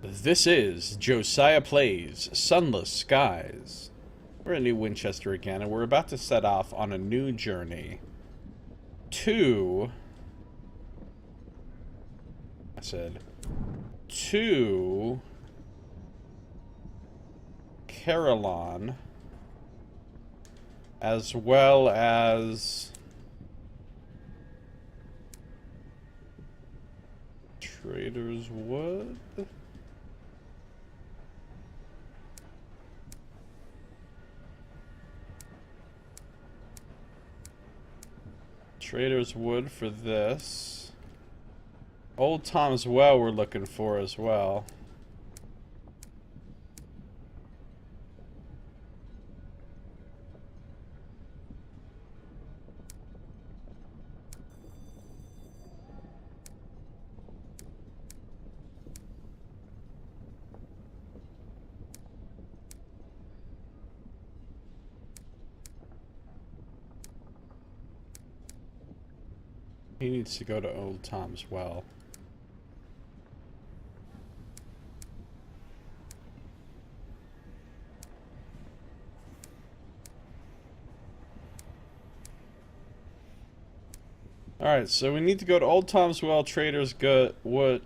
This is Josiah Plays Sunless Skies. We're in New Winchester again, and we're about to set off on a new journey to... to Carillon, as well as Trader's Wood. Trader's Wood for this. Old Tom's Well we're looking for as well. He needs to go to Old Tom's Well. Alright, so we need to go to Old Tom's Well, Trader's Wood,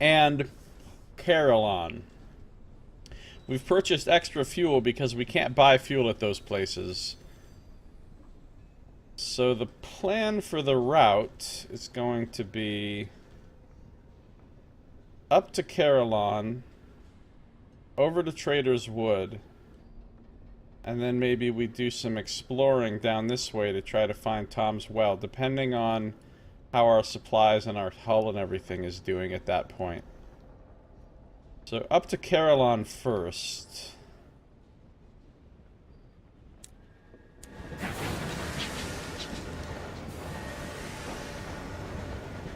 and Carillon. We've purchased extra fuel because we can't buy fuel at those places. So the plan for the route is going to be up to Carillon, over to Trader's Wood, and then maybe we do some exploring down this way to try to find Tom's Well, depending on how our supplies and our hull and everything is doing at that point. So up to Carillon first.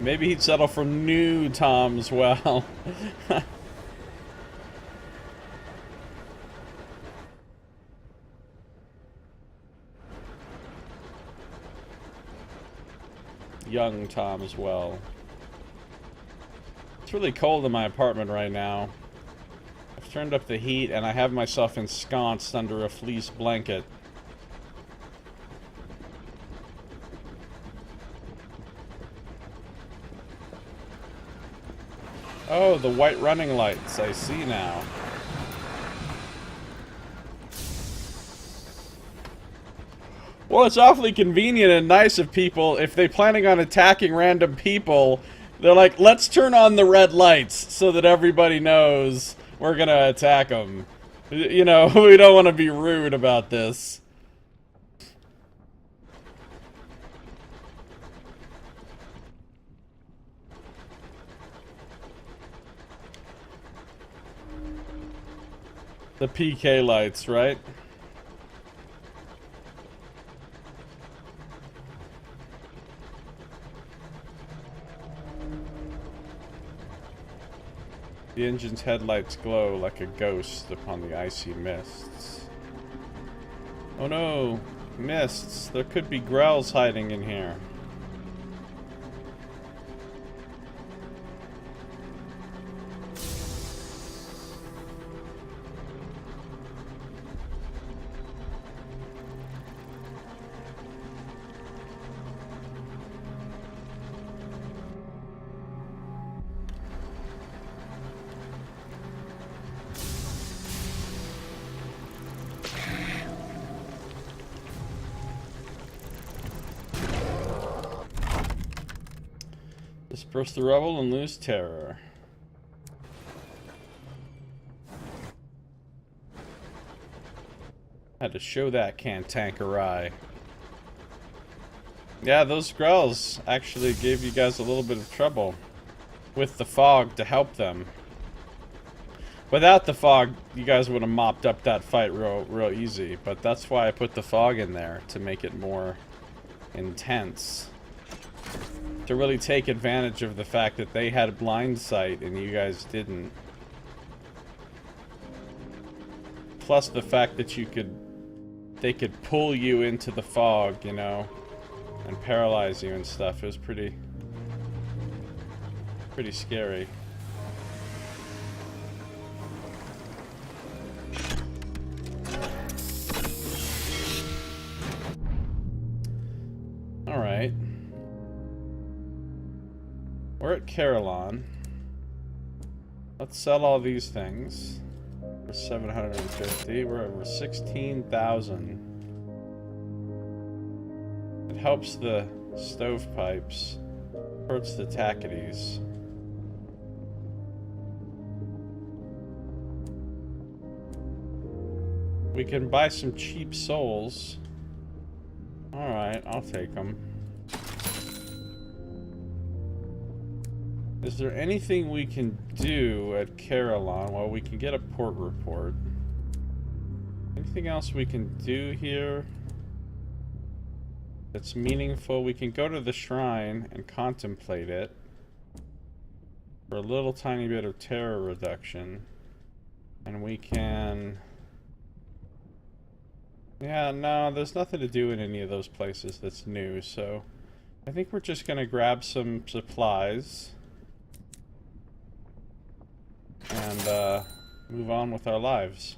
Maybe he'd settle for New Tom's Well. Young Tom's Well. It's really cold in my apartment right now. I've turned up the heat and I have myself ensconced under a fleece blanket. Oh, the white running lights, I see now. Well, it's awfully convenient and nice of people, if they're planning on attacking random people, they're like, let's turn on the red lights so that everybody knows we're gonna attack them. You know, we don't want to be rude about this. The PK lights, right? The engine's headlights glow like a ghost upon the icy mists. Oh no! Mists! There could be growls hiding in here. Disperse the rubble and lose terror. Had to show that cantankereye. Yeah, those growls actually gave you guys a little bit of trouble with the fog to help them. Without the fog, you guys would have mopped up that fight real easy, but that's why I put the fog in there, to make it more intense. To really take advantage of the fact that they had blind sight and you guys didn't. Plus the fact that they could pull you into the fog, you know, and paralyze you and stuff. It was pretty Pretty scary. Alright. We're at Carillon. Let's sell all these things for 750. We're over 16,000. It helps the stovepipes. Hurts the tackities. We can buy some cheap souls. Alright, I'll take them. Is there anything we can do at Carillon? Well, we can get a port report. Anything else we can do here that's meaningful? We can go to the shrine and contemplate it for a little tiny bit of terror reduction. And we can... Yeah, no, there's nothing to do in any of those places that's new, so I think we're just gonna grab some supplies and move on with our lives.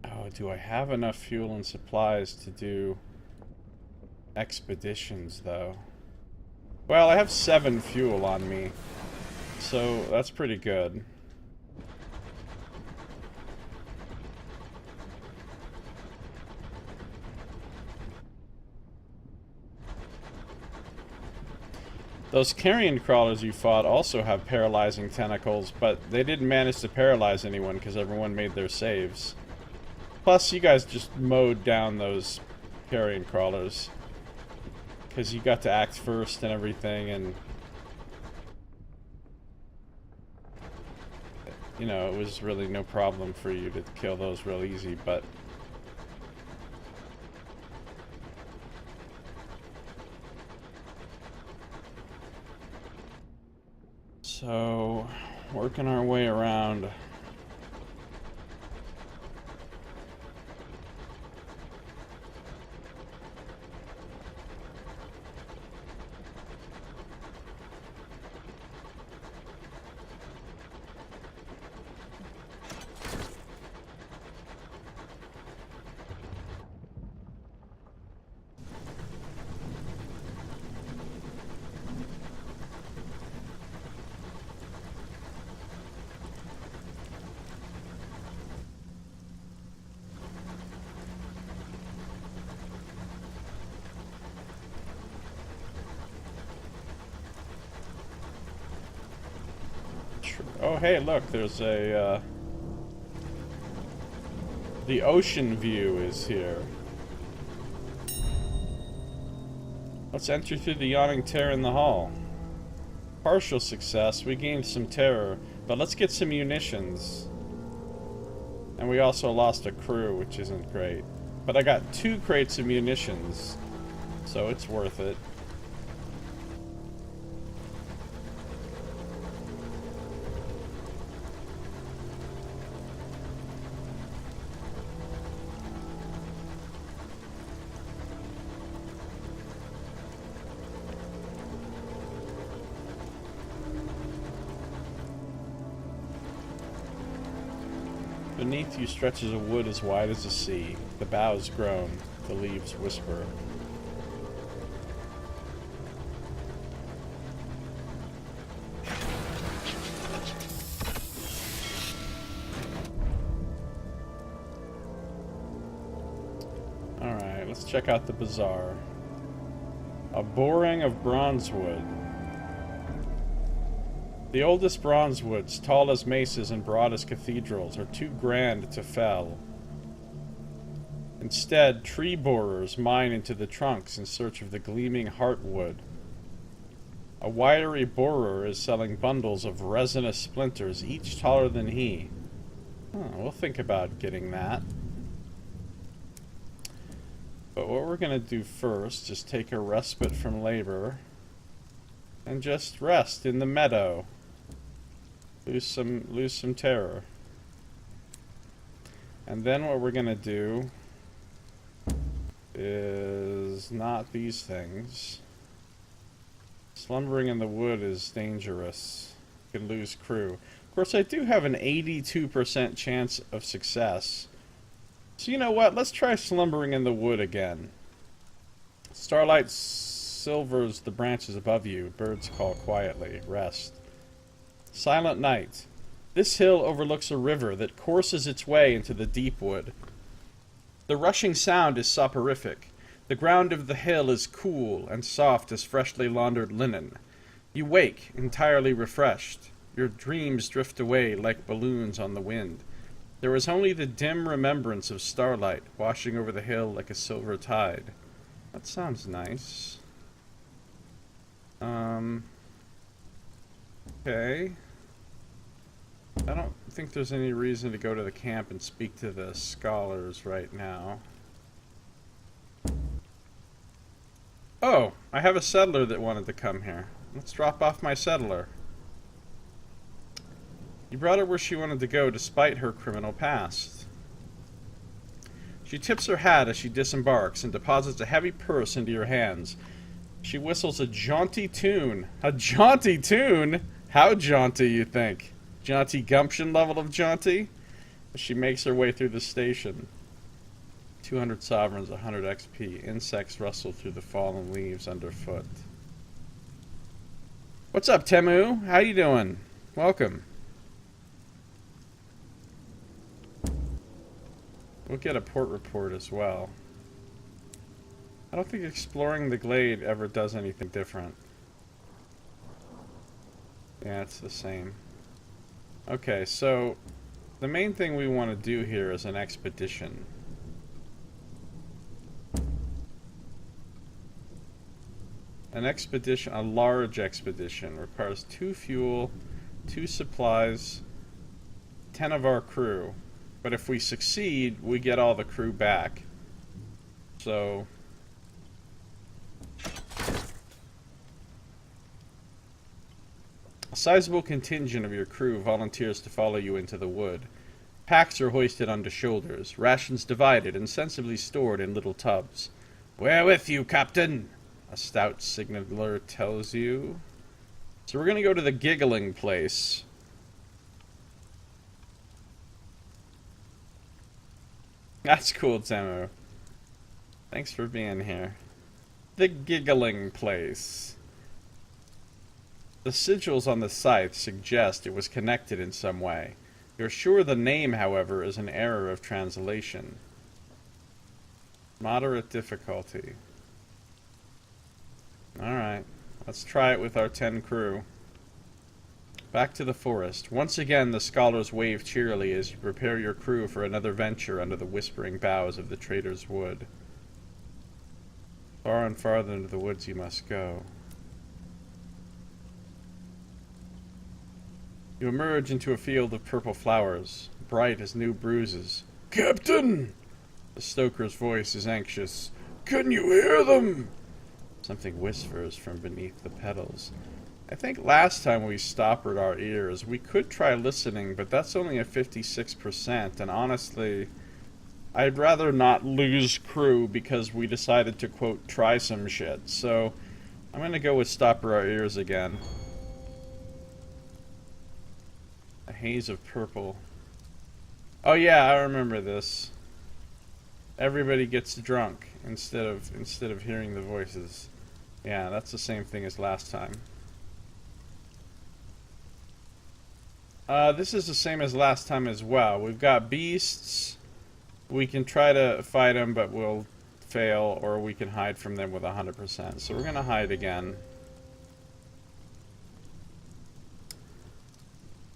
Oh, do I have enough fuel and supplies to do expeditions, though? Well, I have 7 fuel on me. So, that's pretty good. Those carrion crawlers you fought also have paralyzing tentacles, but they didn't manage to paralyze anyone because everyone made their saves. Plus, you guys just mowed down those carrion crawlers. Because you got to act first and everything, and... You know, it was really no problem for you to kill those real easy, but... So, working our way around... Oh, hey, look, there's a, the ocean view is here. Let's enter through the yawning tear in the hull. Partial success, we gained some terror, but let's get some munitions. And we also lost a crew, which isn't great. But I got 2 crates of munitions, so it's worth it. Beneath you stretches a wood as wide as the sea. The boughs groan, the leaves whisper. Alright, let's check out the bazaar. A boring of bronzewood. The oldest bronzewoods, tall as mesas and broad as cathedrals, are too grand to fell. Instead, tree borers mine into the trunks in search of the gleaming heartwood. A wiry borer is selling bundles of resinous splinters, each taller than he. We'll think about getting that. But what we're going to do first is take a respite from labor and just rest in the meadow. Lose some terror. And then what we're gonna do is not these things. Slumbering in the wood is dangerous. You could lose crew. Of course, I do have an 82% chance of success. So you know what? Let's try slumbering in the wood again. Starlight silvers the branches above you. Birds call quietly. Rest. Silent night. This hill overlooks a river that courses its way into the deep wood. The rushing sound is soporific. The ground of the hill is cool and soft as freshly laundered linen. You wake, entirely refreshed. Your dreams drift away like balloons on the wind. There is only the dim remembrance of starlight washing over the hill like a silver tide. That sounds nice. Okay. I don't think there's any reason to go to the camp and speak to the scholars right now. Oh, I have a settler that wanted to come here. Let's drop off my settler. You brought her where she wanted to go despite her criminal past. She tips her hat as she disembarks and deposits a heavy purse into your hands. She whistles a jaunty tune. A jaunty tune? How jaunty, you think? Jaunty gumption level of jaunty? As she makes her way through the station. 200 sovereigns, 100 XP. Insects rustle through the fallen leaves underfoot. What's up, Temu? How you doing? Welcome. We'll get a port report as well. I don't think exploring the glade ever does anything different. Yeah, it's the same. Okay, so the main thing we want to do here is an expedition. An expedition, a large expedition, requires 2 fuel, 2 supplies, 10 of our crew. But if we succeed, we get all the crew back. So a sizable contingent of your crew volunteers to follow you into the wood. Packs are hoisted onto shoulders, rations divided and sensibly stored in little tubs. "We're with you, Captain," a stout signaller tells you. So we're going to go to the giggling place. That's cool, Temu. Thanks for being here. The giggling place. The sigils on the scythe suggest it was connected in some way. You're sure the name, however, is an error of translation. Moderate difficulty. Alright, let's try it with our 10 crew. Back to the forest. Once again, the scholars wave cheerily as you prepare your crew for another venture under the whispering boughs of the trader's wood. Far and farther into the woods you must go. You emerge into a field of purple flowers, bright as new bruises. "Captain!" The stoker's voice is anxious. "Can you hear them?" Something whispers from beneath the petals. I think last time we stoppered our ears. We could try listening, but that's only a 56%, and honestly, I'd rather not lose crew because we decided to, quote, try some shit. So, I'm gonna go with stopper our ears again. A haze of purple. Oh yeah, I remember this. Everybody gets drunk instead of hearing the voices. Yeah, that's the same thing as last time. This is the same as last time as well. We've got beasts. We can try to fight them, but we'll fail, or we can hide from them with 100%. So we're gonna hide again.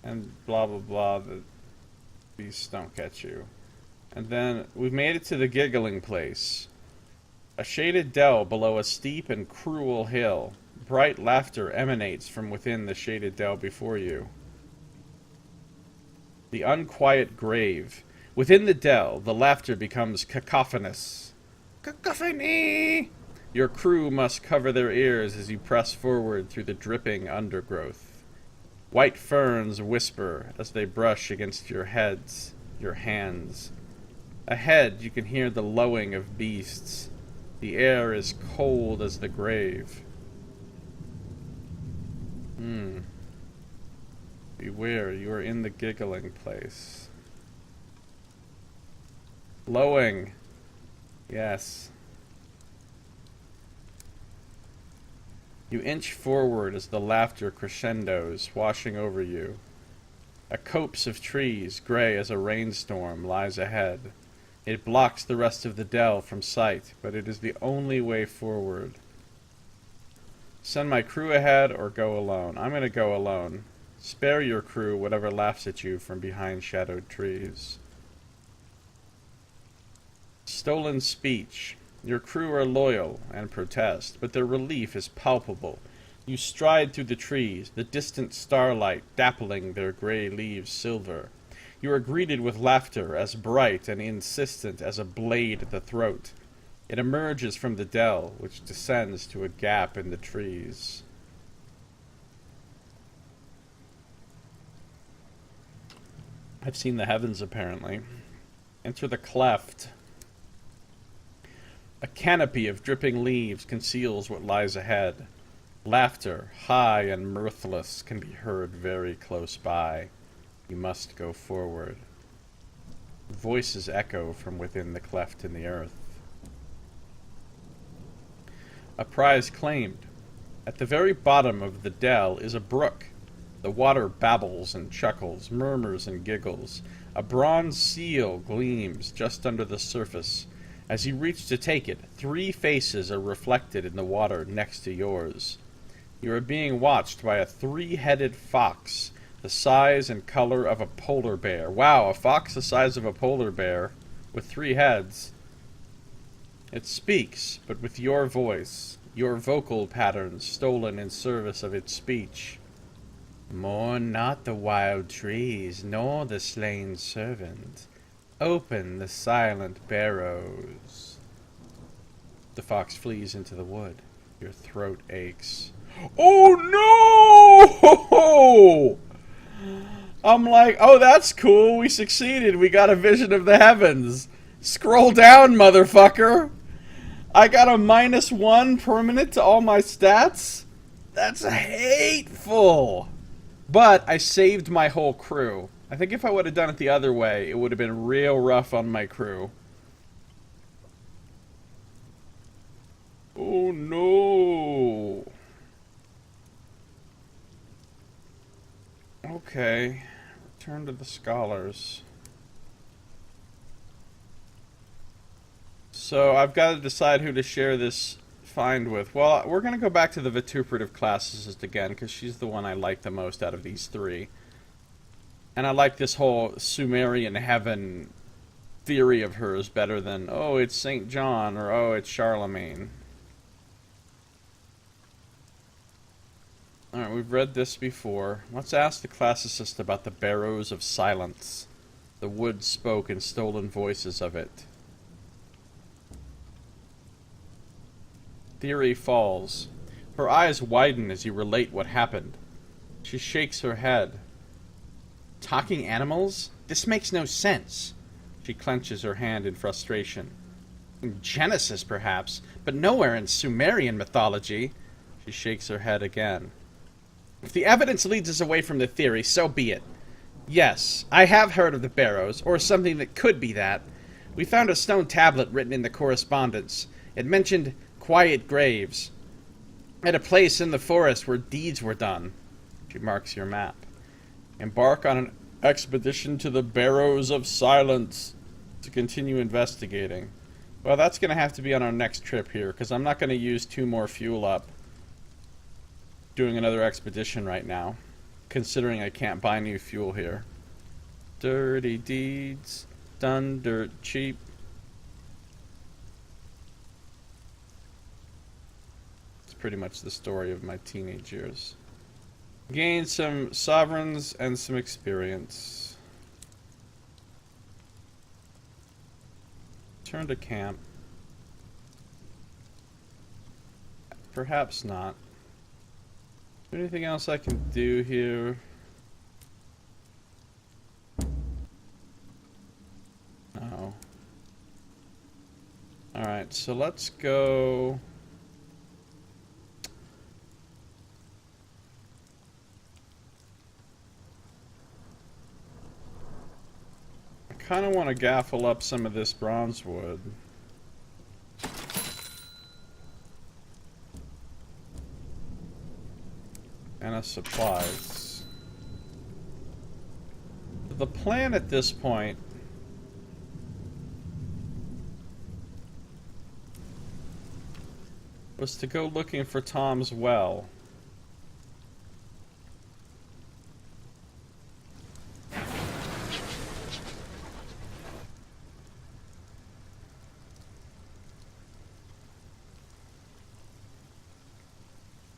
And blah blah blah, the beasts don't catch you. And then we've made it to the giggling place. A shaded dell below a steep and cruel hill. Bright laughter emanates from within the shaded dell before you. The unquiet grave. Within the dell, the laughter becomes cacophonous. Cacophony! Your crew must cover their ears as you press forward through the dripping undergrowth. White ferns whisper as they brush against your heads, your hands. Ahead, you can hear the lowing of beasts. The air is cold as the grave. Beware, you are in the giggling place. Blowing. Yes. You inch forward as the laughter crescendos, washing over you. A copse of trees, gray as a rainstorm, lies ahead. It blocks the rest of the dell from sight, but it is the only way forward. Send my crew ahead or go alone. I'm going to go alone. Spare your crew whatever laughs at you from behind shadowed trees. Stolen speech. Your crew are loyal and protest, but their relief is palpable. You stride through the trees, the distant starlight dappling their gray leaves silver. You are greeted with laughter as bright and insistent as a blade at the throat. It emerges from the dell, which descends to a gap in the trees. I've seen the heavens, apparently. Enter the cleft. A canopy of dripping leaves conceals what lies ahead. Laughter, high and mirthless, can be heard very close by. You must go forward. Voices echo from within the cleft in the earth. A prize claimed. At the very bottom of the dell is a brook. The water babbles and chuckles, murmurs and giggles. A bronze seal gleams just under the surface. As you reach to take it, 3 faces are reflected in the water next to yours. You are being watched by a 3-headed fox, the size and color of a polar bear. Wow, a fox the size of a polar bear with 3 heads. It speaks, but with your voice, your vocal patterns stolen in service of its speech. Mourn not the wild trees, nor the slain servant. Open the silent barrows. The fox flees into the wood. Your throat aches. Oh no! I'm like, oh, that's cool. We succeeded. We got a vision of the heavens. Scroll down, motherfucker. I got a -1 permanent to all my stats? That's hateful. But I saved my whole crew. I think if I would have done it the other way, it would have been real rough on my crew. Oh no. Okay. Return to the scholars. So I've got to decide who to share this find with. Well, we're going to go back to the vituperative classicist again, because she's the one I like the most out of these 3. And I like this whole Sumerian heaven theory of hers better than, oh, it's St. John, or oh, it's Charlemagne. Alright, we've read this before. Let's ask the classicist about the barrows of silence. The wood spoke in stolen voices of it. Theory falls. Her eyes widen as you relate what happened. She shakes her head. Talking animals? This makes no sense. She clenches her hand in frustration. In Genesis, perhaps, but nowhere in Sumerian mythology. She shakes her head again. If the evidence leads us away from the theory, so be it. Yes, I have heard of the barrows, or something that could be that. We found a stone tablet written in the correspondence. It mentioned quiet graves at a place in the forest where deeds were done. She marks your map. Embark on an expedition to the barrows of silence to continue investigating. Well, that's going to have to be on our next trip here, because I'm not going to use 2 more fuel up doing another expedition right now, considering I can't buy new fuel here. Dirty deeds, done dirt cheap. Pretty much the story of my teenage years. Gained some sovereigns and some experience. Turn to camp. Perhaps not. Anything else I can do here? No. Alright, so let's go... I kind of want to gaffle up some of this bronze wood. And a supplies. The plan at this point was to go looking for Tom's well.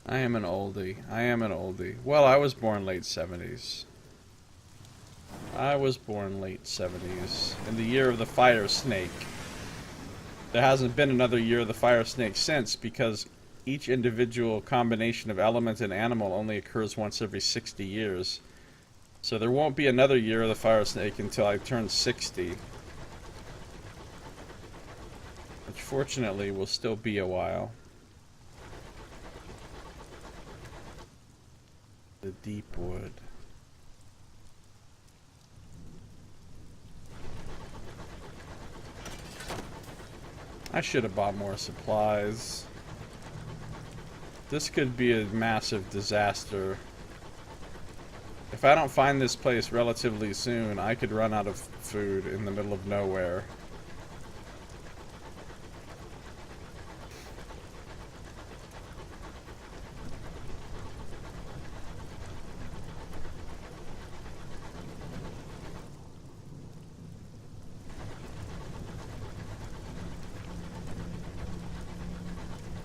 I am an oldie. I am an oldie. Well, I was born late 70s. I was born late 70s. In the year of the fire snake. There hasn't been another year of the fire snake since, because each individual combination of element and animal only occurs once every 60 years. So there won't be another year of the fire snake until I turn 60. Which fortunately will still be a while. The deep wood. I should have bought more supplies. This could be a massive disaster. If I don't find this place relatively soon, I could run out of food in the middle of nowhere.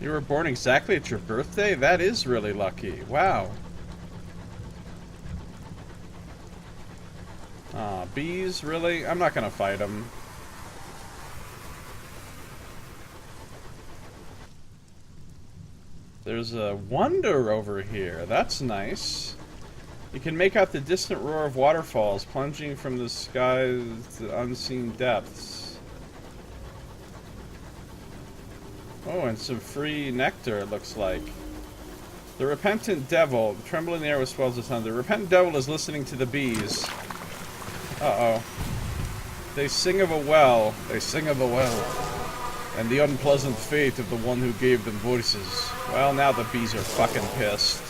You were born exactly at your birthday? That is really lucky. Wow. Aw, bees? Really? I'm not gonna fight them. There's a wonder over here. That's nice. You can make out the distant roar of waterfalls plunging from the sky to unseen depths. Oh, and some free nectar, it looks like. The repentant devil, the tremble in the air with swells of thunder. The repentant devil is listening to the bees. Uh-oh. They sing of a well. They sing of a well. And the unpleasant fate of the one who gave them voices. Well, now the bees are fucking pissed.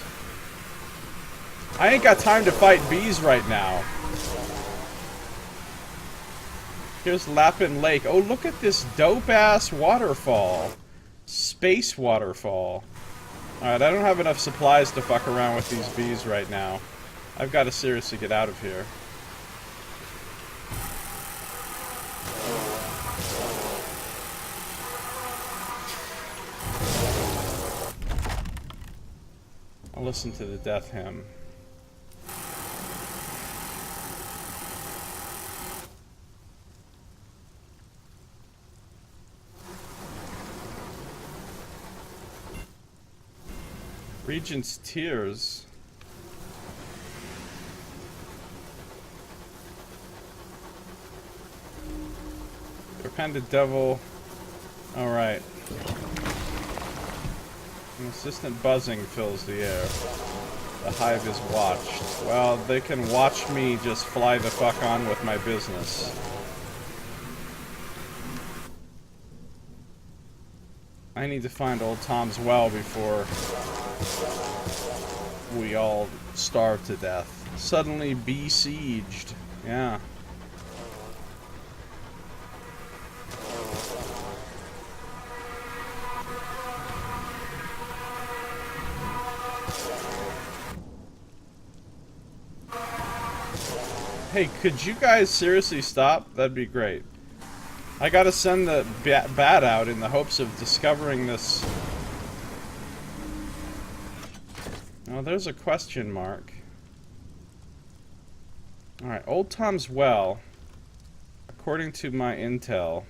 I ain't got time to fight bees right now. Here's Lapin Lake. Oh, look at this dope-ass waterfall. Space waterfall. Alright, I don't have enough supplies to fuck around with these bees right now. I've got to seriously get out of here. I'll listen to the death hymn. Regent's Tears. Repentant Devil. Alright. An insistent buzzing fills the air. The hive is watched. Well, they can watch me just fly the fuck on with my business. I need to find old Tom's well before we all starve to death. Suddenly besieged. Yeah. Hey, could you guys seriously stop? That'd be great. I gotta send the bat out in the hopes of discovering this. Oh, there's a question mark. Alright, Old Tom's Well. According to my intel.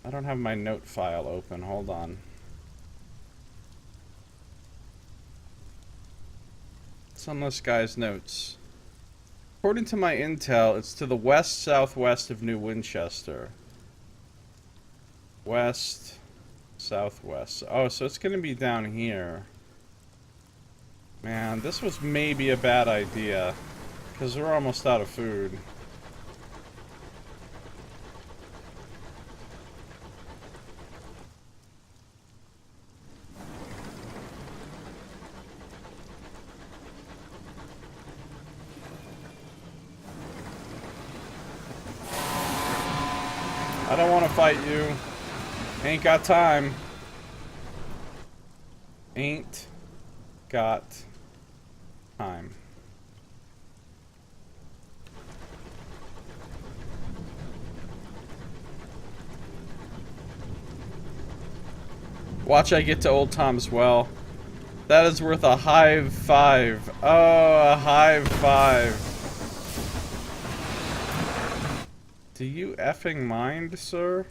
I don't have my note file open. Hold on. Sunless Skies notes. According to my intel, it's to the west-southwest of New Winchester. West, southwest. Oh, so it's gonna be down here. Man, this was maybe a bad idea, because we're almost out of food. I don't want to fight you. Ain't got time. Ain't got time. Watch I get to Old Tom's Well. That is worth a high five. Oh, a high five. Do you effing mind, sir?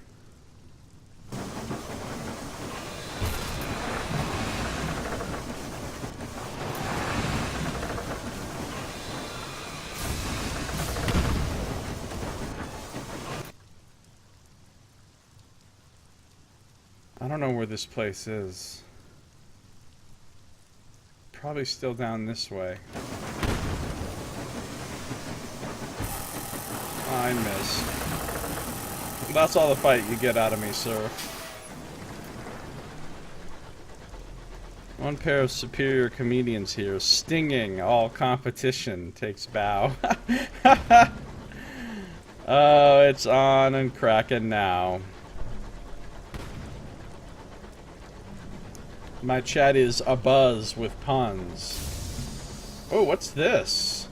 I don't know where this place is. Probably still down this way. I missed. That's all the fight you get out of me, sir. One pair of superior comedians here, stinging all competition, takes bow. Oh, it's on and cracking now. My chat is abuzz with puns. Oh, what's this?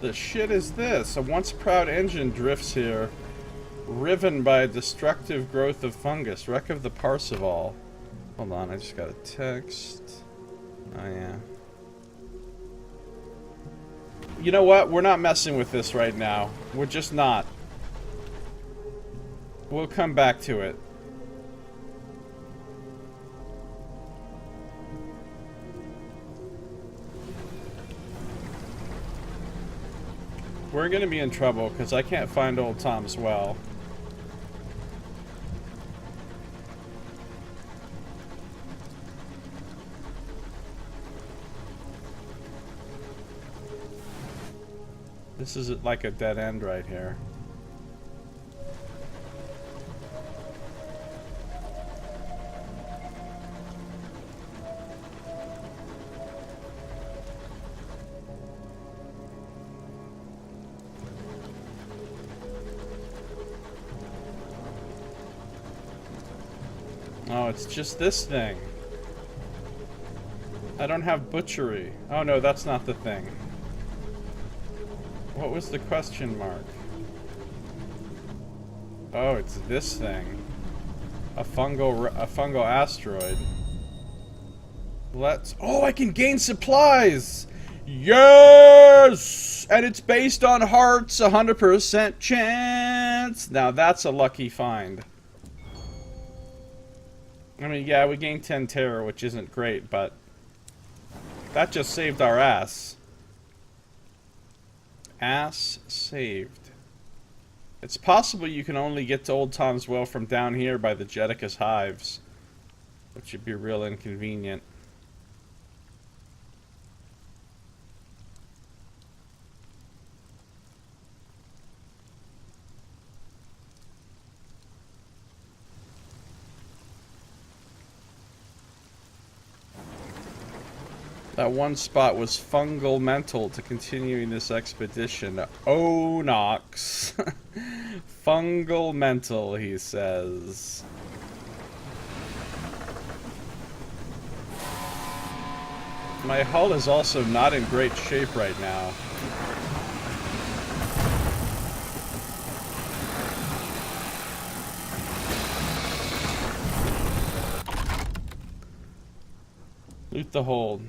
The shit is this? A once proud engine drifts here, riven by a destructive growth of fungus. Wreck of the Parseval. Hold on, I just got a text. Oh, yeah. You know what? We're not messing with this right now. We're just not. We'll come back to it. We're gonna be in trouble because I can't find Old Tom's Well. This is like a dead end right here. Oh, it's just this thing. I don't have butchery. Oh no, that's not the thing. What was the question mark? Oh, it's this thing. A fungal asteroid. Let's... Oh, I can gain supplies! Yes! And it's based on hearts, 100% chance! Now that's a lucky find. I mean, yeah, we gained 10 terror, which isn't great, but that just saved our ass. Ass saved. It's possible you can only get to Old Tom's Well from down here by the Jedicus hives, which would be real inconvenient. That one spot was fungal mental to continuing this expedition. Oh, Nox. Fungal mental, he says. My hull is also not in great shape right now. Loot the hold.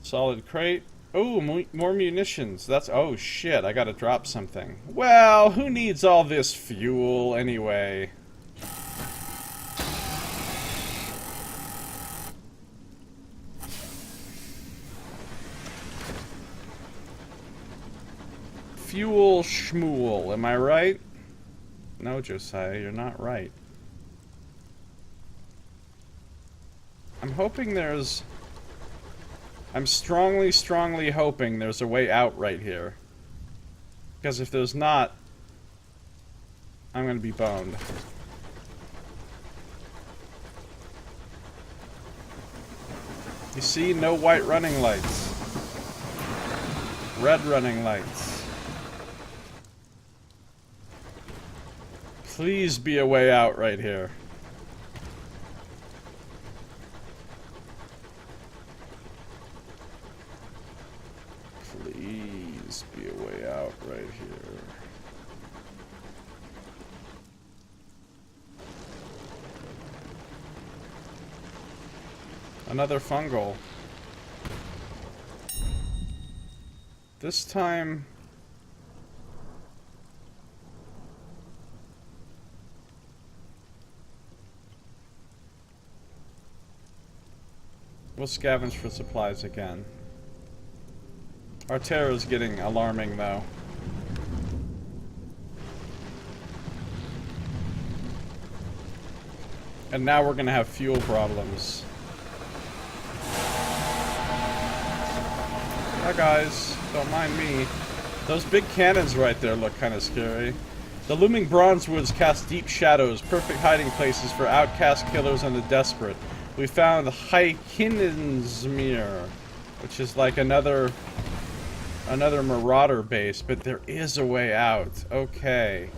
Solid crate. Oh, more munitions. That's... Oh, shit. I gotta drop something. Well, who needs all this fuel anyway? Fuel schmool. Am I right? No, Josiah, you're not right. I'm hoping there's... I'm strongly, strongly hoping there's a way out right here. Because if there's not, I'm gonna be boned. You see? No white running lights. Red running lights. Please be a way out right here. Please be a way out right here. Another fungal. This time... we'll scavenge for supplies again. Our terror is getting alarming, though. And now we're gonna have fuel problems. Hi guys, don't mind me. Those big cannons right there look kind of scary. The looming bronze woods cast deep shadows, perfect hiding places for outcast killers and the desperate. We found Heikinsmere, which is like another marauder base, but there is a way out. Okay.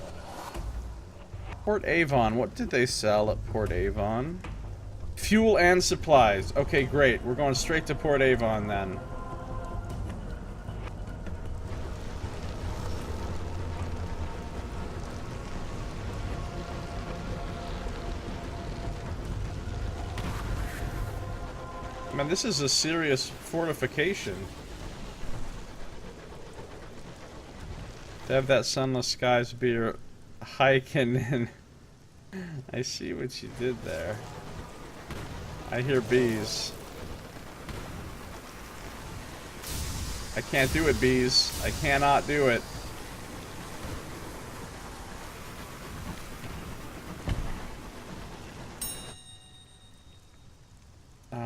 Port Avon, what did they sell at Port Avon? Fuel and supplies. Okay, great. We're going straight to Port Avon then. Man, this is a serious fortification. To have that Sunless Skies beer hiking in. I see what you did there. I hear bees. I can't do it, bees. I cannot do it.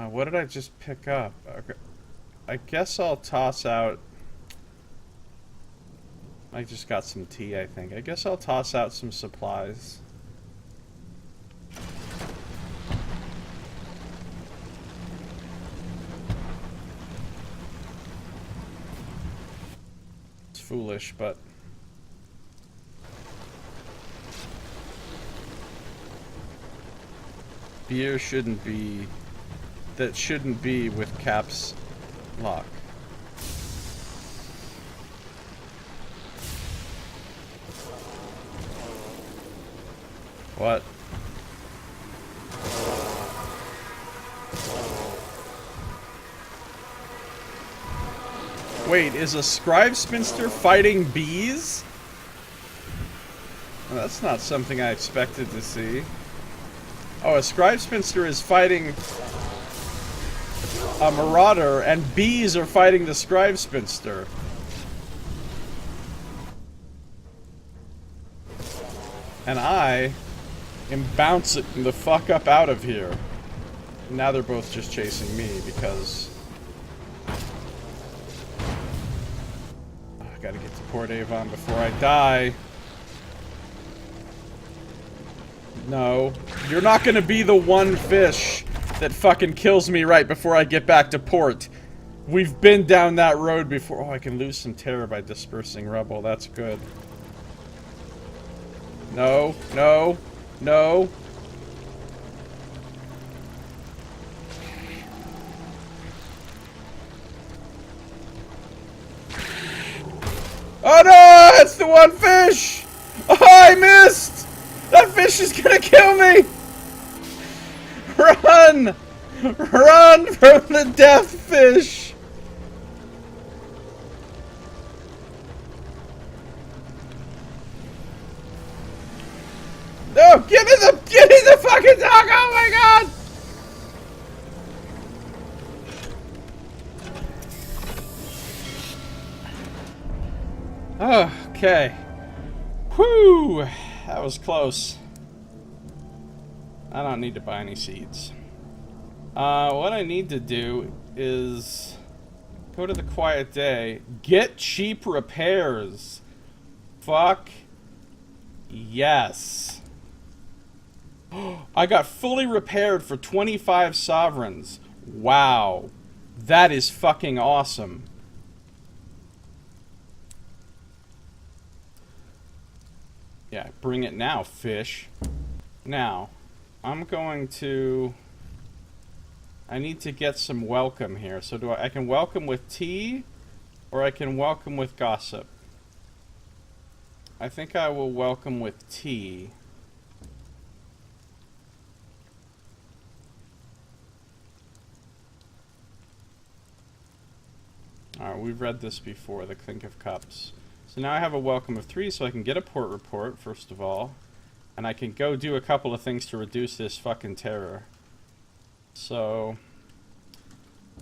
What did I just pick up? Okay. I guess I'll toss out... I just got some tea, I think. I guess I'll toss out some supplies. It's foolish, but... beer shouldn't be... that shouldn't be with caps lock. What? Wait, is a scribe spinster fighting bees? Well, that's not something I expected to see. Oh, a scribe spinster is fighting a marauder, and bees are fighting the scribe spinster. And I am bouncing the fuck up out of here. Now they're both just chasing me because... I gotta get to Port Avon before I die. No. You're not gonna be the one fish that fucking kills me right before I get back to port. We've been down that road before. Oh, I can lose some terror by dispersing rubble. That's good. No, no, no. Oh no! It's the one fish! Oh, I missed! That fish is gonna kill me! Run! Run from the death fish! No! Give me the fucking dog! Oh my god! Okay. Whew! That was close. I don't need to buy any seeds. What I need to do is go to the quiet day. Get cheap repairs. Fuck. Yes. I got fully repaired for 25 sovereigns. Wow. That is fucking awesome. Yeah, bring it now, fish. Now, I'm going to... I need to get some welcome here. So I can welcome with tea, or I can welcome with gossip. I think I will welcome with tea. Alright, we've read this before, the Clink of Cups. So now I have a welcome of 3, so I can get a port report, first of all. And I can go do a couple of things to reduce this fucking terror. So...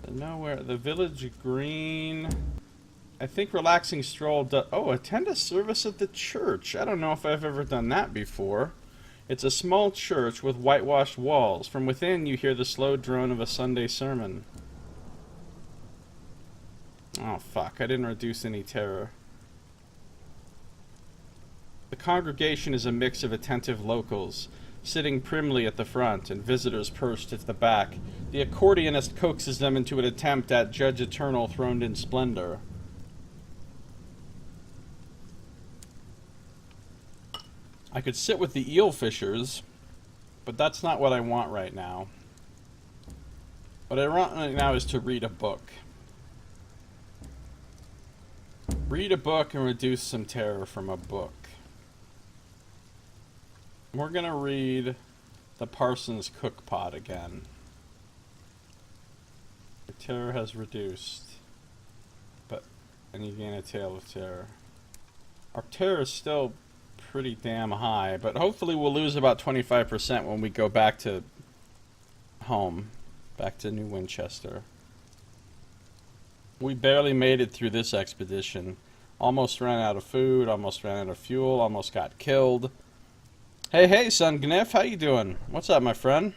nowhere... the village green... I think relaxing stroll... oh, attend a service at the church. I don't know if I've ever done that before. It's a small church with whitewashed walls. From within, you hear the slow drone of a Sunday sermon. Oh, fuck. I didn't reduce any terror. The congregation is a mix of attentive locals, sitting primly at the front and visitors perched at the back. The accordionist coaxes them into an attempt at Judge Eternal throned in splendor. I could sit with the eel fishers, but that's not what I want right now. What I want right now is to read a book. Read a book and reduce some terror from a book. We're gonna read the Parson's Cookpot again. The terror has reduced, and you gain a tale of terror. Our terror is still pretty damn high, but hopefully we'll lose about 25% when we go back to home, back to New Winchester. We barely made it through this expedition. Almost ran out of food, almost ran out of fuel, almost got killed. Hey, Son Gniff, how you doing? What's up, my friend?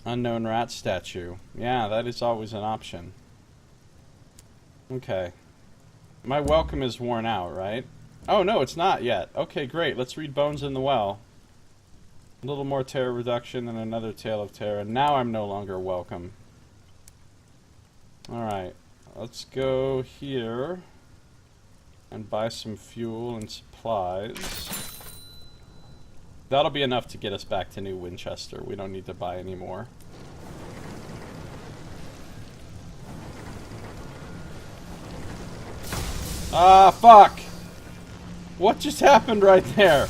Unknown rat statue. Yeah, that is always an option. Okay. My welcome is worn out, right? Oh, no, it's not yet. Okay, great. Let's read Bones in the Well. A little more terror reduction and another tale of terror. Now I'm no longer welcome. Alright. Let's go here and buy some fuel and supplies. That'll be enough to get us back to New Winchester. We don't need to buy any more. Ah, fuck! What just happened right there?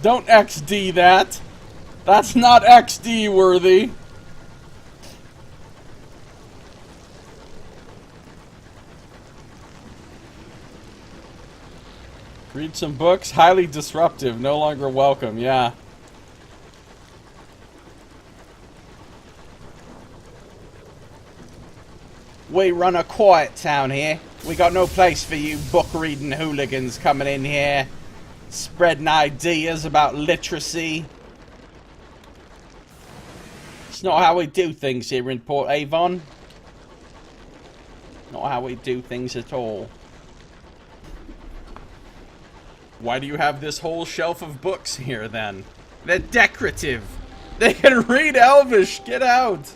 Don't XD that! That's not XD worthy! Read some books, highly disruptive, no longer welcome, yeah. We run a quiet town here. We got no place for you book-reading hooligans coming in here, spreading ideas about literacy. It's not how we do things here in Port Avon. Not how we do things at all. Why do you have this whole shelf of books here, then? They're decorative. They can read Elvish. Get out.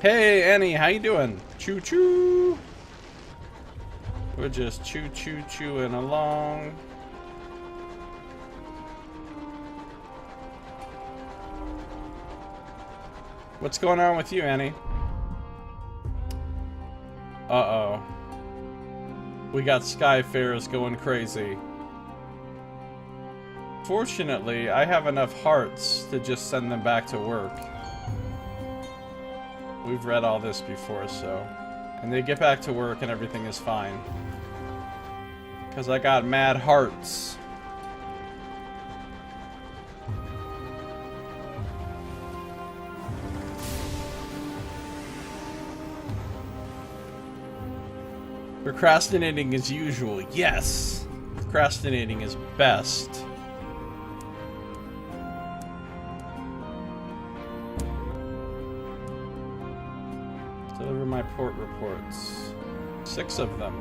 Hey, Annie. How you doing? Choo-choo. We're just choo-choo-chooing along. What's going on with you, Annie? Uh-oh. We got Skyfarers going crazy. Fortunately, I have enough hearts to just send them back to work. We've read all this before, so... And they get back to work and everything is fine. Because I got mad hearts. Procrastinating as usual. Yes! Procrastinating is best. Deliver my port reports. 6 of them.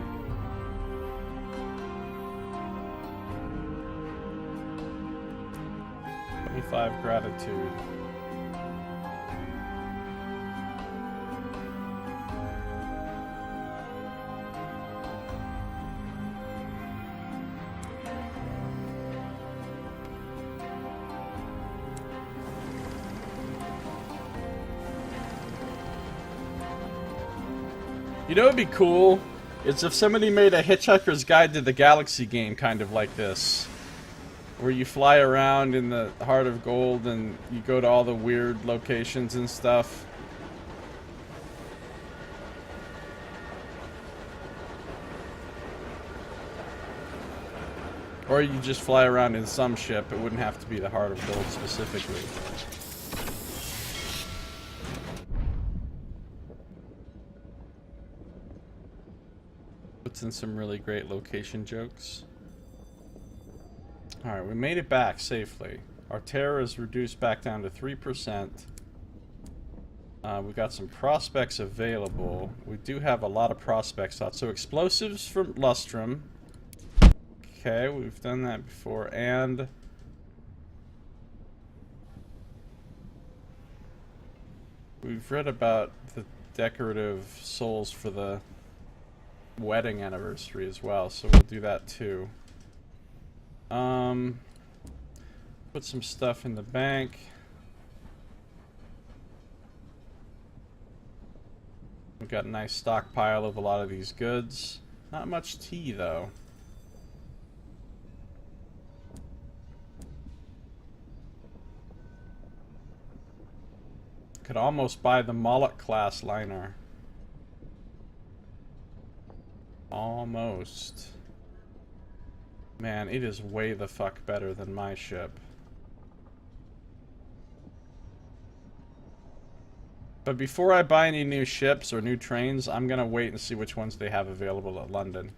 $25 gratitude. You know what would be cool? Is if somebody made a Hitchhiker's Guide to the Galaxy game kind of like this. Where you fly around in the Heart of Gold and you go to all the weird locations and stuff. Or you just fly around in some ship. It wouldn't have to be the Heart of Gold specifically. Puts in some really great location jokes. Alright, we made it back safely. Our terror is reduced back down to 3%. We've got some prospects available. We do have a lot of prospects out. So explosives from Lustrum. Okay, we've done that before. And we've read about the decorative souls for the wedding anniversary as well, so we'll do that too. Put some stuff in the bank. We've got a nice stockpile of a lot of these goods. Not much tea though. Could almost buy the Moloch class liner. Almost. Man, it is way the fuck better than my ship. But before I buy any new ships or new trains, I'm gonna wait and see which ones they have available at London.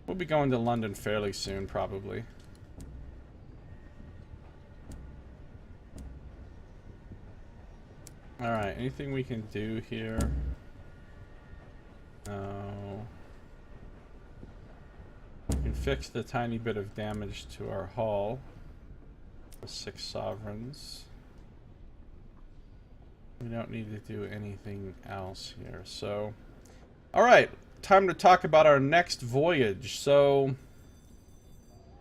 We'll be going to London fairly soon, probably. Alright, anything we can do here? No. We can fix the tiny bit of damage to our hull with 6 sovereigns. We don't need to do anything else here. So, alright, time to talk about our next voyage. So,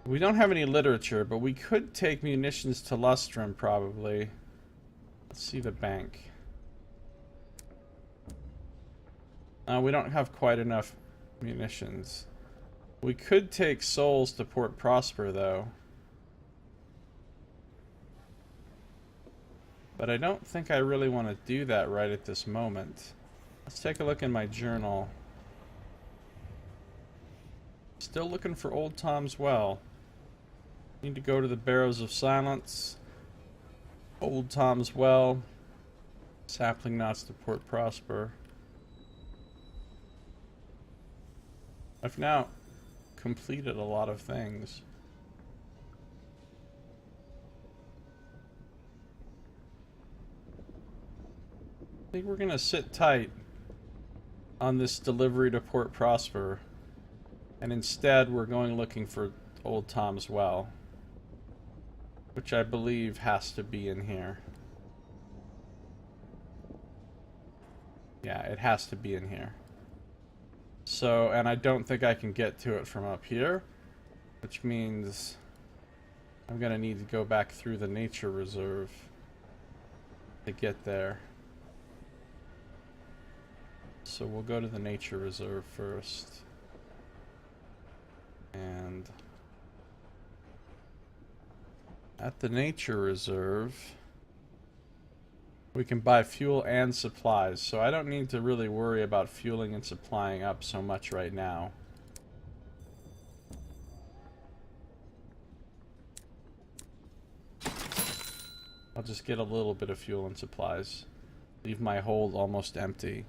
we don't have any literature, but we could take munitions to Lustrum probably. Let's see the bank. We don't have quite enough munitions. We could take souls to Port Prosper, though. But I don't think I really want to do that right at this moment. Let's take a look in my journal. Still looking for Old Tom's Well. Need to go to the Barrows of Silence. Old Tom's Well. Sapling knots to Port Prosper. I've now completed a lot of things. I think we're gonna sit tight on this delivery to Port Prosper, and instead we're going looking for Old Tom's Well, which I believe has to be in here. Yeah, it has to be in here. So, and I don't think I can get to it from up here, which means I'm gonna need to go back through the nature reserve to get there. So we'll go to the nature reserve first. And at the nature reserve, we can buy fuel and supplies, so I don't need to really worry about fueling and supplying up so much right now. I'll just get a little bit of fuel and supplies. Leave my hold almost empty.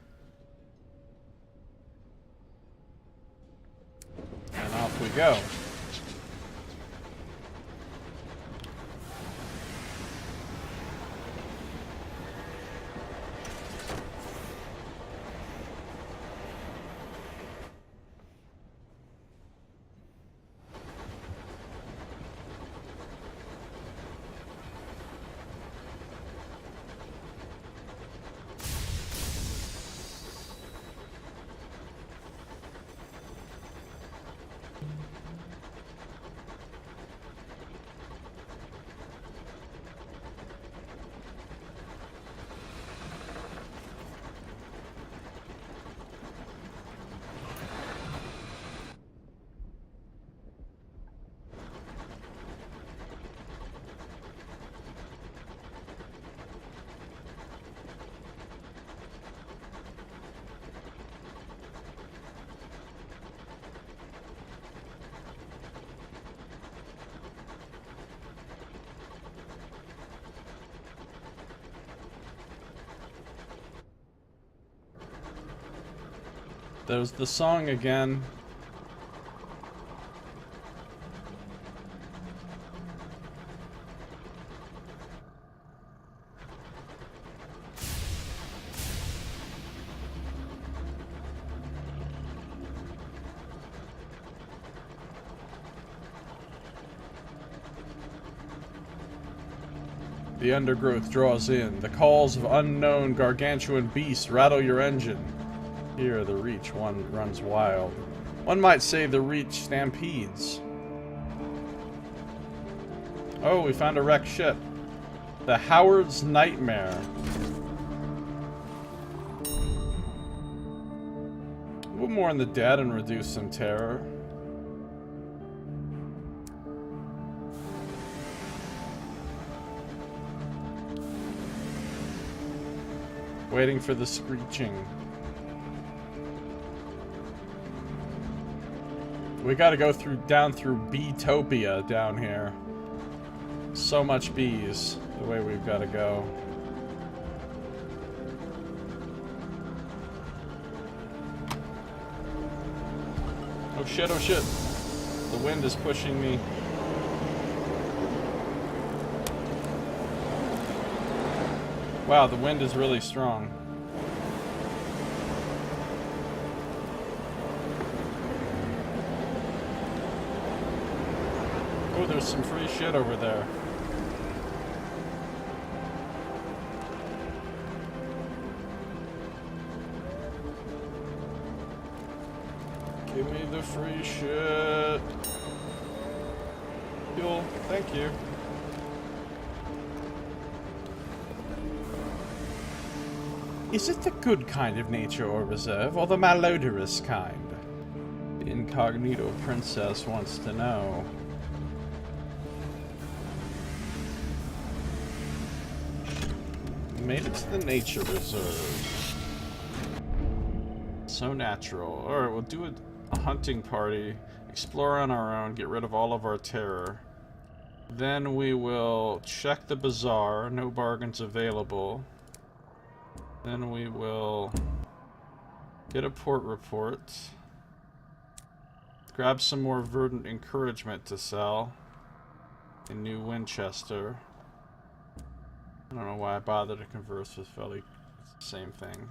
go. There's the song again. The undergrowth draws in. The calls of unknown gargantuan beasts rattle your engine. Here, the Reach one runs wild. One might say the Reach stampedes. Oh, we found a wrecked ship. The Howard's Nightmare. We'll mourn the dead and reduce some terror. Waiting for the screeching. We gotta go down through Beetopia down here. So much bees, the way we've gotta go. Oh shit, oh shit. The wind is pushing me. Wow, the wind is really strong. Oh, there's some free shit over there. Give me the free shit. Fuel, thank you. Is it the good kind of nature or reserve, or the malodorous kind? The incognito princess wants to know. Made it to the nature reserve. So natural. Alright, we'll do a hunting party, explore on our own, get rid of all of our terror. Then we will check the bazaar, no bargains available. Then we will get a port report. Grab some more verdant encouragement to sell. A new Winchester. I don't know why I bothered to converse with Felly. It's the same thing.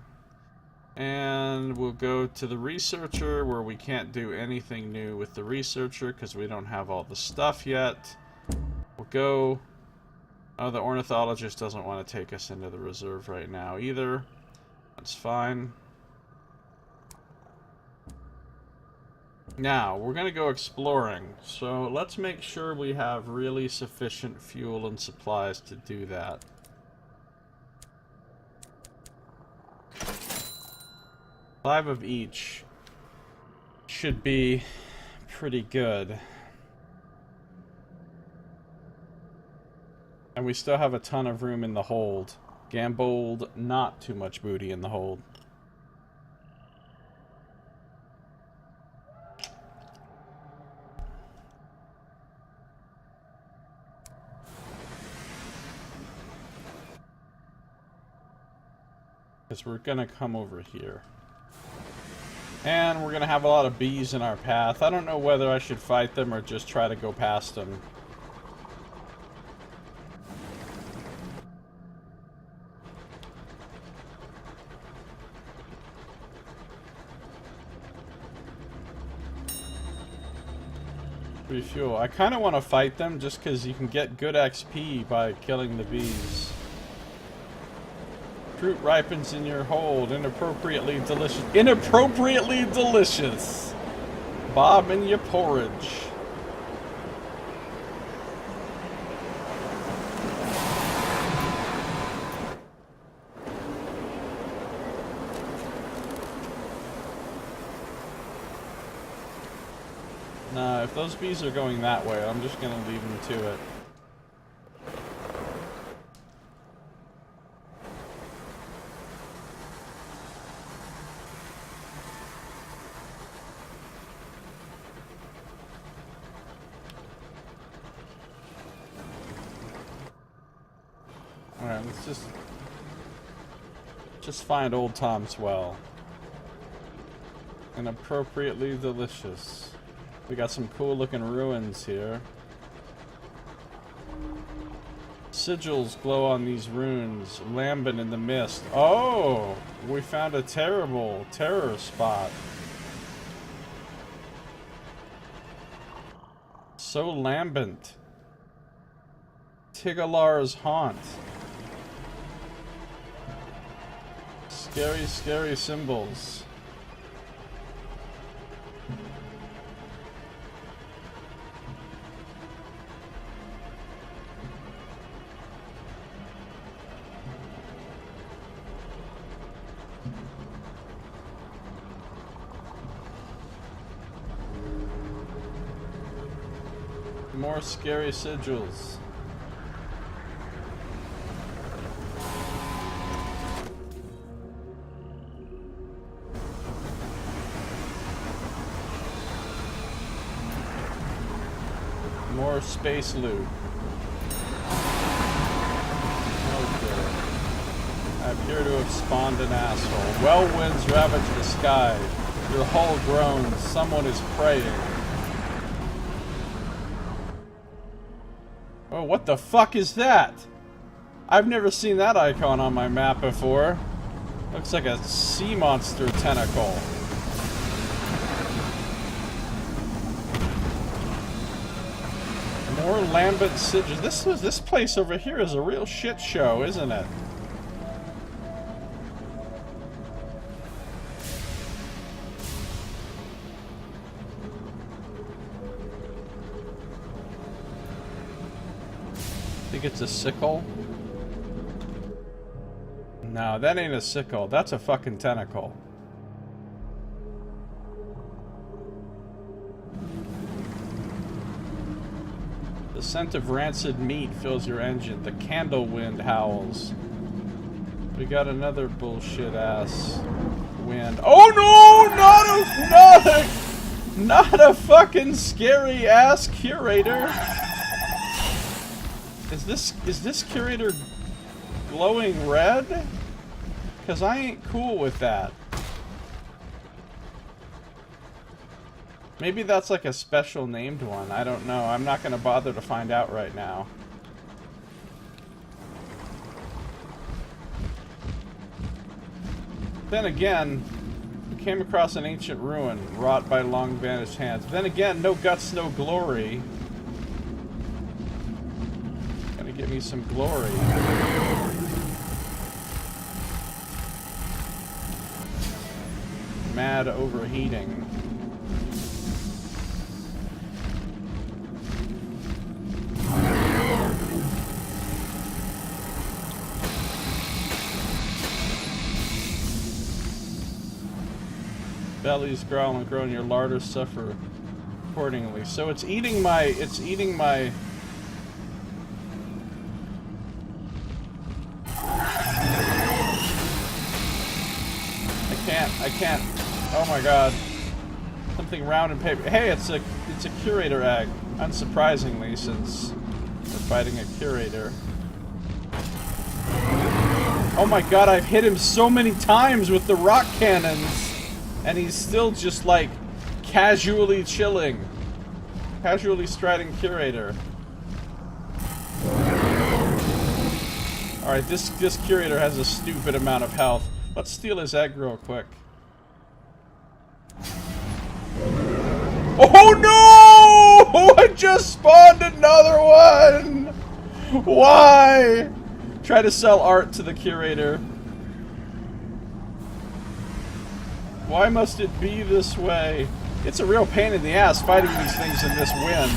And we'll go to the researcher, where we can't do anything new with the researcher because we don't have all the stuff yet. We'll go... Oh, the ornithologist doesn't want to take us into the reserve right now either. That's fine. Now, we're going to go exploring. So let's make sure we have really sufficient fuel and supplies to do that. 5 of each should be pretty good. And we still have a ton of room in the hold. Gambled, not too much booty in the hold. Because we're gonna come over here. And we're gonna have a lot of bees in our path. I don't know whether I should fight them or just try to go past them. Refuel. I kind of want to fight them just because you can get good XP by killing the bees. Fruit ripens in your hold. Inappropriately delicious. Inappropriately delicious. Bob in your porridge. Nah, if those bees are going that way, I'm just gonna leave them to it. Alright, let's just find Old Tom's Well. Inappropriately delicious. We got some cool looking ruins here. Sigils glow on these runes, lambent in the mist. Oh! We found a terror spot. So lambent. Tigalar's haunt. Scary, scary symbols. More scary sigils. More space loot. Okay. I appear to have spawned an asshole. Well winds ravage the sky. Your hull groans. Someone is praying. Oh, what the fuck is that? I've never seen that icon on my map before. Looks like a sea monster tentacle. More lambent sigils. This place over here is a real shit show, isn't it? Think it's a sickle? No, that ain't a sickle. That's a fucking tentacle. The scent of rancid meat fills your engine. The candle wind howls. We got another bullshit ass wind. Oh no! Not a fucking scary ass curator. Is this curator glowing red? Cause I ain't cool with that. Maybe that's like a special named one. I don't know. I'm not gonna bother to find out right now. Then again, we came across an ancient ruin wrought by long vanished hands. Then again, no guts, no glory. Give me some glory. Mad overheating. Bellies growl and groan, your larders suffer accordingly. So it's eating my I can't. Oh my god. Something round and paper. Hey, it's a curator egg. Unsurprisingly, since we're fighting a curator. Oh my god, I've hit him so many times with the rock cannons. And he's still just, like, casually chilling. Casually striding curator. Alright, this curator has a stupid amount of health. Let's steal his egg real quick. Oh no! I just spawned another one! Why? Try to sell art to the curator. Why must it be this way? It's a real pain in the ass fighting these things in this wind.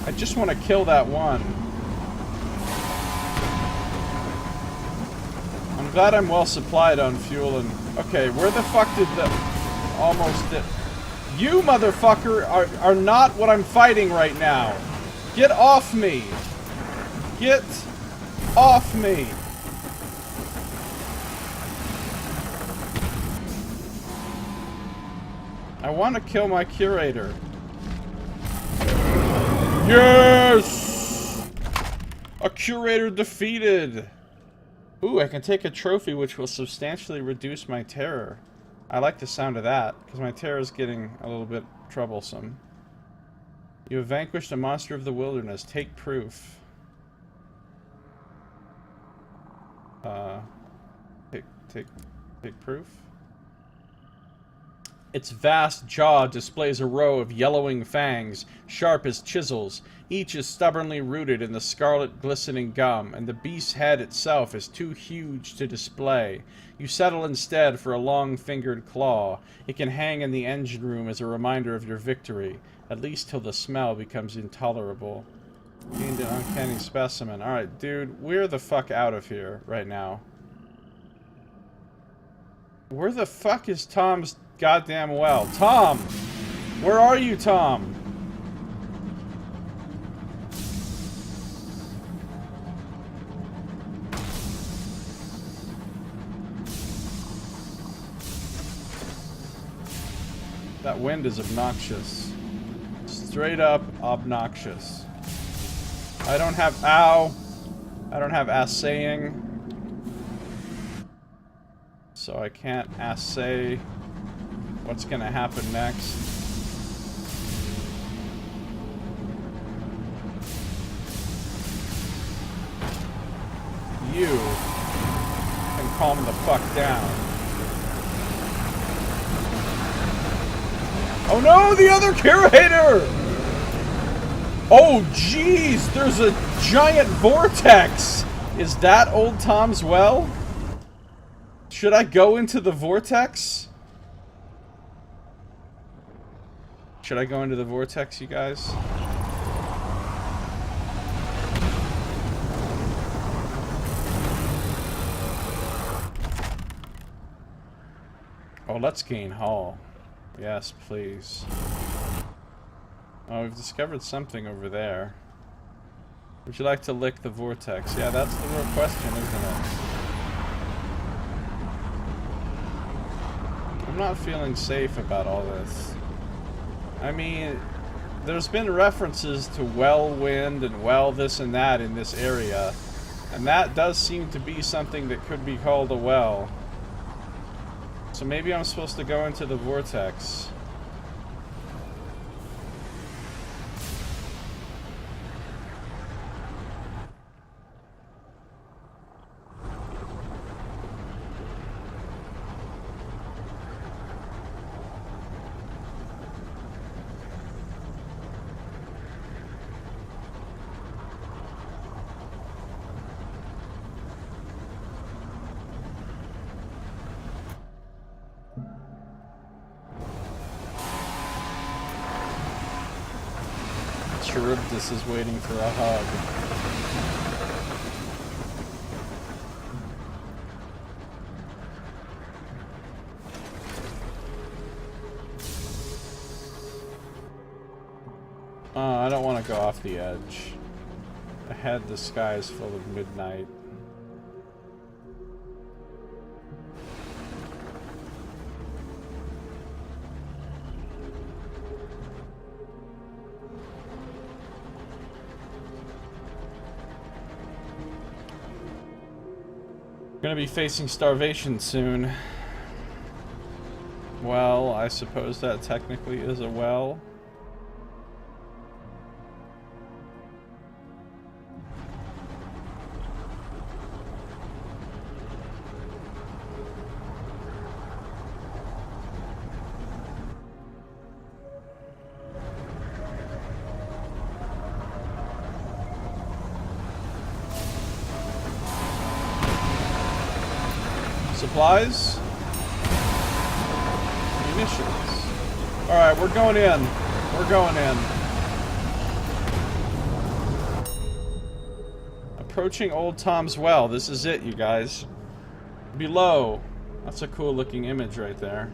I just want to kill that one. I'm glad I'm well supplied on fuel and... Okay, where the fuck did the... Almost did... You motherfucker are not what I'm fighting right now. Get off me. Get off me. I want to kill my curator. Yes! A curator defeated! Ooh, I can take a trophy which will substantially reduce my terror. I like the sound of that, because my terror is getting a little bit troublesome. You have vanquished a monster of the wilderness. Take proof. Take proof? Its vast jaw displays a row of yellowing fangs, sharp as chisels. Each is stubbornly rooted in the scarlet glistening gum, and the beast's head itself is too huge to display. You settle instead for a long-fingered claw. It can hang in the engine room as a reminder of your victory, at least till the smell becomes intolerable. Gained an uncanny specimen. Alright, dude, we're the fuck out of here right now. Where the fuck is Tom's goddamn well? Tom! Where are you, Tom? That wind is obnoxious. Straight up obnoxious. I don't have... Ow! I don't have assaying. So I can't assay what's gonna happen next. You can calm the fuck down. Oh no, the other curator! Oh jeez, there's a giant vortex! Is that old Tom's well? Should I go into the vortex? Should I go into the vortex, you guys? Oh, let's gain hull. Yes, please. Oh, we've discovered something over there. Would you like to lick the vortex? Yeah, that's the real question, isn't it? I'm not feeling safe about all this. I mean, there's been references to well wind and well this and that in this area. And that does seem to be something that could be called a well. So maybe I'm supposed to go into the vortex. Charybdis is waiting for a hug. I don't want to go off the edge. Ahead, the sky is full of midnight. Gonna be facing starvation soon. Well, I suppose that technically is a well. Supplies? Munitions. Alright, we're going in. We're going in. Approaching Old Tom's Well. This is it, you guys. Below. That's a cool looking image right there.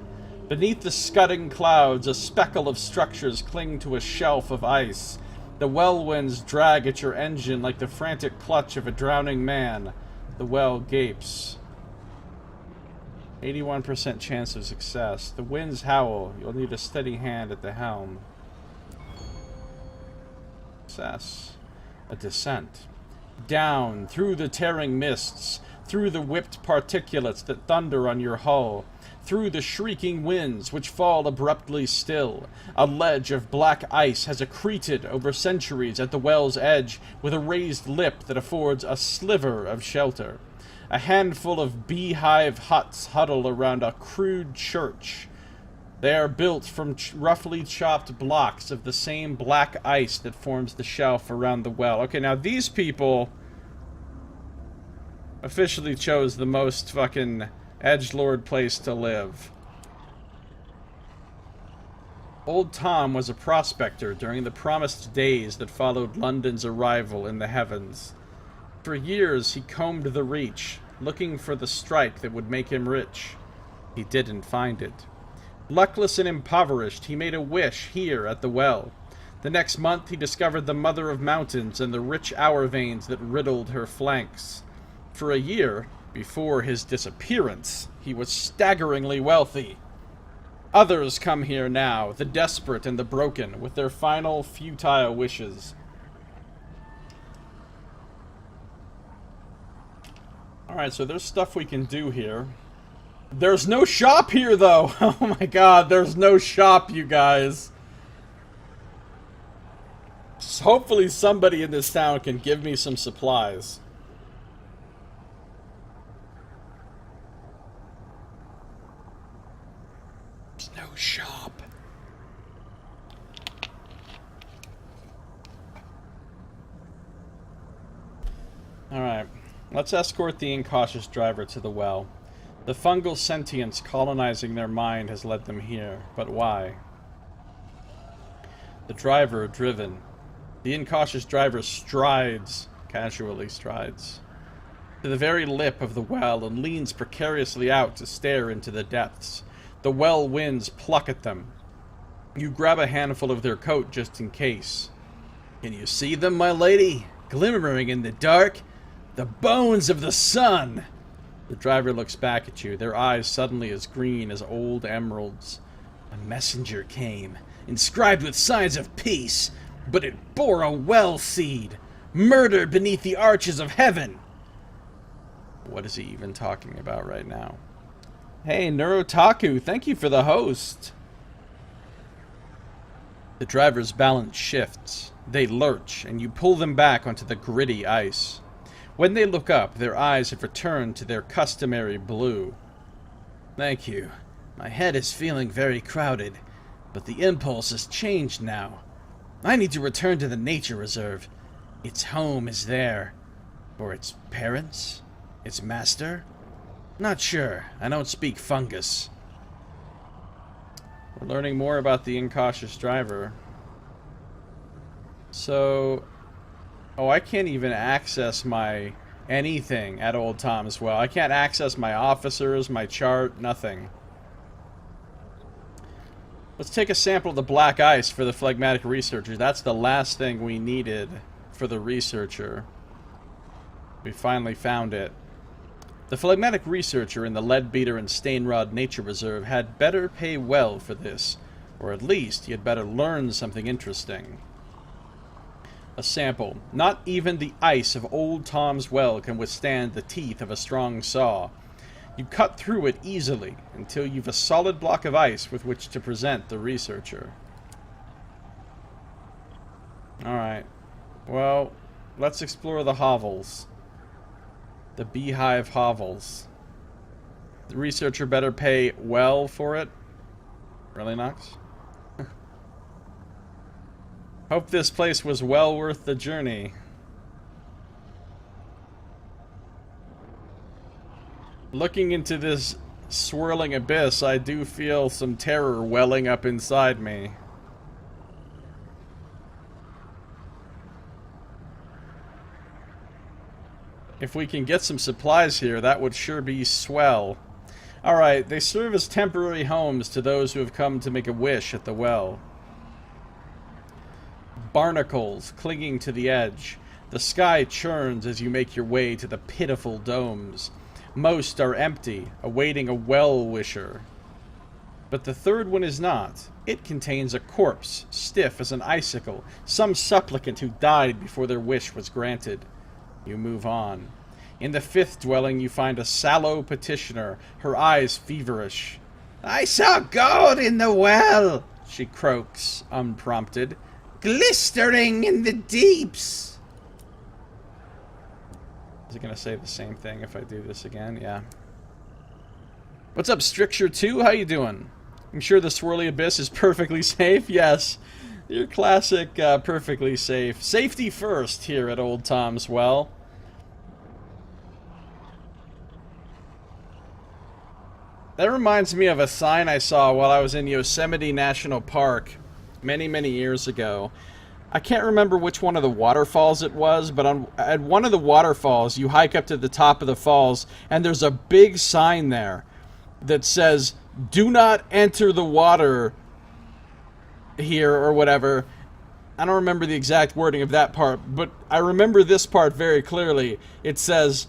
Beneath the scudding clouds, a speckle of structures cling to a shelf of ice. The well winds drag at your engine like the frantic clutch of a drowning man. The well gapes. 81% chance of success. The winds howl. You'll need a steady hand at the helm. Success. A descent. Down, through the tearing mists, through the whipped particulates that thunder on your hull, through the shrieking winds which fall abruptly still. A ledge of black ice has accreted over centuries at the well's edge with a raised lip that affords a sliver of shelter. A handful of beehive huts huddle around a crude church. They are built from roughly chopped blocks of the same black ice that forms the shelf around the well. Okay, now these people officially chose the most fucking edgelord place to live. Old Tom was a prospector during the promised days that followed London's arrival in the heavens. For years he combed the reach, looking for the strike that would make him rich. He didn't find it. Luckless and impoverished, he made a wish here at the well. The next month he discovered the mother of mountains and the rich hour veins that riddled her flanks. For a year, before his disappearance, he was staggeringly wealthy. Others come here now, the desperate and the broken, with their final futile wishes. Alright, so there's stuff we can do here. There's no shop here, though! Oh my god, there's no shop, you guys. Hopefully somebody in this town can give me some supplies. There's no shop. Alright. Let's escort the incautious driver to the well. The fungal sentience colonizing their mind has led them here, but why? The driver driven. The incautious driver strides, casually strides, to the very lip of the well and leans precariously out to stare into the depths. The well winds pluck at them. You grab a handful of their coat just in case. Can you see them, my lady? Glimmering in the dark? The bones of the sun! The driver looks back at you, their eyes suddenly as green as old emeralds. A messenger came, inscribed with signs of peace, but it bore a well seed, murdered beneath the arches of heaven. What is he even talking about right now? Hey, Neurotaku, thank you for the host. The driver's balance shifts. They lurch, and you pull them back onto the gritty ice. When they look up, their eyes have returned to their customary blue. Thank you. My head is feeling very crowded, but the impulse has changed now. I need to return to the nature reserve. Its home is there. Or its parents? Its master? Not sure. I don't speak fungus. We're learning more about the incautious driver. So... oh, I can't even access my anything at Old Tom's Well. I can't access my officers, my chart, nothing. Let's take a sample of the black ice for the phlegmatic researcher. That's the last thing we needed for the researcher. We finally found it. The phlegmatic researcher in the Leadbeater and Stainrod Nature Reserve had better pay well for this, or at least he had better learn something interesting. A sample. Not even the ice of Old Tom's Well can withstand the teeth of a strong saw. You cut through it easily until you've a solid block of ice with which to present the researcher. Alright. Well, let's explore the hovels. The beehive hovels. The researcher better pay well for it. Really, Knox? Hope this place was well worth the journey. Looking into this swirling abyss, I do feel some terror welling up inside me. If we can get some supplies here, that would sure be swell. Alright, they serve as temporary homes to those who have come to make a wish at the well. Barnacles clinging to the edge. The sky churns as you make your way to the pitiful domes. Most are empty, awaiting a well-wisher. But the third one is not. It contains a corpse, stiff as an icicle, some supplicant who died before their wish was granted. You move on. In the fifth dwelling you find a sallow petitioner, her eyes feverish. "I saw God in the well," she croaks, unprompted. "Glistering in the deeps." Is it going to say the same thing if I do this again? Yeah. What's up, Stricture 2? How you doing? I'm sure the swirly abyss is perfectly safe. Yes. Your classic, perfectly safe. Safety first here at Old Tom's Well. That reminds me of a sign I saw while I was in Yosemite National Park many, many years ago. I can't remember which one of the waterfalls it was, but at one of the waterfalls, you hike up to the top of the falls, and there's a big sign there that says, "Do not enter the water here," or whatever. I don't remember the exact wording of that part, but I remember this part very clearly. It says,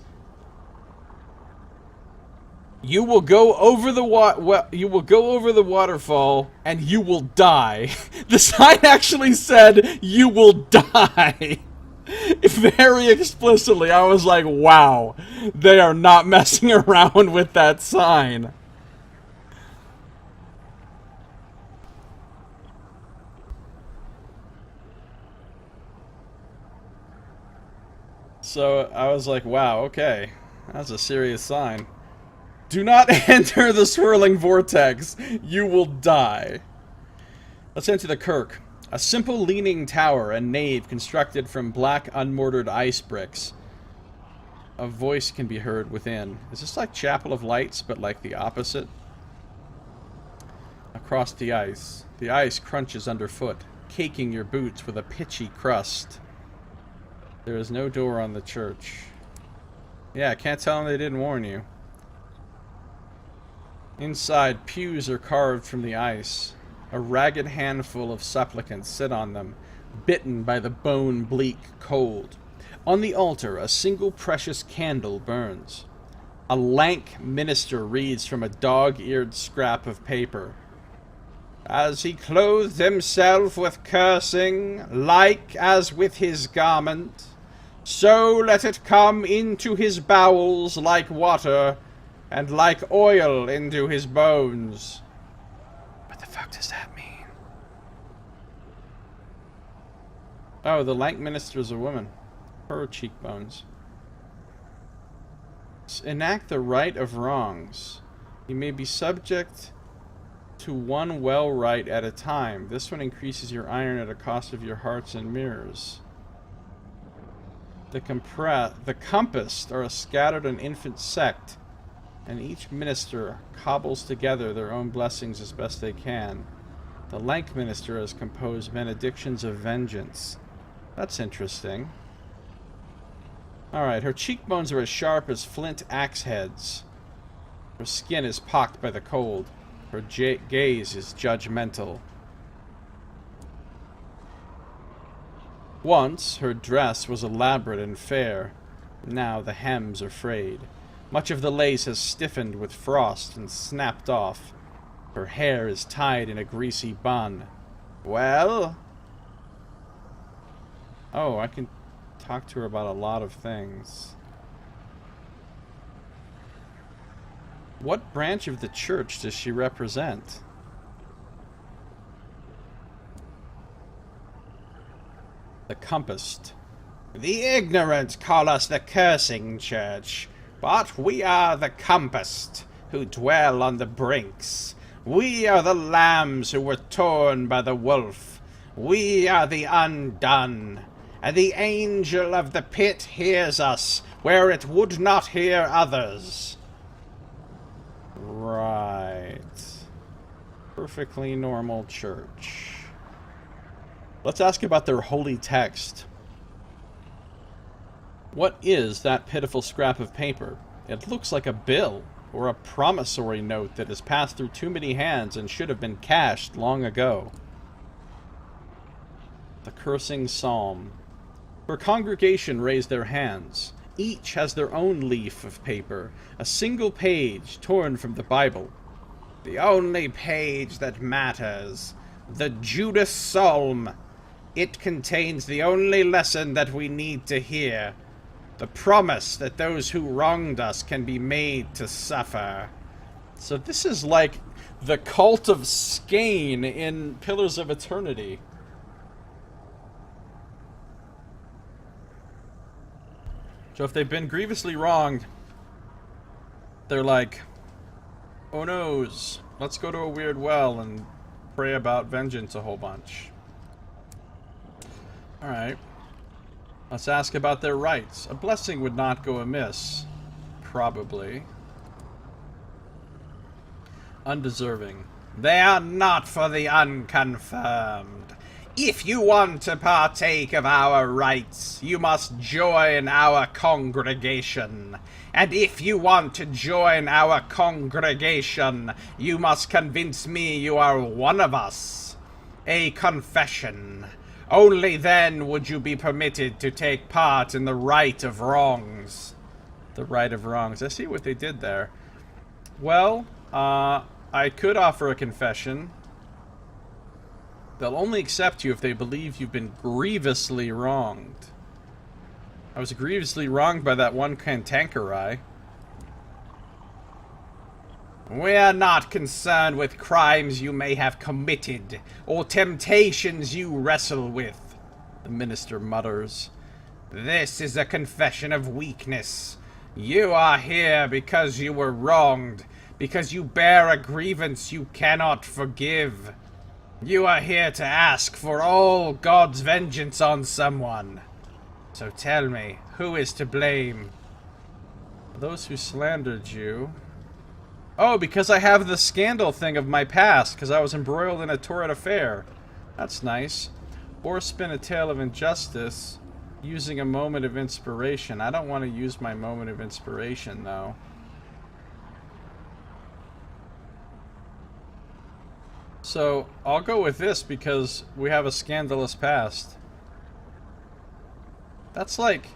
"You will go over the waterfall and you will die." The sign actually said, "You will die." Very explicitly. I was like, wow, they are not messing around with that sign. So I was like, wow, okay, that's a serious sign. Do not enter the swirling vortex. You will die. Let's enter the kirk. A simple leaning tower and nave constructed from black unmortared ice bricks. A voice can be heard within. Is this like Chapel of Lights, but like the opposite? Across the ice. The ice crunches underfoot, caking your boots with a pitchy crust. There is no door on the church. Yeah, I can't tell them they didn't warn you. Inside, pews are carved from the ice. A ragged handful of supplicants sit on them, bitten by the bone-bleak cold. On the altar, a single precious candle burns. A lank minister reads from a dog-eared scrap of paper. "As he clothed himself with cursing, like as with his garment, so let it come into his bowels like water, and like oil into his bones." What the fuck does that mean? Oh, the lank minister is a woman. Her cheekbones. Enact the right of wrongs. You may be subject to one well right at a time. This one increases your iron at a cost of your hearts and mirrors. The compassed are a scattered and infant sect, and each minister cobbles together their own blessings as best they can. The lank minister has composed benedictions of vengeance. That's interesting. Alright, her cheekbones are as sharp as flint axe heads. Her skin is pocked by the cold. Her gaze is judgmental. Once, her dress was elaborate and fair. Now the hems are frayed. Much of the lace has stiffened with frost and snapped off. Her hair is tied in a greasy bun. Well? Oh, I can talk to her about a lot of things. What branch of the church does she represent? The Compassed. The ignorant call us the Cursing Church, but we are the Compassed, who dwell on the brinks. We are the lambs who were torn by the wolf. We are the undone, and the angel of the pit hears us where it would not hear others. Right. Perfectly normal church. Let's ask about their holy text. What is that pitiful scrap of paper? It looks like a bill, or a promissory note that has passed through too many hands and should have been cashed long ago. The Cursing Psalm. Her congregation raised their hands. Each has their own leaf of paper, a single page torn from the Bible. The only page that matters. The Judas Psalm. It contains the only lesson that we need to hear. The promise that those who wronged us can be made to suffer. So this is like the cult of Skane in Pillars of Eternity. So if they've been grievously wronged, they're like, oh noes, let's go to a weird well and pray about vengeance a whole bunch. Alright. Let's ask about their rights. A blessing would not go amiss. Probably. Undeserving. They are not for the unconfirmed. If you want to partake of our rites, you must join our congregation. And if you want to join our congregation, you must convince me you are one of us. A confession. Only then would you be permitted to take part in the right of wrongs. The right of wrongs. I see what they did there. Well, I could offer a confession. They'll only accept you if they believe you've been grievously wronged. I was grievously wronged by that one cantankerite. We are not concerned with crimes you may have committed, or temptations you wrestle with, the minister mutters. This is a confession of weakness. You are here because you were wronged, because you bear a grievance you cannot forgive. You are here to ask for all God's vengeance on someone. So tell me, who is to blame? Those who slandered you. Oh, because I have the scandal thing of my past, because I was embroiled in a torrid affair. That's nice. Or spin a tale of injustice using a moment of inspiration. I don't want to use my moment of inspiration, though. So, I'll go with this because we have a scandalous past. That's like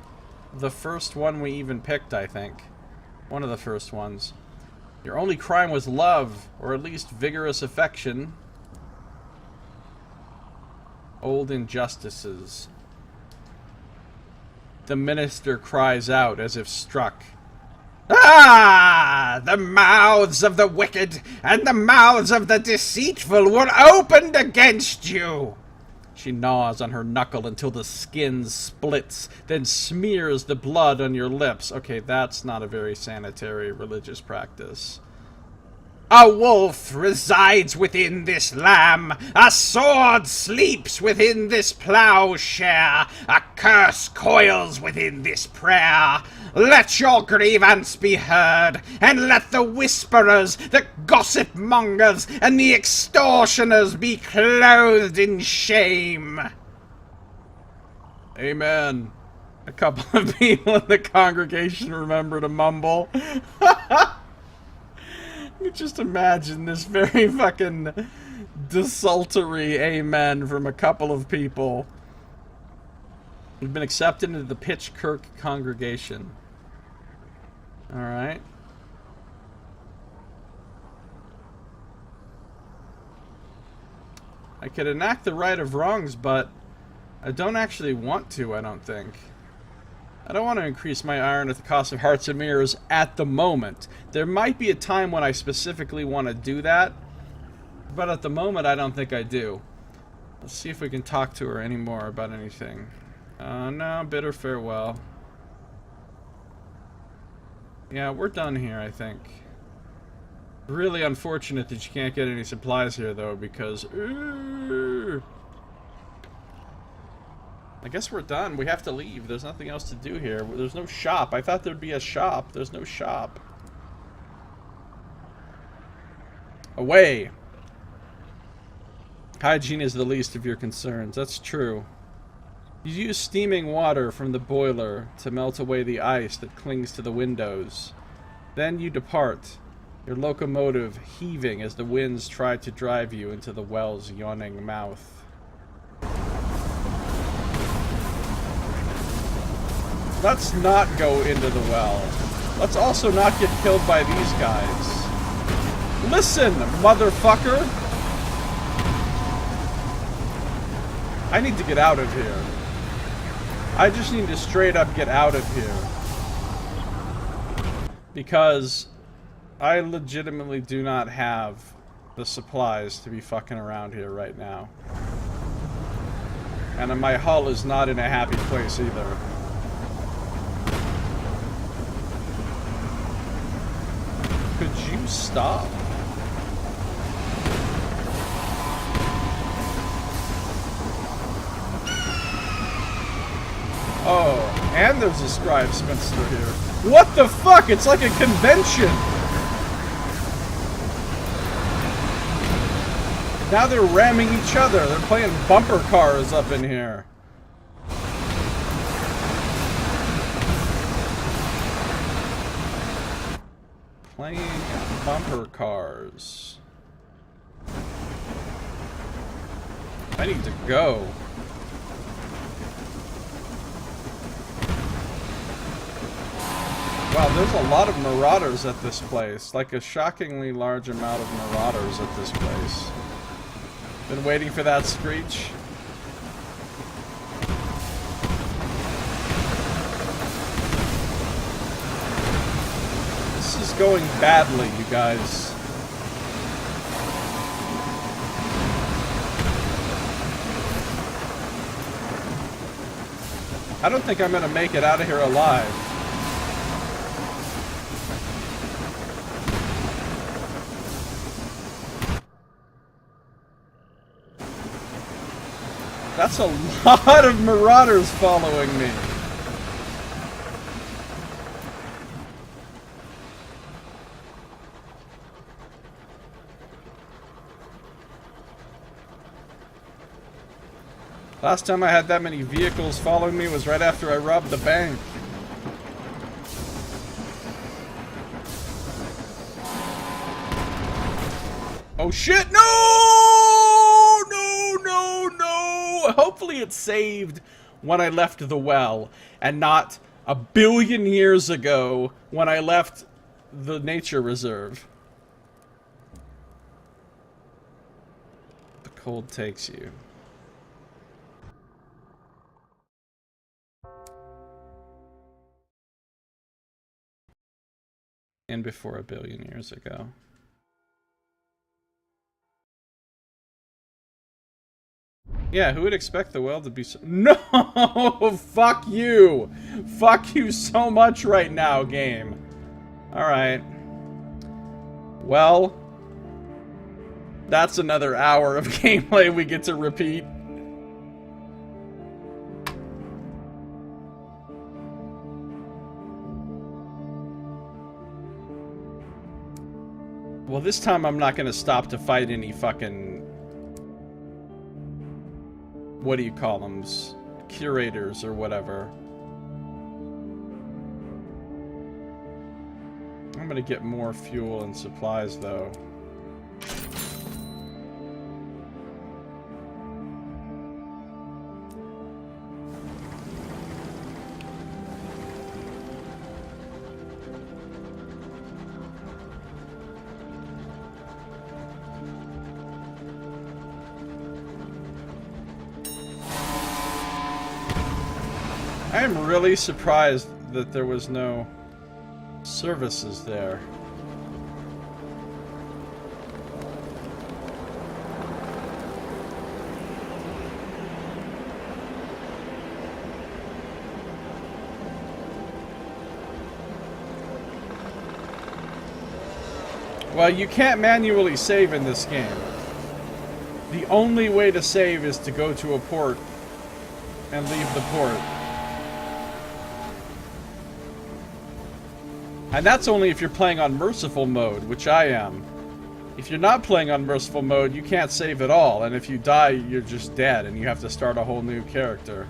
the first one we even picked, I think. One of the first ones. Your only crime was love, or at least vigorous affection. Old injustices. The minister cries out as if struck. Ah! The mouths of the wicked and the mouths of the deceitful were opened against you! She gnaws on her knuckle until the skin splits, then smears the blood on your lips. Okay, that's not a very sanitary religious practice. A wolf resides within this lamb. A sword sleeps within this plowshare. A curse coils within this prayer. Let your grievance be heard, and let the whisperers, the gossip mongers, and the extortioners be clothed in shame. Amen. A couple of people in the congregation remember to mumble. You just imagine this very fucking desultory amen from a couple of people. You've been accepted into the Pitchkirk congregation. Alright. I could enact the right of wrongs, but I don't actually want to, I don't think. I don't want to increase my iron at the cost of hearts and mirrors at the moment. There might be a time when I specifically want to do that, but at the moment I don't think I do. Let's see if we can talk to her anymore about anything. No, bitter farewell. Yeah, we're done here, I think. Really unfortunate that you can't get any supplies here, though, because... I guess we're done. We have to leave. There's nothing else to do here. There's no shop. I thought there'd be a shop. There's no shop. Away! Hygiene is the least of your concerns. That's true. You use steaming water from the boiler to melt away the ice that clings to the windows. Then you depart, your locomotive heaving as the winds try to drive you into the well's yawning mouth. Let's not go into the well. Let's also not get killed by these guys. Listen, motherfucker! I need to get out of here. I just need to straight up get out of here. Because I legitimately do not have the supplies to be fucking around here right now. And my hull is not in a happy place either. Could you stop? Oh, and there's a scribe spinster here. What the fuck? It's like a convention! Now they're ramming each other. They're playing bumper cars up in here. Playing bumper cars. I need to go. Wow, there's a lot of marauders at this place. Like a shockingly large amount of marauders at this place. Been waiting for that screech. This is going badly, you guys. I don't think I'm gonna make it out of here alive. That's a lot of marauders following me. Last time I had that many vehicles following me was right after I robbed the bank. Oh shit, no! Hopefully it saved when I left the well, and not a billion years ago when I left the nature reserve. The cold takes you. And before a billion years ago. Yeah, who would expect the well to be so— No! Fuck you! Fuck you so much right now, game. Alright. Well, that's another hour of gameplay we get to repeat. Well, this time I'm not gonna stop to fight any fucking— what do you call them? Curators or whatever. I'm gonna get more fuel and supplies, though. I am really surprised that there was no services there. Well, you can't manually save in this game. The only way to save is to go to a port and leave the port. And that's only if you're playing on merciful mode, which I am. If you're not playing on merciful mode, you can't save at all, and if you die, you're just dead, and you have to start a whole new character.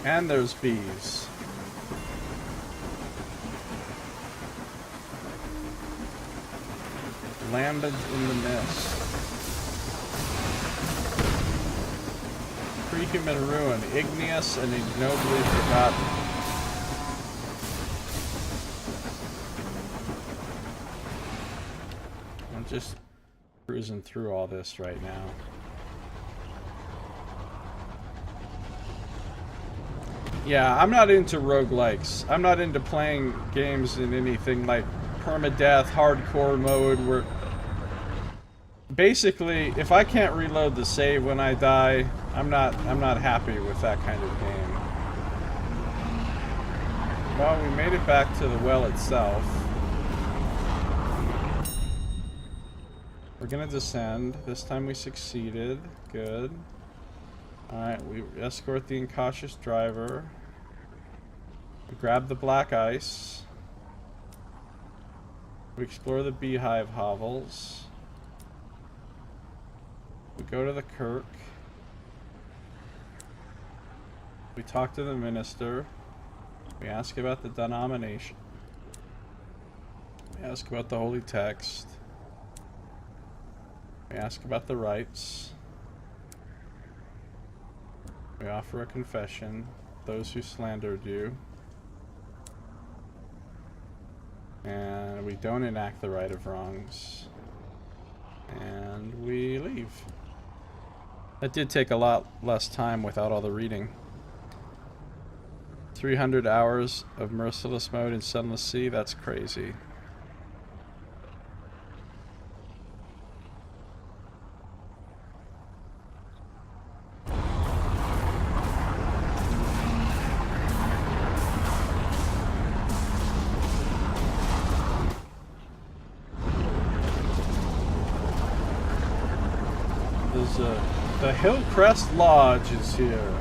And there's bees. Lambent in the mist. Pre-human ruin, igneous and ignobly forgotten. I'm just cruising through all this right now. Yeah, I'm not into roguelikes. I'm not into playing games in anything like permadeath, hardcore mode, where basically, if I can't reload the save when I die, I'm not happy with that kind of game. Well, we made it back to the well itself. We're gonna descend. This time we succeeded. Good. Alright, we escort the incautious driver. We grab the black ice. We explore the beehive hovels. We go to the Kirk. We talk to the minister. We ask about the denomination. We ask about the holy text. We ask about the rites. We offer a confession, those who slandered you. And we don't enact the right of wrongs. And we leave. That did take a lot less time without all the reading. 300 hours of merciless mode in Sunless Sea, that's crazy. The Hillcrest Lodge is here.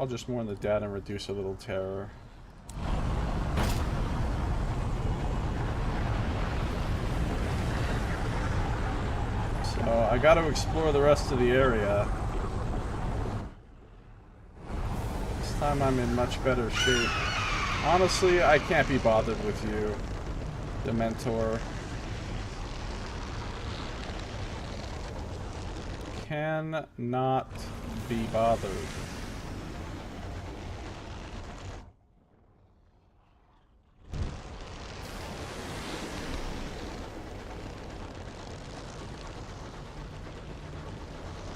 I'll just mourn the dead and reduce a little terror. So I got to explore the rest of the area. This time I'm in much better shape. Honestly, I can't be bothered with you, Dementor. Cannot be bothered.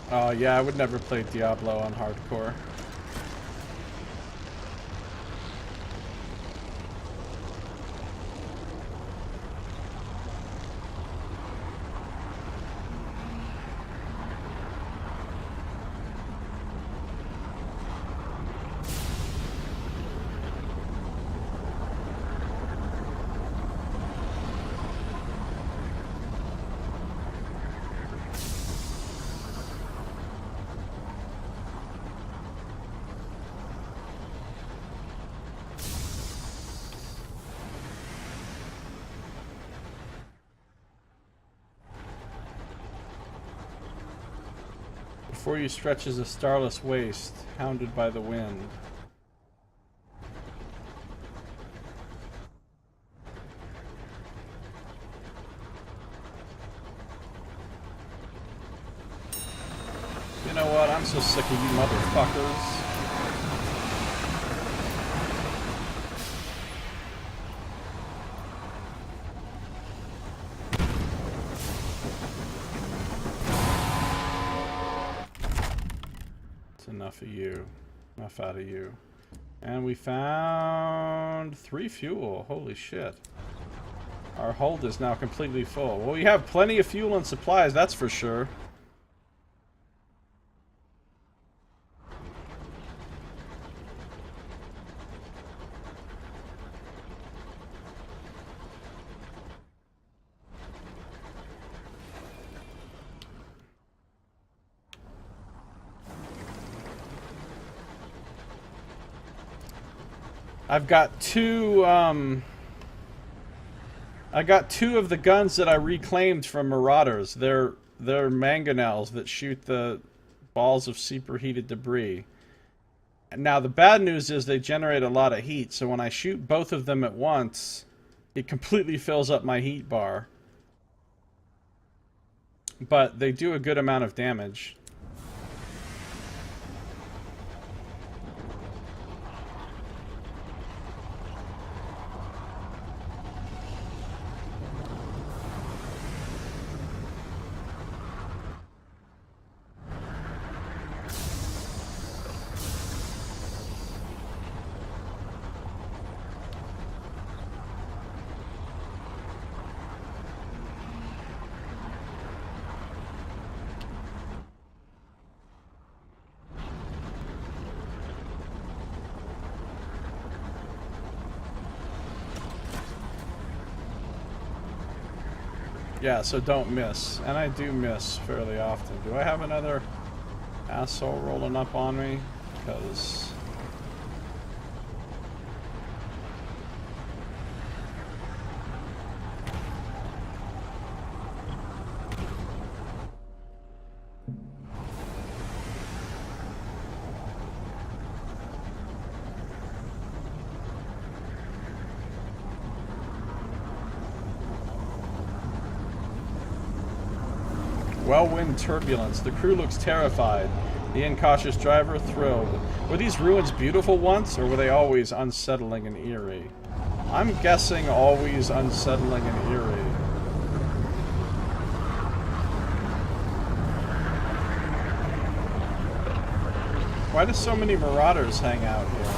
Oh yeah, I would never play Diablo on hardcore. Before you stretches a starless waste, hounded by the wind. know what? I'm so sick of you motherfuckers. It's enough of you. Enough out of you. And we found 3 fuel. Holy shit. Our hold is now completely full. Well, we have plenty of fuel and supplies, that's for sure. I've got two of the guns that I reclaimed from Marauders. They're mangonels that shoot the balls of superheated debris. Now the bad news is they generate a lot of heat, so when I shoot both of them at once, it completely fills up my heat bar. But they do a good amount of damage. Yeah, so don't miss. And I do miss fairly often. Do I have another asshole rolling up on me? Because... Well-wind turbulence. The crew looks terrified. The incautious driver thrilled. Were these ruins beautiful once, or were they always unsettling and eerie? I'm guessing always unsettling and eerie. Why do so many marauders hang out here?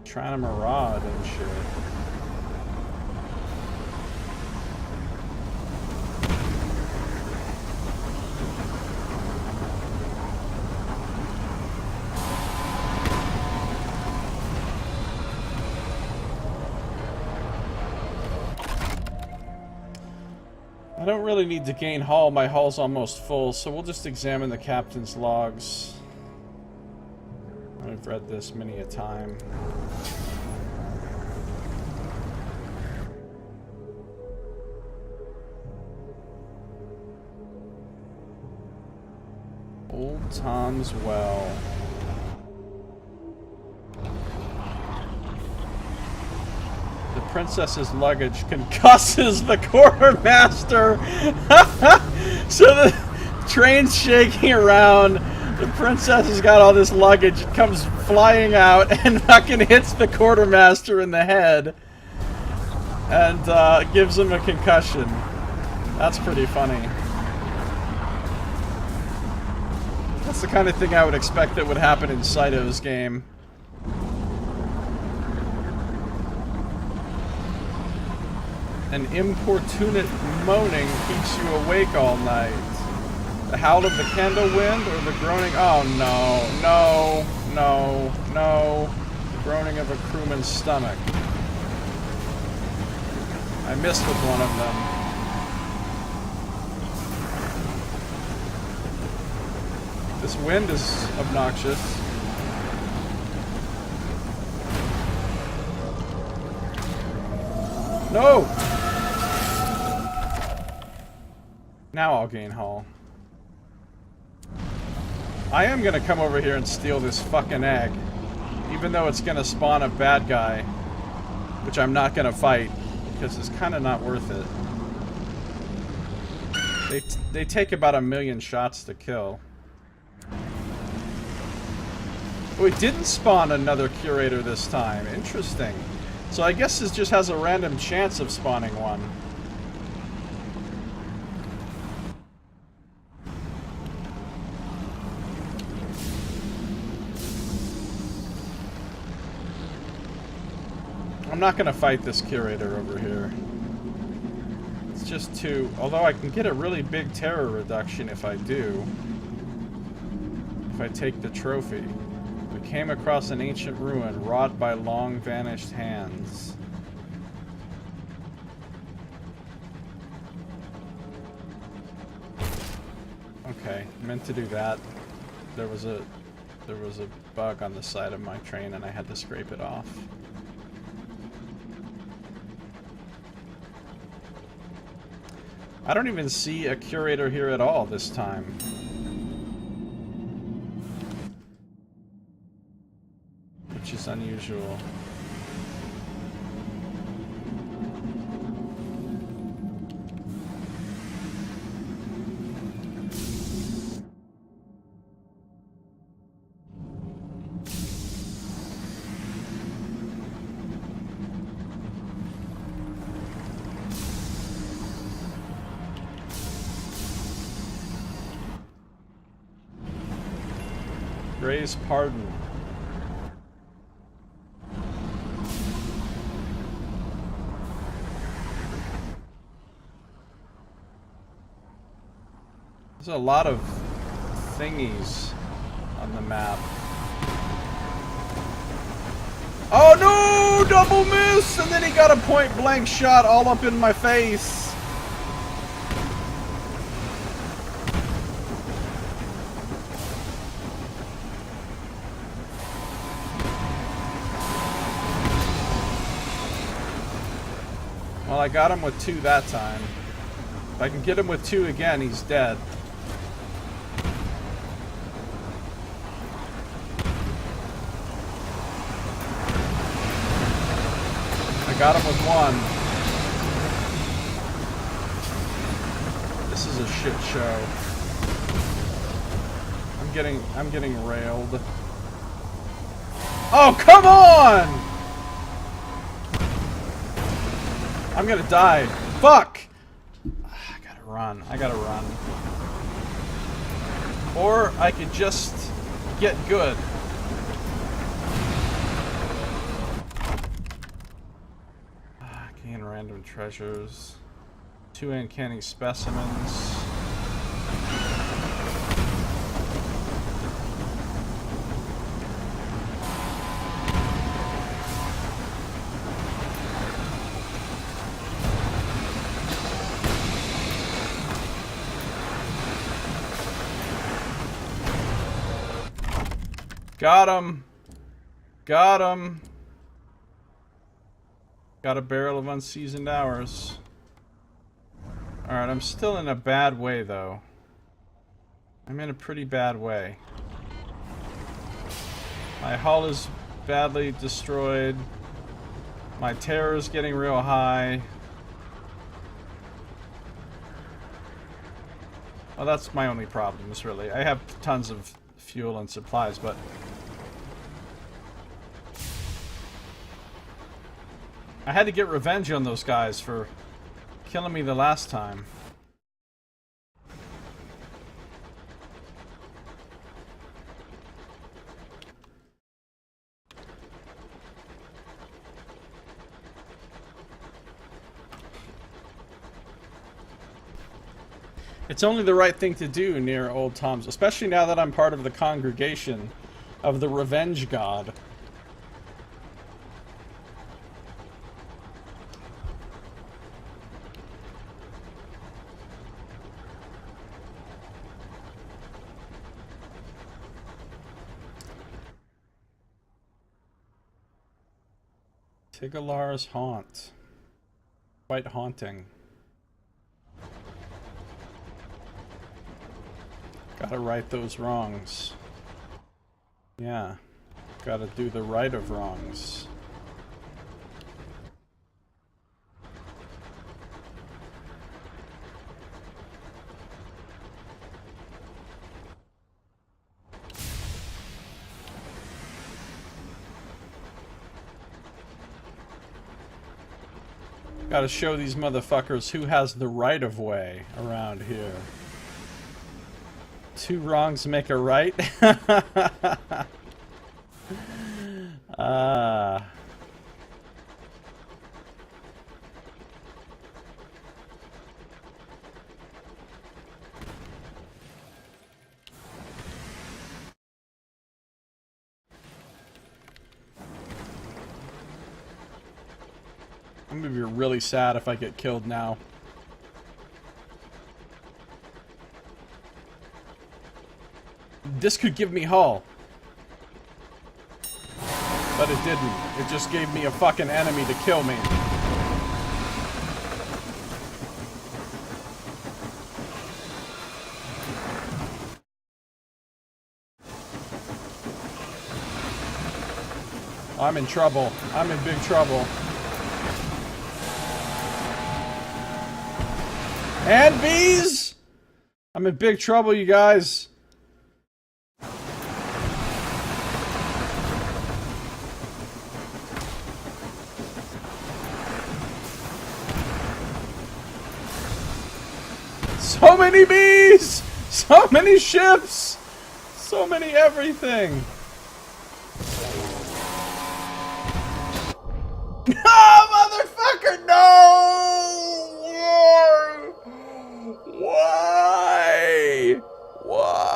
Trying to maraud and shit. I don't really need to gain hull. My hull's almost full, so we'll just examine the captain's logs. I've read this many a time. Old Tom's Well. The princess's luggage concusses the quartermaster. So the train's shaking around. The princess has got all this luggage. It comes flying out and fucking hits the quartermaster in the head. And gives him a concussion. That's pretty funny. That's the kind of thing I would expect that would happen in Saito's game. An importunate moaning keeps you awake all night. The howl of the candle wind or the groaning... Oh no, no, no, no. The groaning of a crewman's stomach. I missed with one of them. This wind is obnoxious. No! Now I'll gain hull. I am gonna come over here and steal this fucking egg. Even though it's gonna spawn a bad guy, which I'm not gonna fight, because it's kind of not worth it. They take about 1,000,000 shots to kill. Oh, it didn't spawn another curator this time. Interesting. So I guess this just has a random chance of spawning one. I'm not gonna fight this curator over here. It's just too... Although I can get a really big terror reduction if I do. If I take the trophy. We came across an ancient ruin wrought by long vanished hands. Okay, meant to do that. There was a bug on the side of my train and I had to scrape it off. I don't even see a curator here at all this time. Which is unusual. Gray's pardon. There's a lot of thingies on the map. Oh no! Double miss! And then he got a point blank shot all up in my face. Well, I got him with 2 that time. If I can get him with 2 again, he's dead. I got him with 1. This is a shit show. I'm getting railed. Oh, come on! I'm gonna die. Fuck! I gotta run. I gotta run. Or I could just get good. Gain random treasures. 2 uncanny specimens. Got him! Got him! Got a barrel of unseasoned hours. Alright, I'm still in a bad way, though. I'm in a pretty bad way. My hull is badly destroyed. My terror is getting real high. Well, that's my only problems, really. I have tons of fuel and supplies, but... I had to get revenge on those guys for killing me the last time. It's only the right thing to do near Old Tom's, especially now that I'm part of the congregation of the Revenge God. Tigalar's Haunt. Quite haunting. Gotta right those wrongs. Yeah. Gotta do the right of wrongs. Gotta show these motherfuckers who has the right of way around here. Two wrongs make a right? I'm gonna be really sad if I get killed now. This could give me hull. But it didn't. It just gave me a fucking enemy to kill me. I'm in trouble. I'm in big trouble. And bees! I'm in big trouble, you guys. So many bees! So many ships! So many everything! No, motherfucker, no! Why? Why?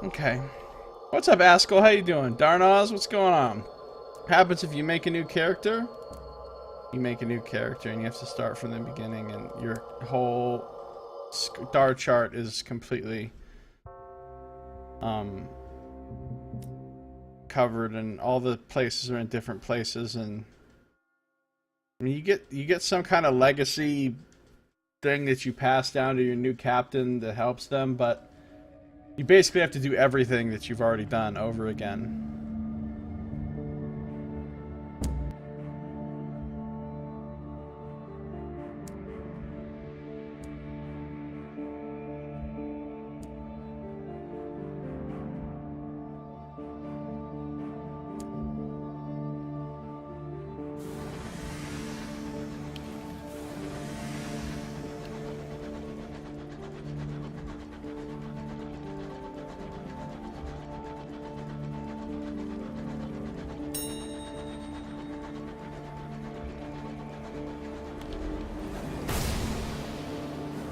Okay. What's up, Askell? How you doing? Darnaz, what's going on? Happens if you make a new character? You make a new character and you have to start from the beginning, and your whole star chart is completely covered, and all the places are in different places, and I mean, you get some kind of legacy thing that you pass down to your new captain that helps them, but you basically have to do everything that you've already done over again.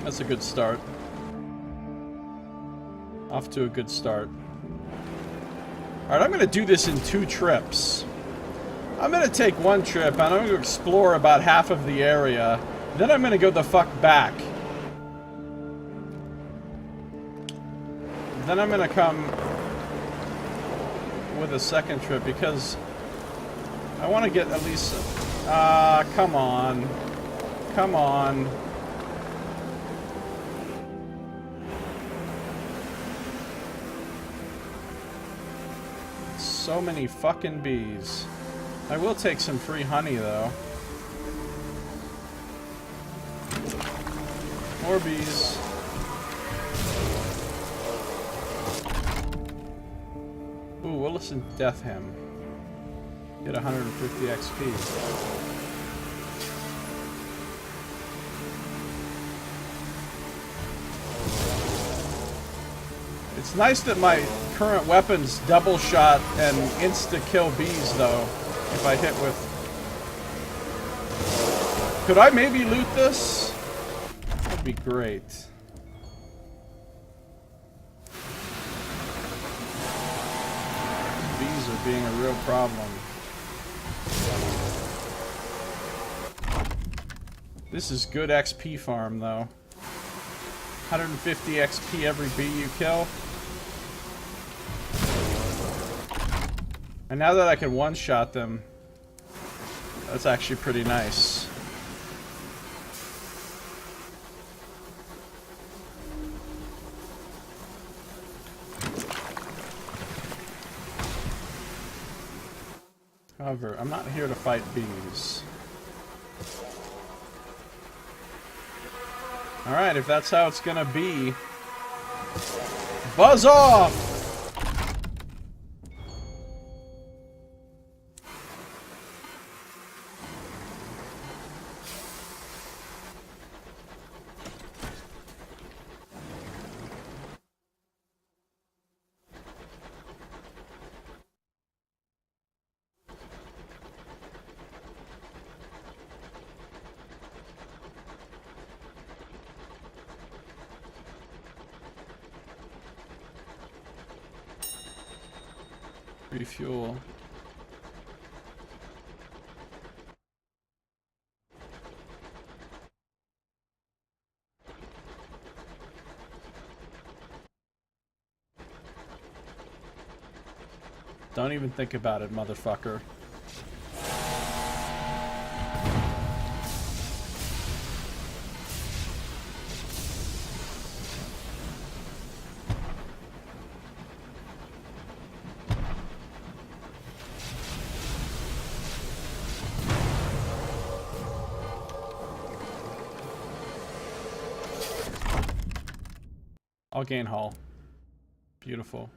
That's a good start. Off to a good start. Alright, I'm gonna do this in 2 trips. I'm gonna take one trip and I'm gonna explore about half of the area. Then I'm gonna go the fuck back. Then I'm gonna come with a second trip because I want to get at least... come on. Come on. So many fucking bees. I will take some free honey, though. More bees. Ooh, Willis and Deathham. Get 150 XP. It's nice that my current weapons double shot and insta-kill bees, though, if I hit with... Could I maybe loot this? That'd be great. Bees are being a real problem. This is good XP farm, though. 150 XP every bee you kill. And now that I can one-shot them, That's actually pretty nice. However, I'm not here to fight bees. Alright, if that's how it's gonna be, buzz off! Refuel. Don't even think about it, motherfucker. I'll gain hull. Beautiful.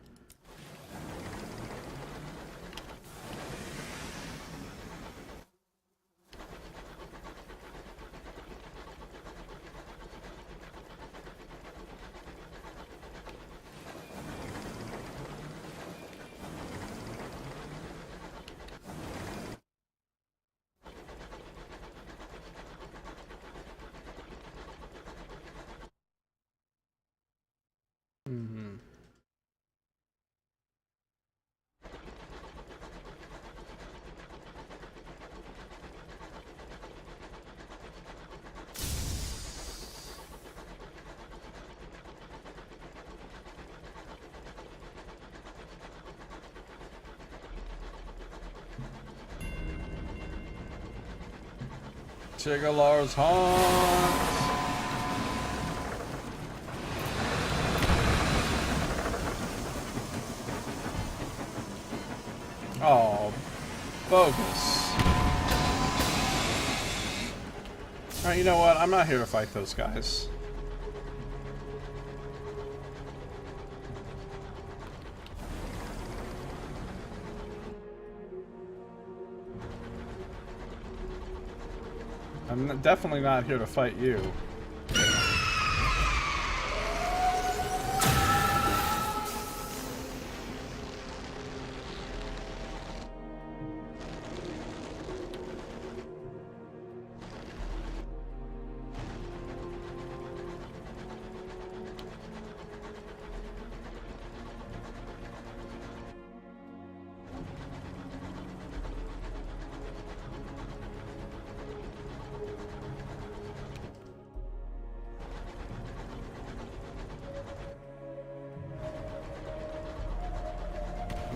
Chigalar's haunt. Oh, bogus. Alright, you know what? I'm not here to fight those guys. I'm definitely not here to fight you.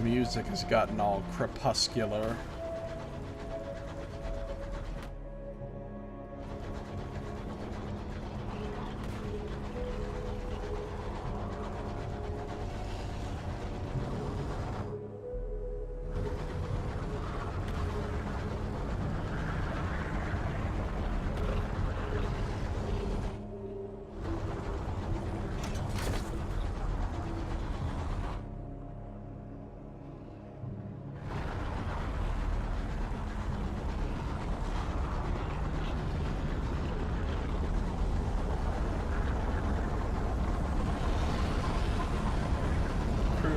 Music has gotten all crepuscular.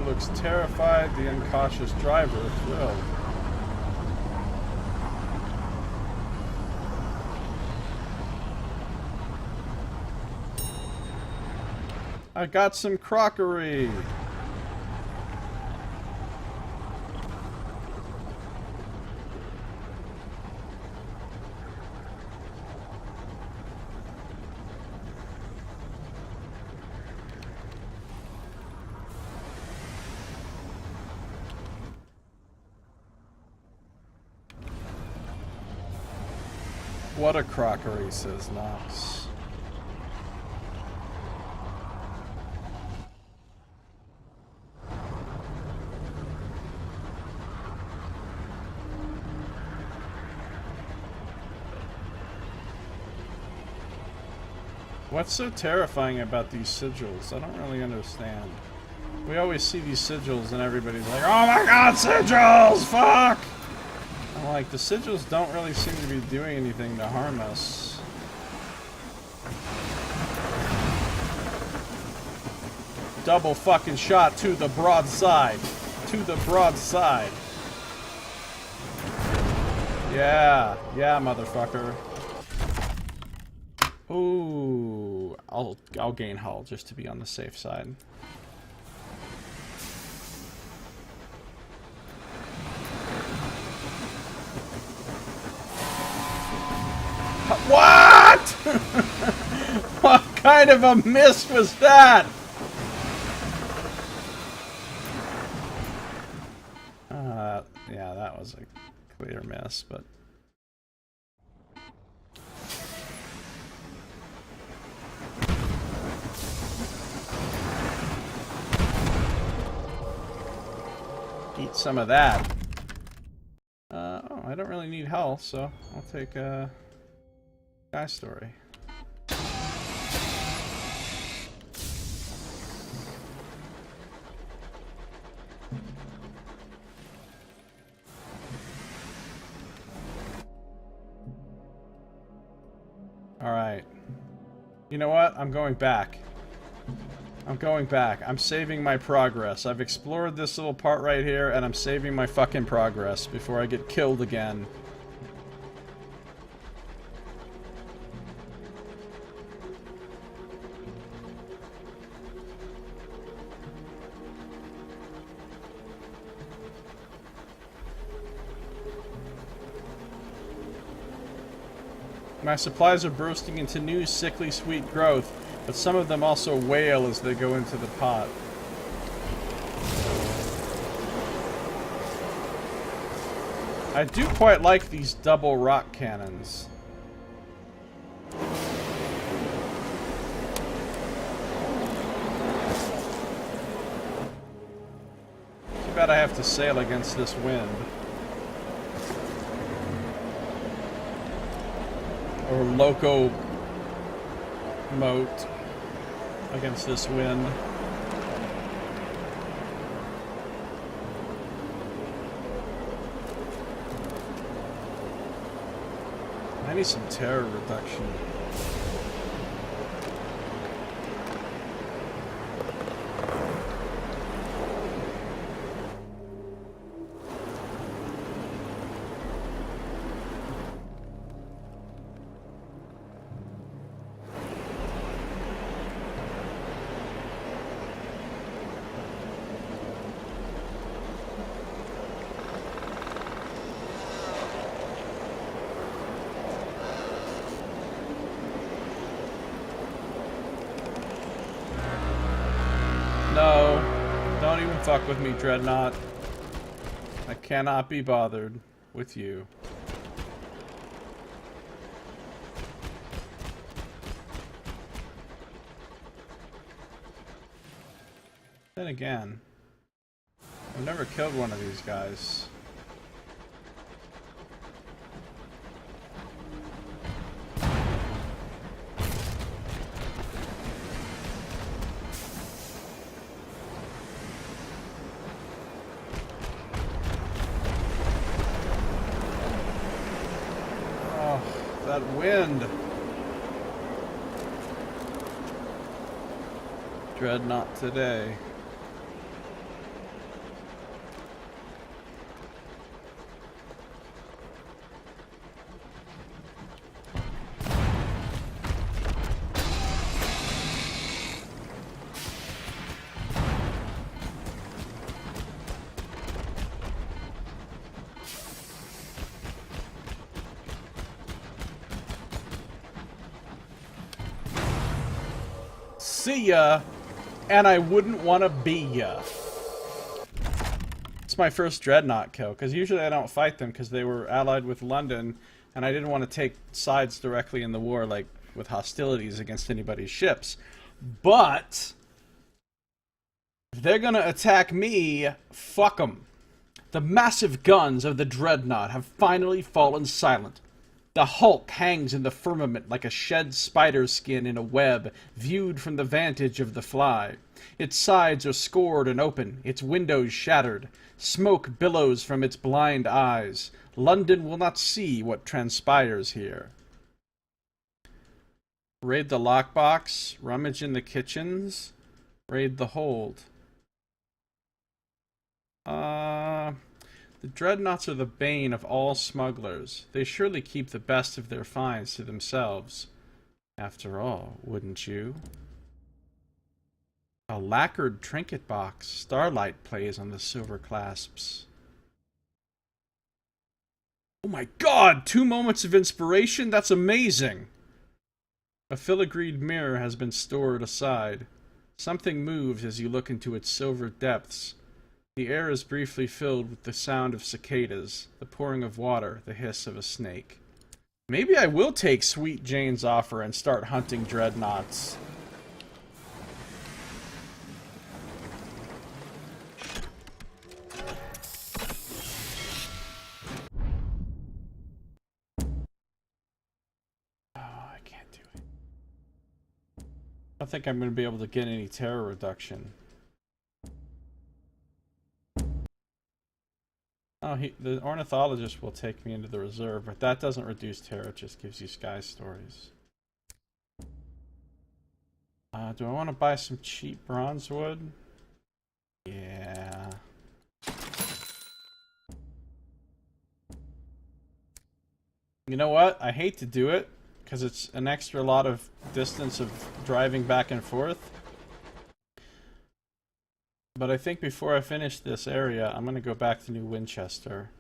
Looks terrified, the incautious driver thrilled. I got some crockery. What a crockery, says Nox. What's so terrifying about these sigils? I don't really understand. We always see these sigils and everybody's like, oh my god, sigils! Fuck! I'm like, the sigils don't really seem to be doing anything to harm us. Double fucking shot to the broadside. To the broadside. Yeah. Yeah, motherfucker. Ooh. I'll gain hull just to be on the safe side. What? What kind of a miss was that? Yeah, that was a clear miss, but... Eat some of that. Oh, I don't really need health, so I'll take Sky Story. Alright. You know what? I'm going back. I'm going back. I'm saving my progress. I've explored this little part right here, and I'm saving my fucking progress before I get killed again. My supplies are bursting into new, sickly sweet growth, but some of them also wail as they go into the pot. I do quite like these double rock cannons. Too bad I have to sail against this wind. Or Locomotive against this wind. I need some terror reduction. No, don't even fuck with me, Dreadnought. I cannot be bothered with you. Then again, I've never killed one of these guys. That wind. Dreadnought today. See ya, and I wouldn't want to be ya. It's my first Dreadnought kill, because usually I don't fight them because they were allied with London, and I didn't want to take sides directly in the war, like with hostilities against anybody's ships. But if they're gonna attack me, fuck them. The massive guns of the dreadnought have finally fallen silent. The hulk hangs in the firmament like a shed spider skin in a web, viewed from the vantage of the fly. Its sides are scored and open, its windows shattered. Smoke billows from its blind eyes. London will not see what transpires here. Raid the lockbox, rummage in the kitchens, raid the hold. The dreadnoughts are the bane of all smugglers. They surely keep the best of their finds to themselves. After all, wouldn't you? A lacquered trinket box. Starlight plays on the silver clasps. Oh my god! 2 moments of inspiration? That's amazing! A filigreed mirror has been stored aside. Something moves as you look into its silver depths. The air is briefly filled with the sound of cicadas, the pouring of water, the hiss of a snake. Maybe I will take Sweet Jane's offer and start hunting dreadnoughts. Oh, I can't do it. I don't think I'm going to be able to get any terror reduction. Oh, the ornithologist will take me into the reserve, but that doesn't reduce terror, it just gives you sky stories. Do I want to buy some cheap bronze wood? Yeah. You know what? I hate to do it, because it's an extra lot of distance of driving back and forth. But I think before I finish this area, I'm going to go back to New Winchester.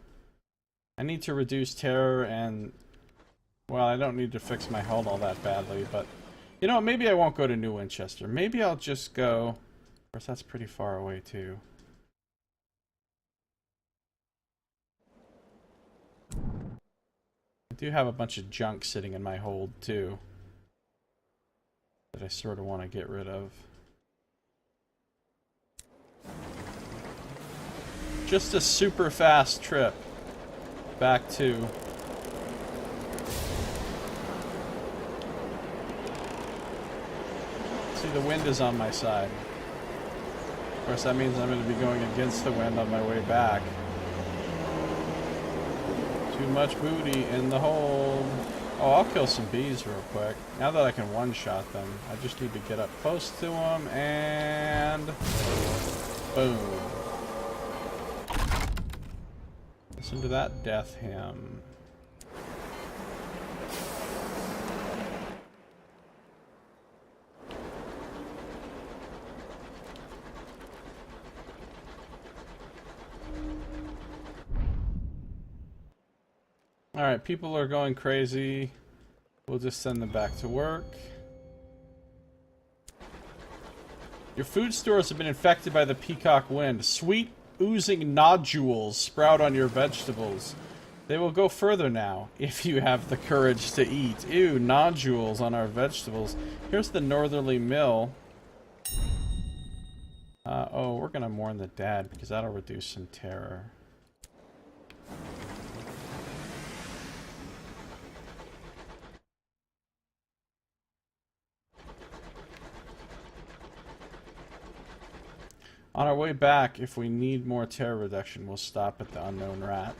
I need to reduce terror and... well, I don't need to fix my hull all that badly, but... you know, maybe I won't go to New Winchester. Maybe I'll just go... of course, that's pretty far away, too. I do have a bunch of junk sitting in my hold, too. That I sort of want to get rid of. Just a super fast trip back to... see, the wind is on my side. Of course, that means I'm going to be going against the wind on my way back. Too much booty in the hold. Oh, I'll kill some bees real quick. Now that I can one-shot them, I just need to get up close to them and... boom. Listen to that death hymn. Alright, people are going crazy. We'll just send them back to work. Your food stores have been infected by the peacock wind. Sweet oozing nodules sprout on your vegetables. They will go further now, if you have the courage to eat. Ew, nodules on our vegetables. Here's the northerly mill. Oh, we're gonna mourn the dead, because that'll reduce some terror. On our way back, if we need more terror reduction, we'll stop at the Unknown Rat.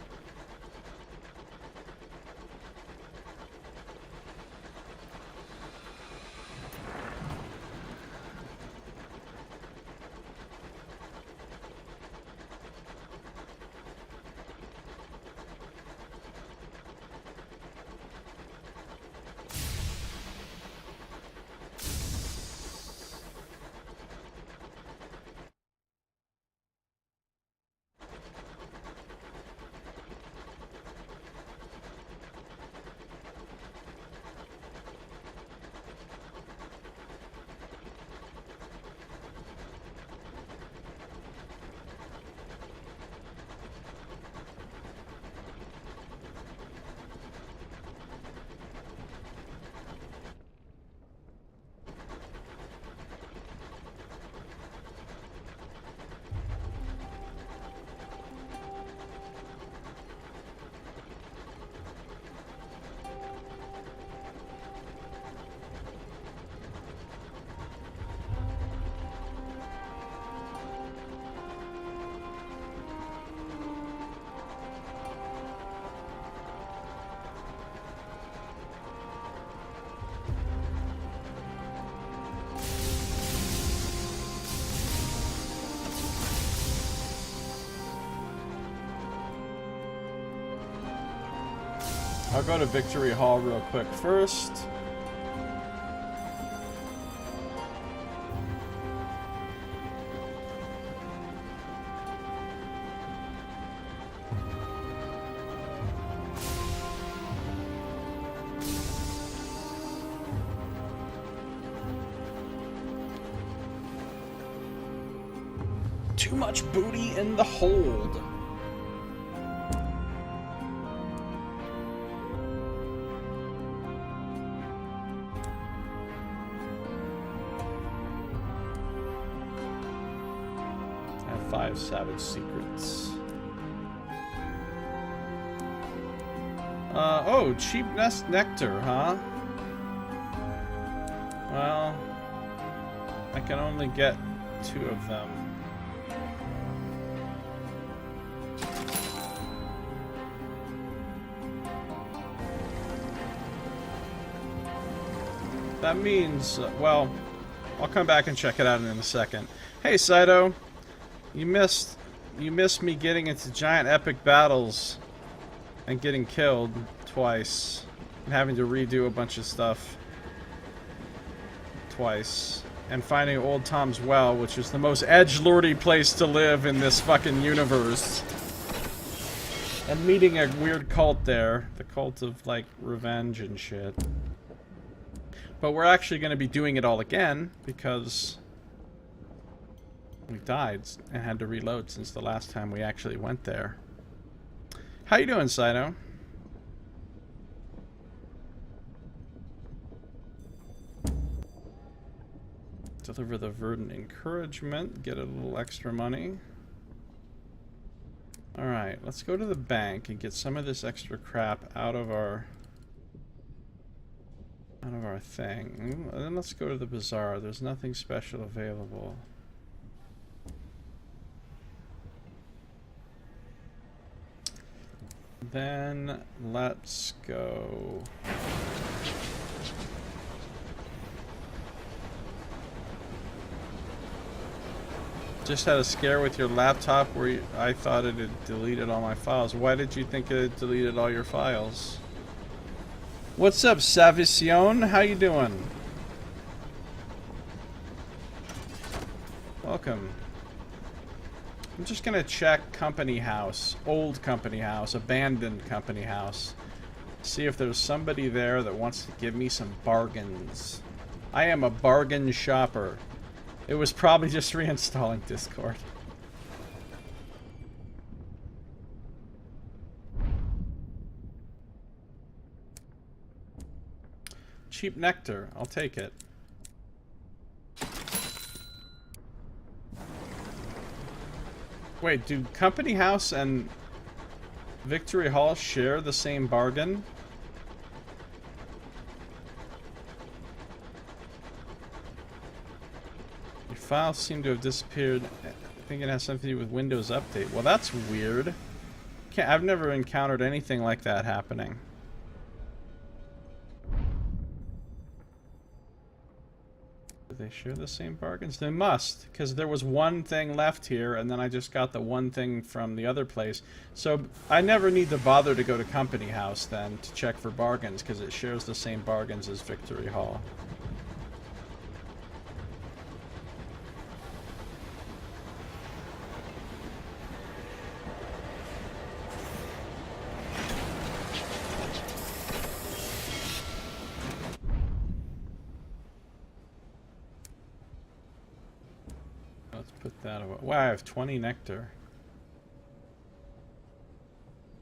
I'll go to Victory Hall real quick first. Too much booty in the hold. I have 5 savage secrets. Oh, cheap nest nectar, huh? Well, I can only get 2 of them. That means, well, I'll come back and check it out in a second. Hey, Saito, you missed me getting into giant epic battles and getting killed twice and having to redo a bunch of stuff twice and finding Old Tom's Well, which is the most edgelordy place to live in this fucking universe, and meeting a weird cult there, the cult of like revenge and shit. But we're actually going to be doing it all again because we died and had to reload since the last time we actually went there. How you doing, Saito? Deliver the verdant encouragement, get a little extra money. Alright, let's go to the bank and get some of this extra crap out of our thing. And then let's go to the bazaar. There's nothing special available. Then let's go. Just had a scare with your laptop where I thought it had deleted all my files. Why did you think it had deleted all your files? What's up, Savision? How you doing? Welcome. I'm just gonna check company house, old company house, abandoned company house. See if there's somebody there that wants to give me some bargains. I am a bargain shopper. It was probably just reinstalling Discord. Cheap nectar. I'll take it. Wait, do Company House and Victory Hall share the same bargain? Your files seem to have disappeared. I think it has something to do with Windows Update. Well, that's weird. I've never encountered anything like that happening. Do they share the same bargains? They must, because there was one thing left here, and then I just got the one thing from the other place. So I never need to bother to go to Company House then to check for bargains, because it shares the same bargains as Victory Hall. Put that away. Wow, I have 20 nectar.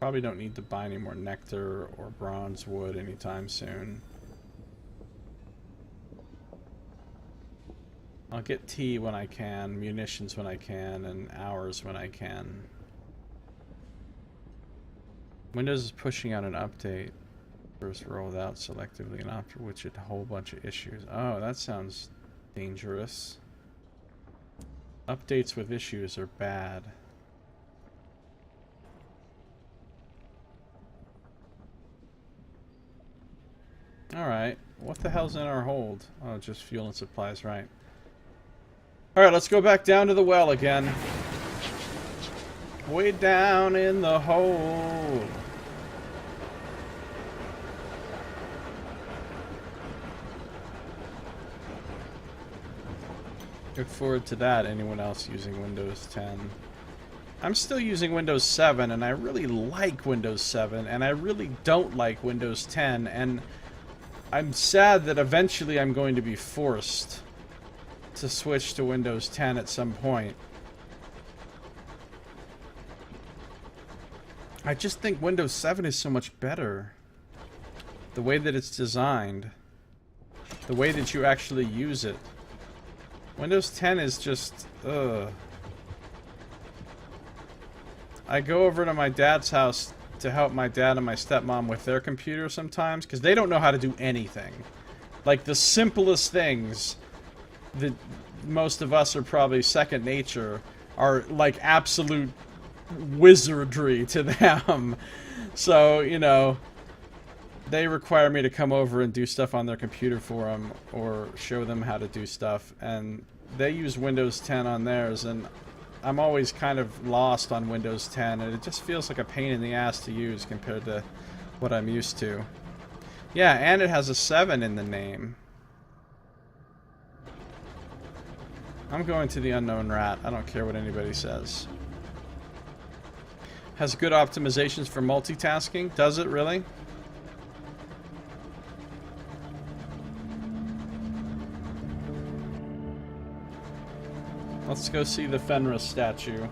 Probably don't need to buy any more nectar or bronze wood anytime soon. I'll get tea when I can, munitions when I can, and hours when I can. Windows is pushing out an update. First rolled out selectively and after which a whole bunch of issues. Oh, that sounds dangerous. Updates with issues are bad. Alright, what the hell's in our hold? Oh, just fuel and supplies, right. Alright, let's go back down to the well again. Way down in the hole. Look forward to that, anyone else using Windows 10. I'm still using Windows 7, and I really like Windows 7, and I really don't like Windows 10, and I'm sad that eventually I'm going to be forced to switch to Windows 10 at some point. I just think Windows 7 is so much better. The way that it's designed. The way that you actually use it. Windows 10 is just, ugh. I go over to my dad's house to help my dad and my stepmom with their computer sometimes, because they don't know how to do anything. Like, the simplest things that most of us are probably second nature are, like, absolute wizardry to them. So, you know, they require me to come over and do stuff on their computer for them, or show them how to do stuff, and they use Windows 10 on theirs, and I'm always kind of lost on Windows 10, and it just feels like a pain in the ass to use compared to what I'm used to. Yeah, and it has a 7 in the name. I'm going to the Unknown Rat. I don't care what anybody says. Has good optimizations for multitasking. Does it really? Let's go see the Fenris statue.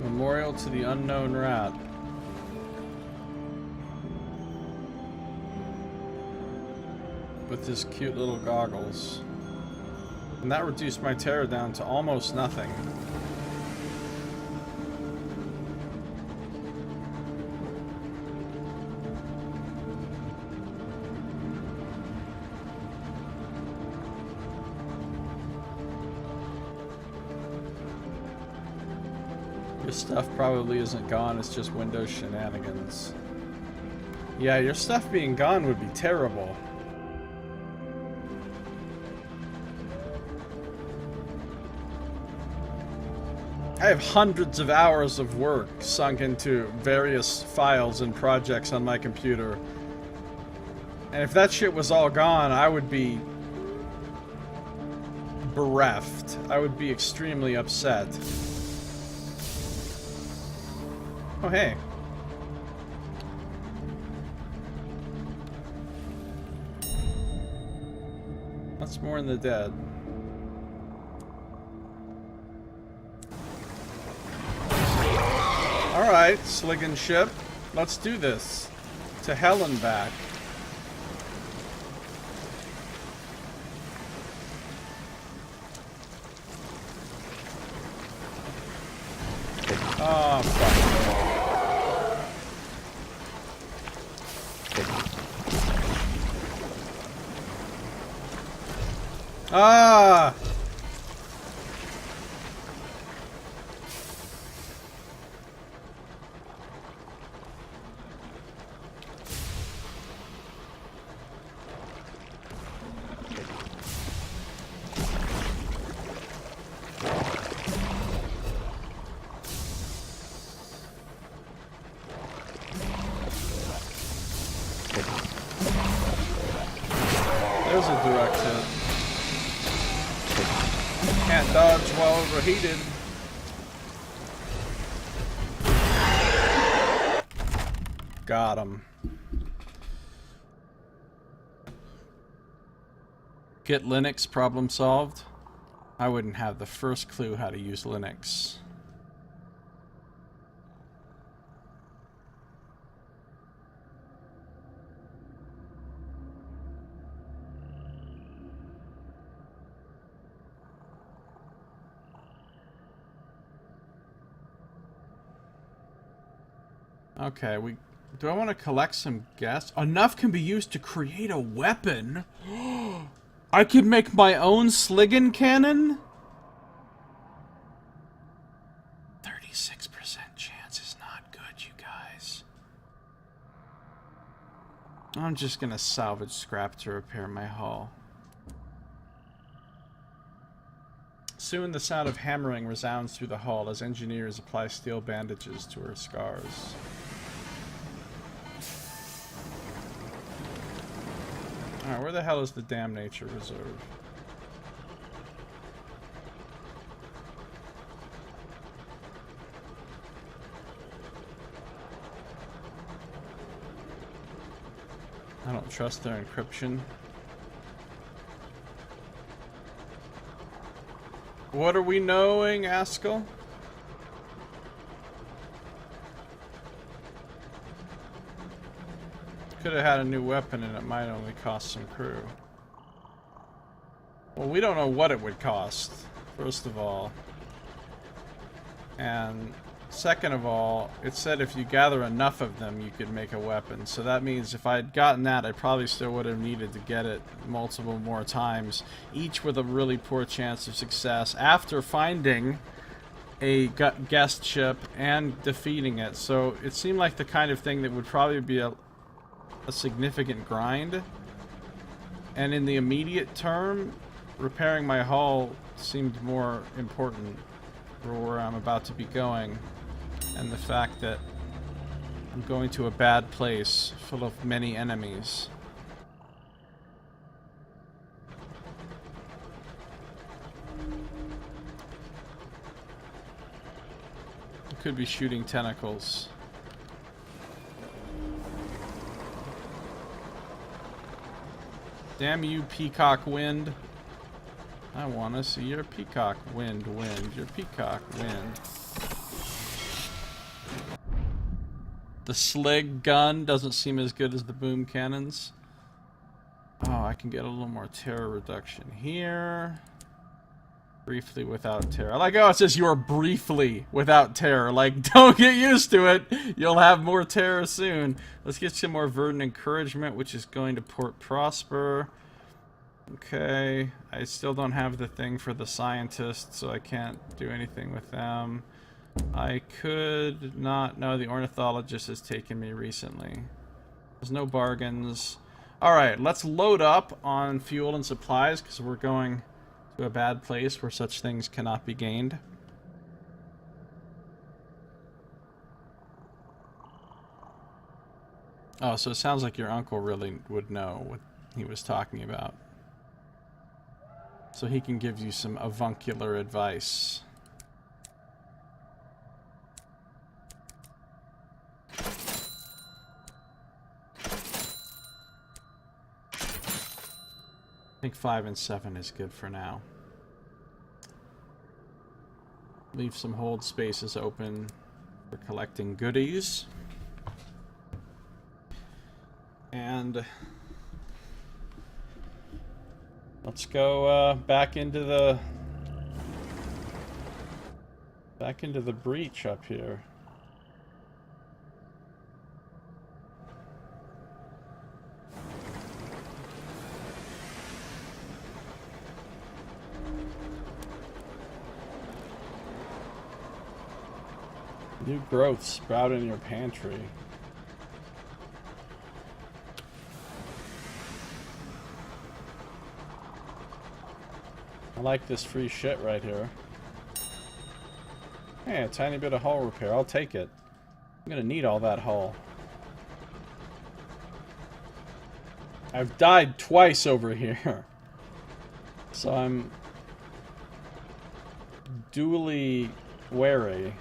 Memorial to the Unknown Rat. With his cute little goggles. And that reduced my terror down to almost nothing. Your stuff probably isn't gone, it's just Windows shenanigans. Yeah, your stuff being gone would be terrible. I have hundreds of hours of work sunk into various files and projects on my computer. And if that shit was all gone, I would be bereft. I would be extremely upset. Oh, hey. Let's mourn the dead. Alright, Sliggin ship. Let's do this. To hell and back. Oh, fuck. Ah! There's a direct hit. Can't dodge while overheated. Got him. Get Linux, problem solved. I wouldn't have the first clue how to use Linux. Okay, do I want to collect some gas? Enough can be used to create a weapon. I could make my own Sliggin cannon? 36% chance is not good, you guys. I'm just gonna salvage scrap to repair my hull. Soon the sound of hammering resounds through the hull as engineers apply steel bandages to her scars. Alright, where the hell is the damn nature reserve? I don't trust their encryption. What are we knowing, Askell? Could have had a new weapon and it might only cost some crew. Well, we don't know what it would cost, first of all. And second of all, it said if you gather enough of them, you could make a weapon. So that means if I had gotten that, I probably still would have needed to get it multiple more times, each with a really poor chance of success, after finding a guest ship and defeating it. So it seemed like the kind of thing that would probably be a significant grind. And in the immediate term, repairing my hull seemed more important for where I'm about to be going. And the fact that I'm going to a bad place full of many enemies. I could be shooting tentacles. Damn you, peacock wind. I want to see your peacock wind, your peacock wind. The slig gun doesn't seem as good as the boom cannons. Oh, I can get a little more terror reduction here. Briefly without terror. I like how it says you are briefly without terror. Like, don't get used to it. You'll have more terror soon. Let's get some more verdant encouragement, which is going to Port Prosper. Okay. I still don't have the thing for the scientists, so I can't do anything with them. I could not... No, the ornithologist has taken me recently. There's no bargains. Alright, let's load up on fuel and supplies, because we're going to a bad place where such things cannot be gained. Oh, so it sounds like your uncle really would know what he was talking about. So he can give you some avuncular advice. I think 5 and 7 is good for now. Leave some hold spaces open for collecting goodies. And let's go back into the breach up here. New growth sprout in your pantry. I like this free shit right here. Hey, a tiny bit of hull repair. I'll take it. I'm gonna need all that hull. I've died twice over here. So I'm duly wary.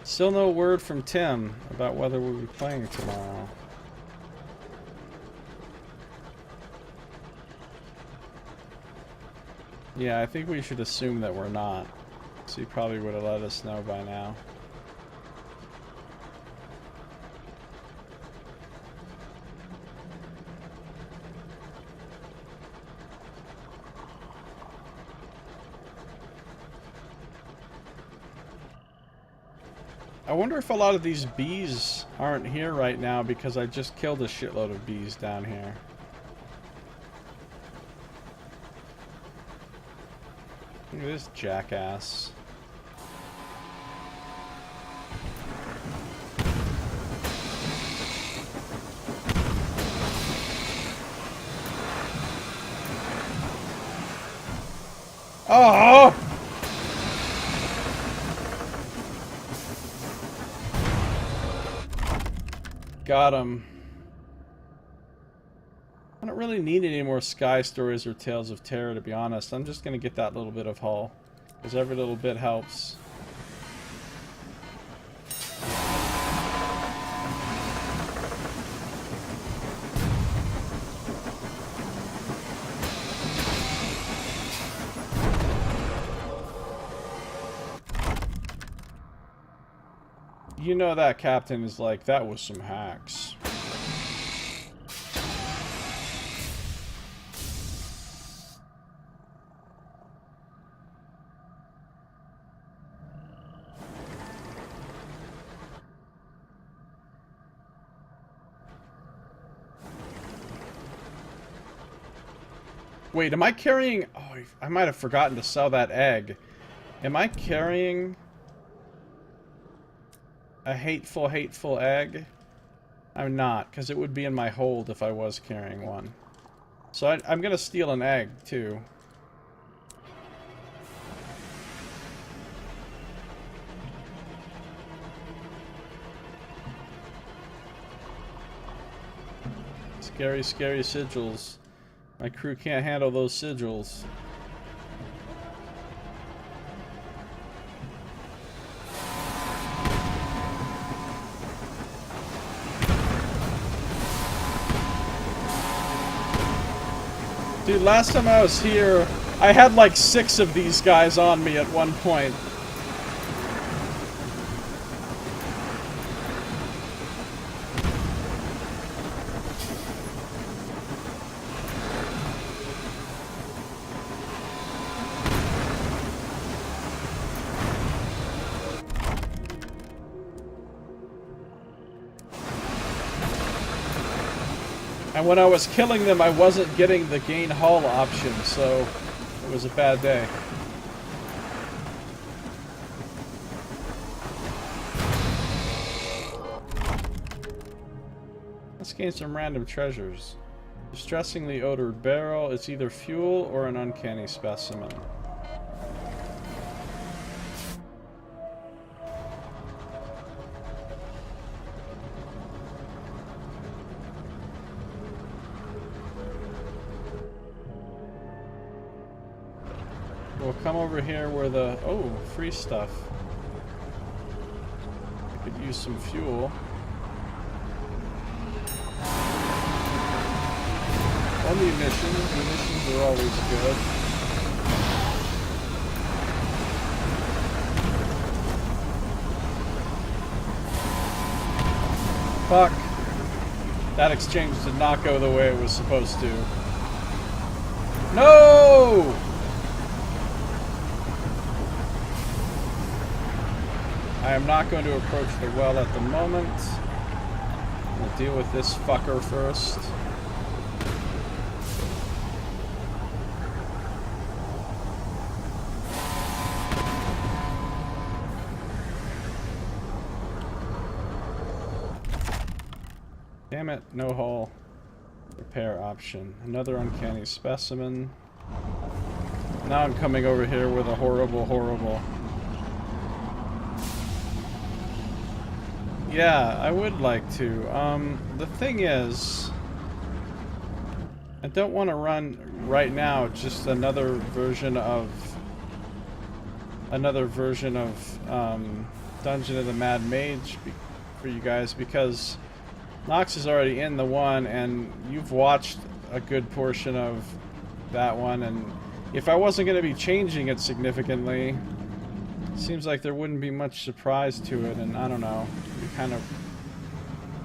Still no word from Tim about whether we'll be playing tomorrow. Yeah, I think we should assume that we're not. So he probably would have let us know by now. I wonder if a lot of these bees aren't here right now because I just killed a shitload of bees down here. Look at this jackass. Oh! Got him. I don't really need any more Sky Stories or Tales of Terror, to be honest. I'm just gonna get that little bit of hull, because every little bit helps. You know that captain is like, that was some hacks. Wait, am I carrying... Oh, I might have forgotten to sell that egg. Am I carrying a hateful, hateful egg? I'm not, because it would be in my hold if I was carrying one. So I'm going to steal an egg, too. Scary, scary sigils. My crew can't handle those sigils. Dude, last time I was here, I had like 6 of these guys on me at one point. And when I was killing them, I wasn't getting the gain hull option, so it was a bad day. Let's gain some random treasures. Distressingly odored barrel. It's either fuel or an uncanny specimen. We'll come over here where the... Oh, free stuff. I could use some fuel. Or munitions. Munitions are always good. Fuck. That exchange did not go the way it was supposed to. No! I am not going to approach the well at the moment. We'll deal with this fucker first. Damn it, no hull. Repair option. Another uncanny specimen. Now I'm coming over here with a horrible, horrible... Yeah, I would like to. The thing is, I don't want to run right now just another version of Dungeon of the Mad Mage for you guys, because Nox is already in the one and you've watched a good portion of that one, and if I wasn't going to be changing it significantly, seems like there wouldn't be much surprise to it, and I don't know, it'd be kind of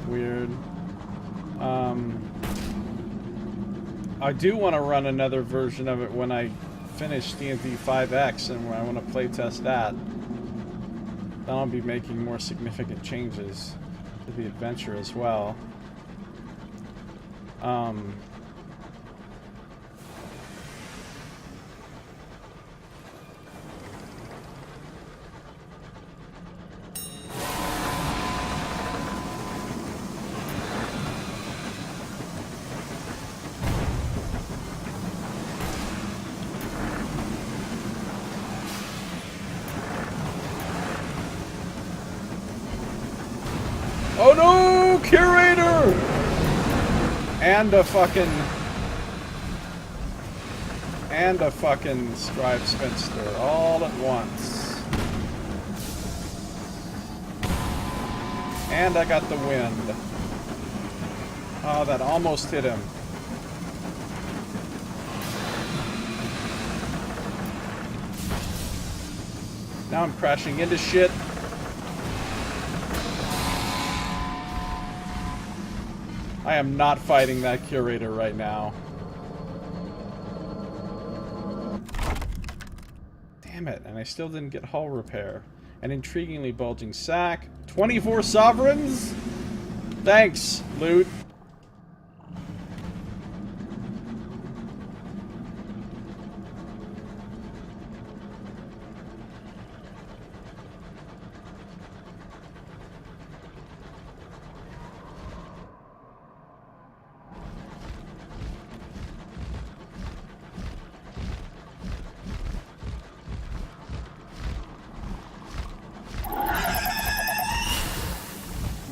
weird. I do want to run another version of it when I finish D&D 5X, and I want to playtest that. Then I'll be making more significant changes to the adventure as well. Oh no! Curator! And a fucking Scribe Spinster all at once. And I got the wind. Oh, that almost hit him. Now I'm crashing into shit. I am not fighting that curator right now. Damn it, and I still didn't get hull repair. An intriguingly bulging sack. 24 sovereigns? Thanks, loot.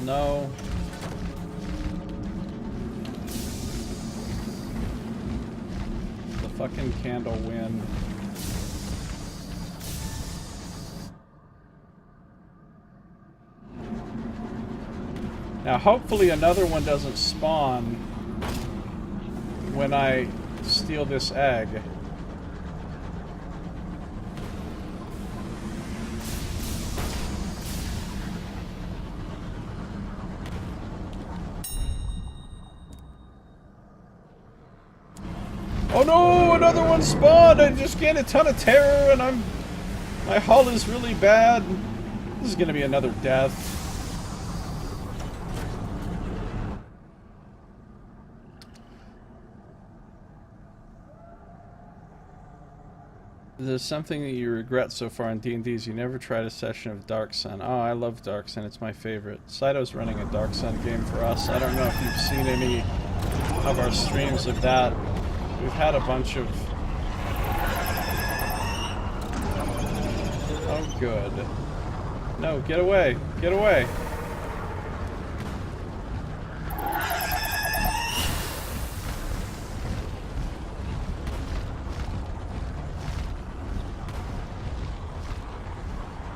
No. The fucking candle wind. Now hopefully another one doesn't spawn when I steal this egg. Oh no, another one spawned! I just gained a ton of terror and my hull is really bad. This is gonna be another death. There's something that you regret so far in D&D's. You never tried a session of Dark Sun. Oh, I love Dark Sun. It's my favorite. Saito's running a Dark Sun game for us. I don't know if you've seen any of our streams of that. We've had a bunch of... Oh, good. No, get away. Get away.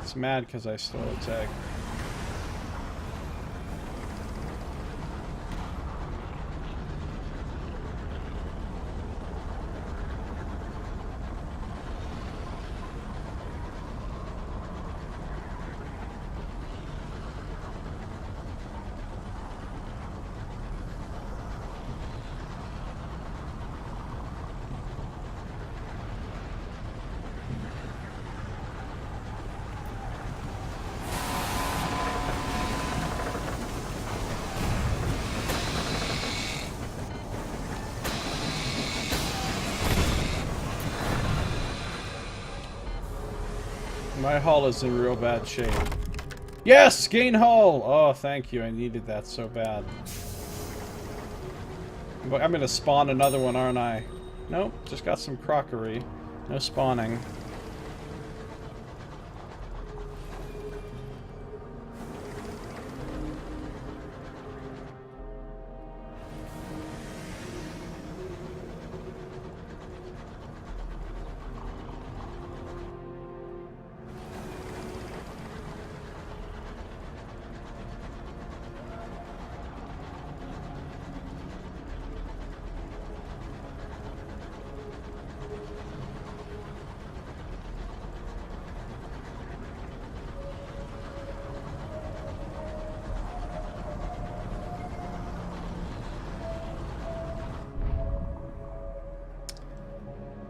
It's mad because I stole its egg. My hull is in real bad shape. Yes! Gain hull! Oh, thank you. I needed that so bad. But I'm gonna spawn another one, aren't I? Nope. Just got some crockery. No spawning.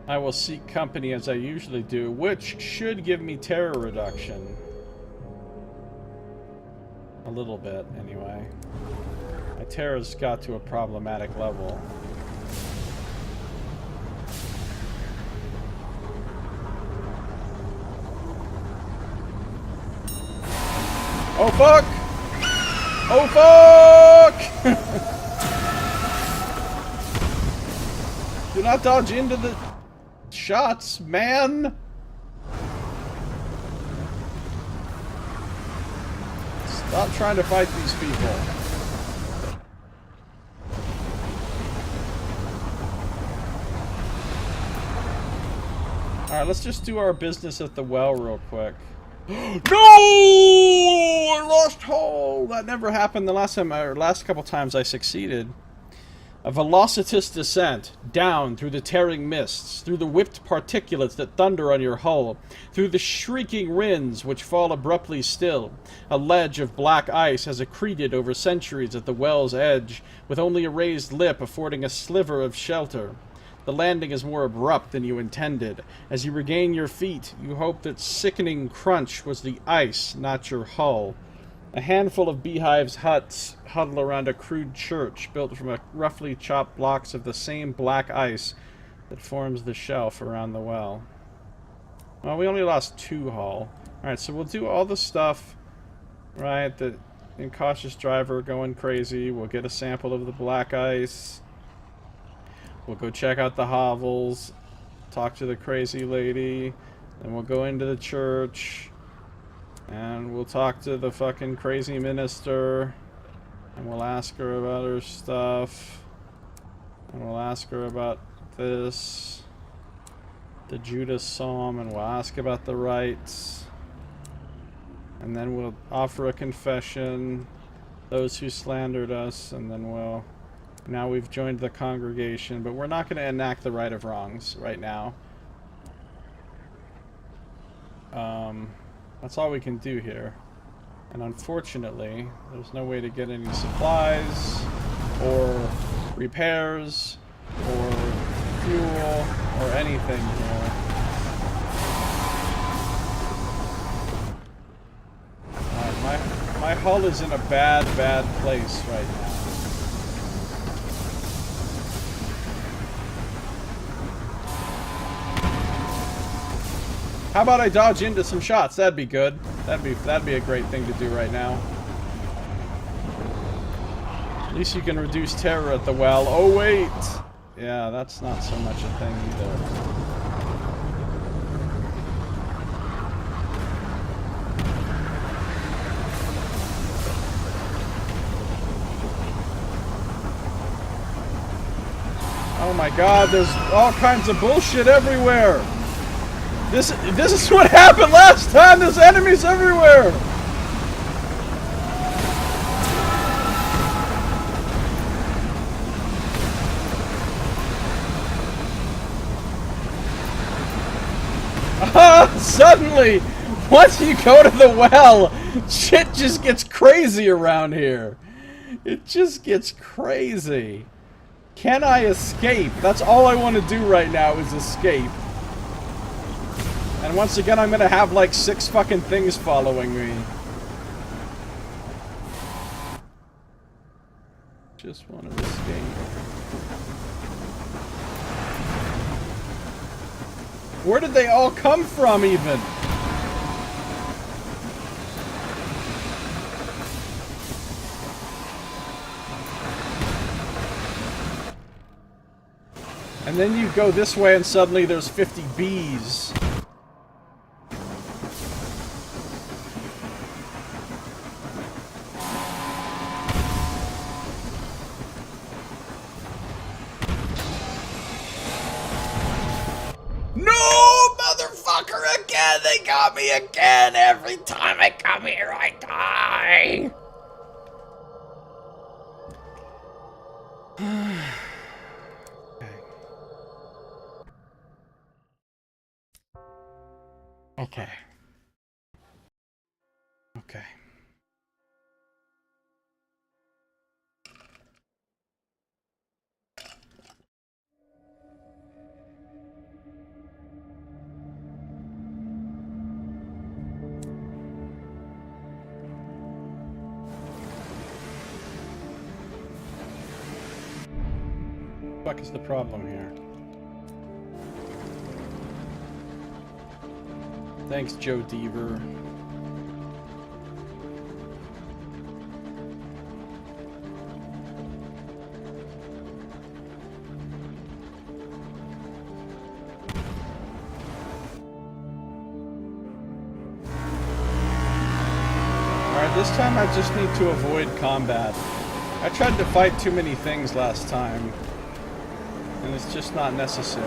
I will seek company as I usually do, which should give me terror reduction. A little bit, anyway. My terror's got to a problematic level. Oh fuck! Oh fuck! Do not dodge into the shots, man! Stop trying to fight these people. Alright, let's just do our business at the well real quick. No! I lost hull! That never happened the last time, or last couple times I succeeded. A velocitous descent, down through the tearing mists, through the whipped particulates that thunder on your hull, through the shrieking winds which fall abruptly still. A ledge of black ice has accreted over centuries at the well's edge, with only a raised lip affording a sliver of shelter. The landing is more abrupt than you intended. As you regain your feet, you hope that sickening crunch was the ice, not your hull. A handful of beehives' huts huddle around a crude church built from roughly chopped blocks of the same black ice that forms the shelf around the well. Well, we only lost 2 hull. Alright, so we'll do all the stuff, right, the incautious driver going crazy. We'll get a sample of the black ice. We'll go check out the hovels, talk to the crazy lady, then we'll go into the church, and we'll talk to the fucking crazy minister, and we'll ask her about her stuff, and we'll ask her about this, the Judas Psalm, and we'll ask about the rites, and then we'll offer a confession, those who slandered us, and then we'll... Now we've joined the congregation, but we're not going to enact the right of wrongs right now. That's all we can do here. And unfortunately, there's no way to get any supplies, or repairs, or fuel, or anything here. My hull is in a bad place right now. How about I dodge into some shots? That'd be good. That'd be a great thing to do right now. At least you can reduce terror at the well. Oh wait! Yeah, that's not so much a thing either. Oh my god, there's all kinds of bullshit everywhere! This is what happened last time! There's enemies everywhere! Suddenly, once you go to the well, shit just gets crazy around here. It just gets crazy. Can I escape? That's all I want to do right now is escape. And once again, I'm gonna have like 6 fucking things following me. Just want to escape. Where did they all come from, even? And then you go this way and suddenly there's 50 bees. They got me again! Every time I come here, I die! Okay. Okay. What the fuck is the problem here? Thanks, Joe Deaver. This time I just need to avoid combat. I tried to fight too many things last time, and it's just not necessary.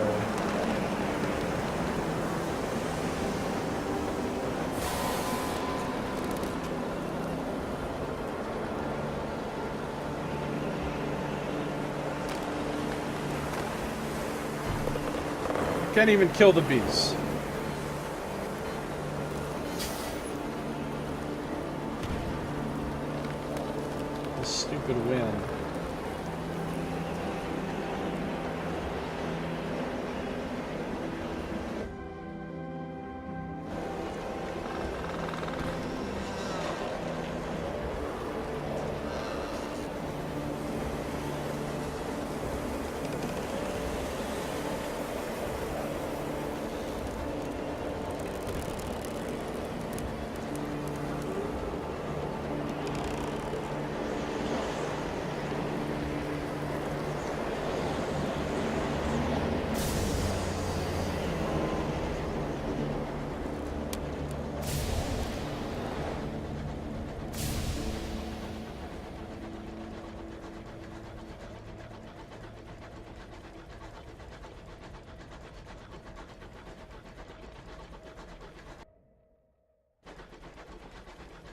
Can't even kill the bees. This stupid wind.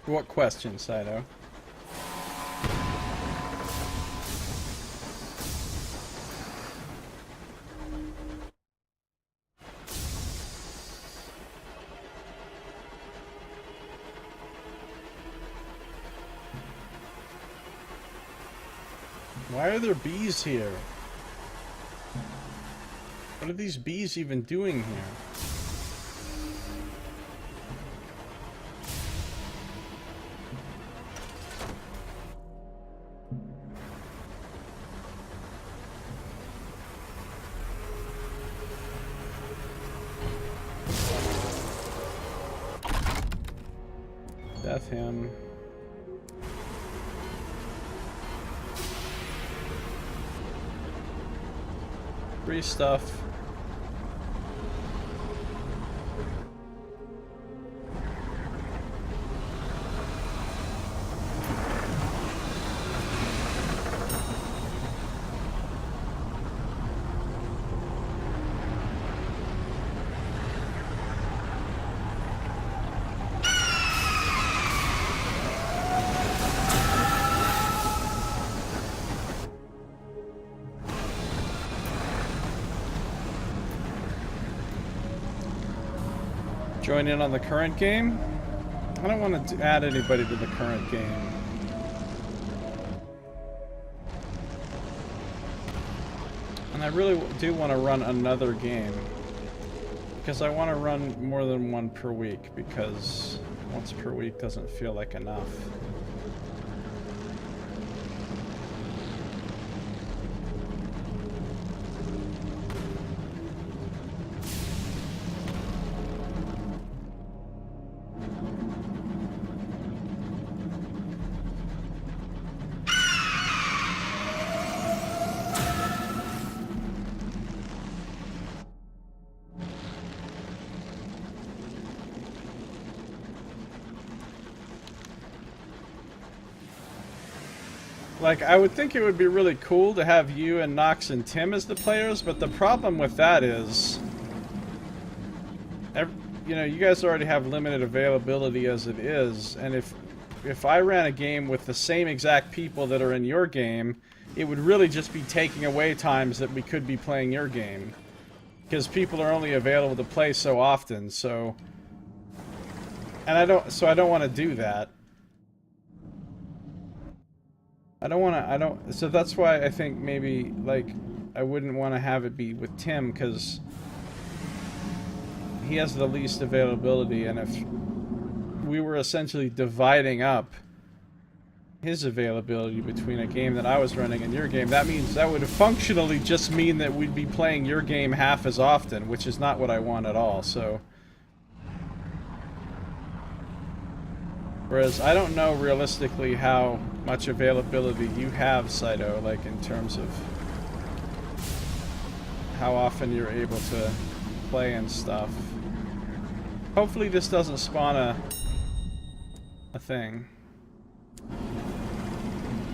What question, Saito? Why are there bees here? What are these bees even doing here? Death him. Free stuff. Join in on the current game? I don't want to add anybody to the current game. And I really do want to run another game. Because I want to run more than one per week, because once per week doesn't feel like enough. Like, I would think it would be really cool to have you and Nox and Tim as the players, but the problem with that is, you know, you guys already have limited availability as it is, and if I ran a game with the same exact people that are in your game, it would really just be taking away times that we could be playing your game. Because people are only available to play so often, so... And I don't want to do that. So that's why I think maybe, like, I wouldn't want to have it be with Tim, because he has the least availability, and if we were essentially dividing up his availability between a game that I was running and your game, that would functionally just mean that we'd be playing your game half as often, which is not what I want at all, so... Whereas, I don't know realistically how much availability you have, Saito, like in terms of how often you're able to play and stuff. Hopefully this doesn't spawn a thing.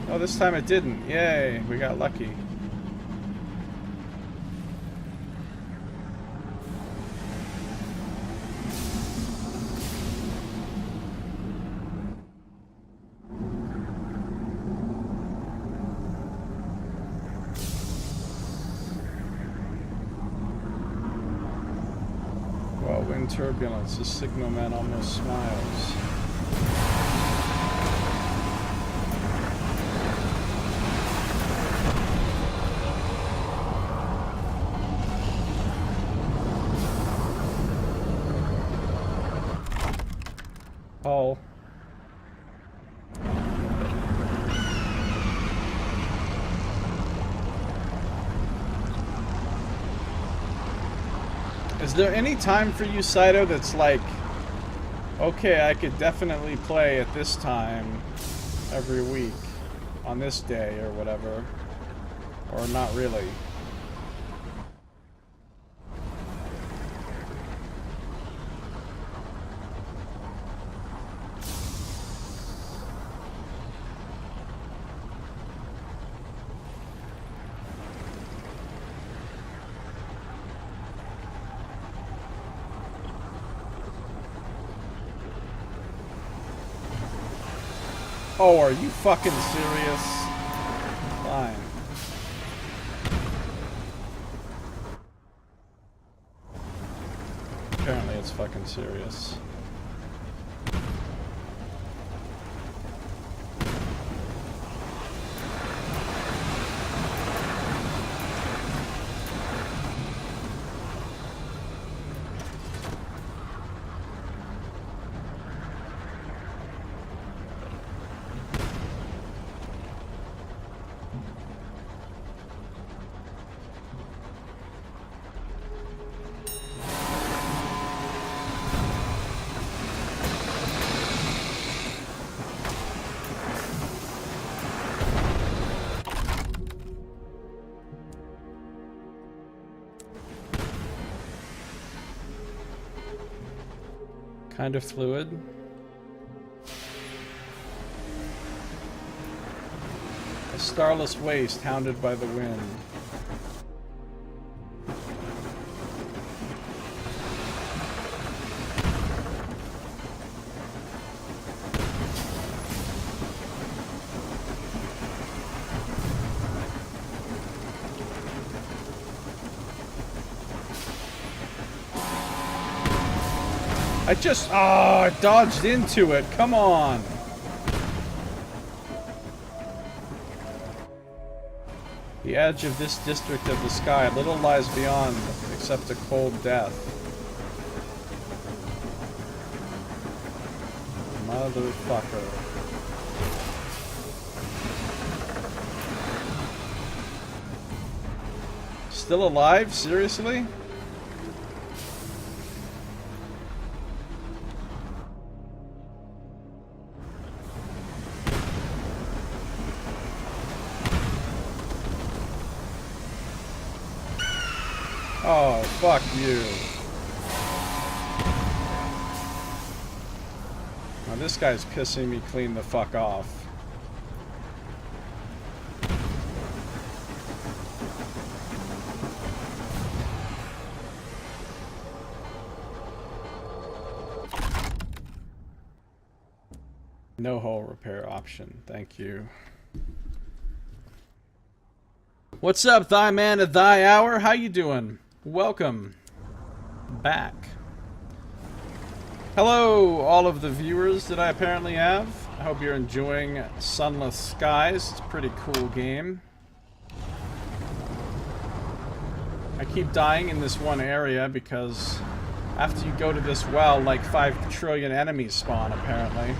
Oh, this time it didn't. Yay, we got lucky. Well, wind turbulence. The signal man almost smiles. Oh. Is there any time for you, Saito, that's like, okay, I could definitely play at this time every week on this day or whatever? Or not really? Oh, are you fucking serious? Fine. Apparently it's fucking serious. Kind of fluid. A starless waste hounded by the wind. I dodged into it. Come on. The edge of this district of the sky, little lies beyond except a cold death. Motherfucker. Still alive? Seriously? Oh, fuck you. Now this guy's pissing me clean the fuck off. No hull repair option. Thank you. What's up, thy man at thy hour? How you doing? Welcome back. Hello, all of the viewers that I apparently have. I hope you're enjoying Sunless Skies. It's a pretty cool game. I keep dying in this one area because after you go to this well, like 5 trillion enemies spawn, apparently.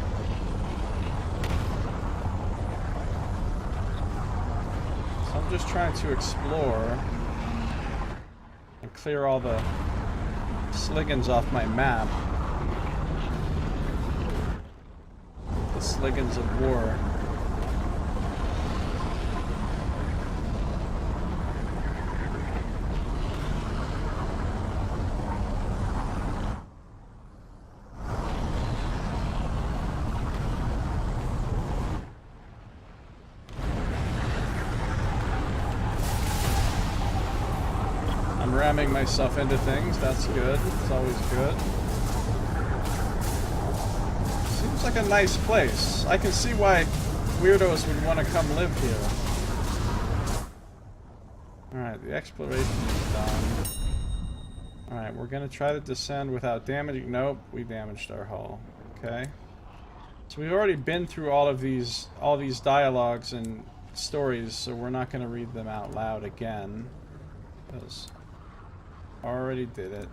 So I'm just trying to explore and clear all the sliggins off my map. The sliggins of war. programming myself into things. That's good. It's always good. Seems like a nice place. I can see why weirdos would want to come live here. Alright, the exploration is done. Alright, we're gonna try to descend without damaging... Nope, we damaged our hull. Okay. So we've already been through all these dialogues and stories, so we're not gonna read them out loud again. Because already did it.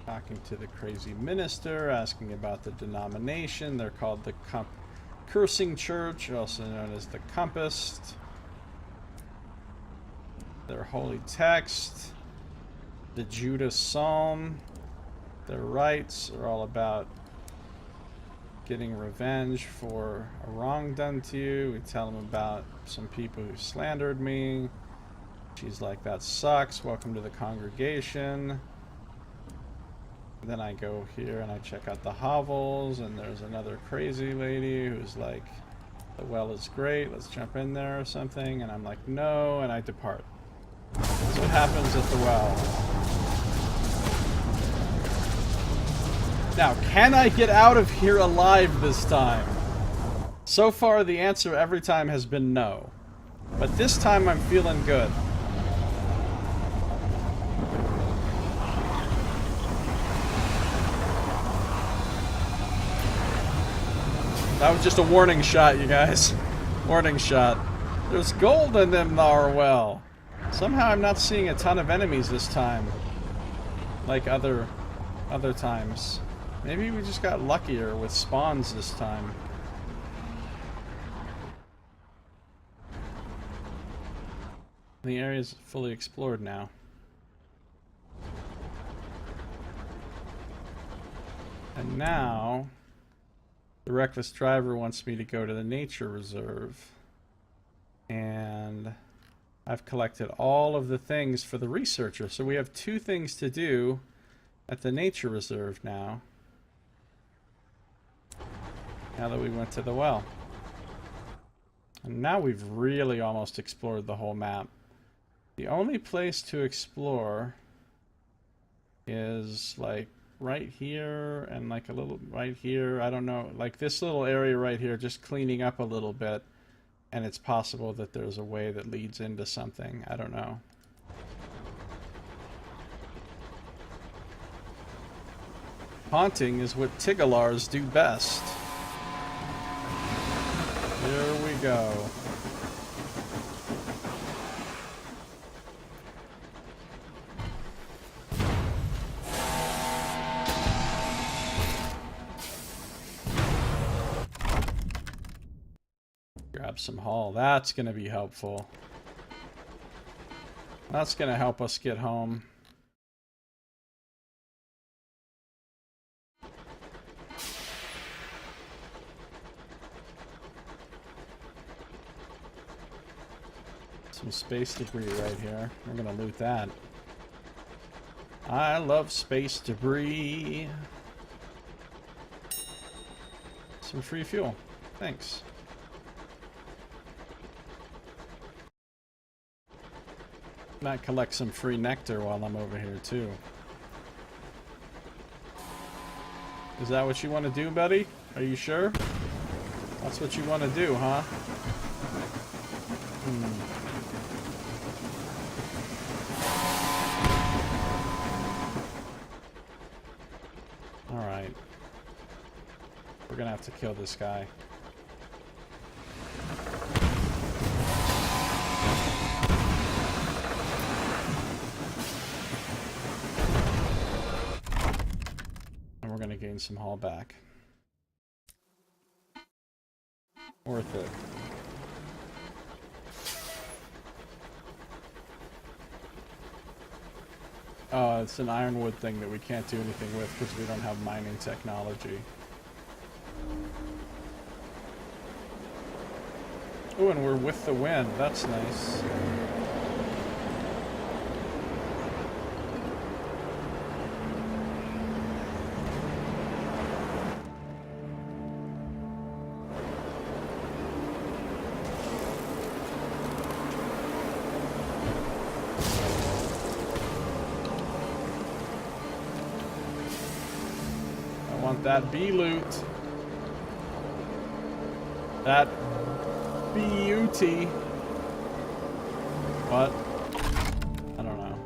Talking to the crazy minister, asking about the denomination. They're called the Cursing Church, also known as the Compassed. Their holy text, the Judas Psalm. Their rites are all about getting revenge for a wrong done to you. We tell them about some people who slandered me. She's like, that sucks. Welcome to the congregation. Then I go here and I check out the hovels, and there's another crazy lady who's like, the well is great, let's jump in there or something. And I'm like, no, and I depart. That's what happens at the well. Now, can I get out of here alive this time? So far, the answer every time has been no. But this time, I'm feeling good. That was just a warning shot, you guys. Warning shot. There's gold in them thar well. Somehow I'm not seeing a ton of enemies this time. Like other times. Maybe we just got luckier with spawns this time. The area's fully explored now. And now the reckless driver wants me to go to the nature reserve. And I've collected all of the things for the researcher. So we have 2 things to do at the nature reserve now. Now that we went to the well. And now we've really almost explored the whole map. The only place to explore is like right here and like a little right here. I don't know, like this little area right here, just cleaning up a little bit. And it's possible that there's a way that leads into something. I don't know. Haunting is what Tigalars do best. Here we go. Grab some hull. That's going to be helpful. That's going to help us get home. Some space debris right here. We're going to loot that. I love space debris. Some free fuel. Thanks. Might collect some free nectar while I'm over here too. Is that what you want to do, buddy? Are you sure? That's what you want to do, huh? Alright. We're gonna have to kill this guy. Gain some haul back. Worth it. Oh, it's an ironwood thing that we can't do anything with because we don't have mining technology. Oh, and we're with the wind. That's nice. Want that B loot. That beauty. What? I don't know.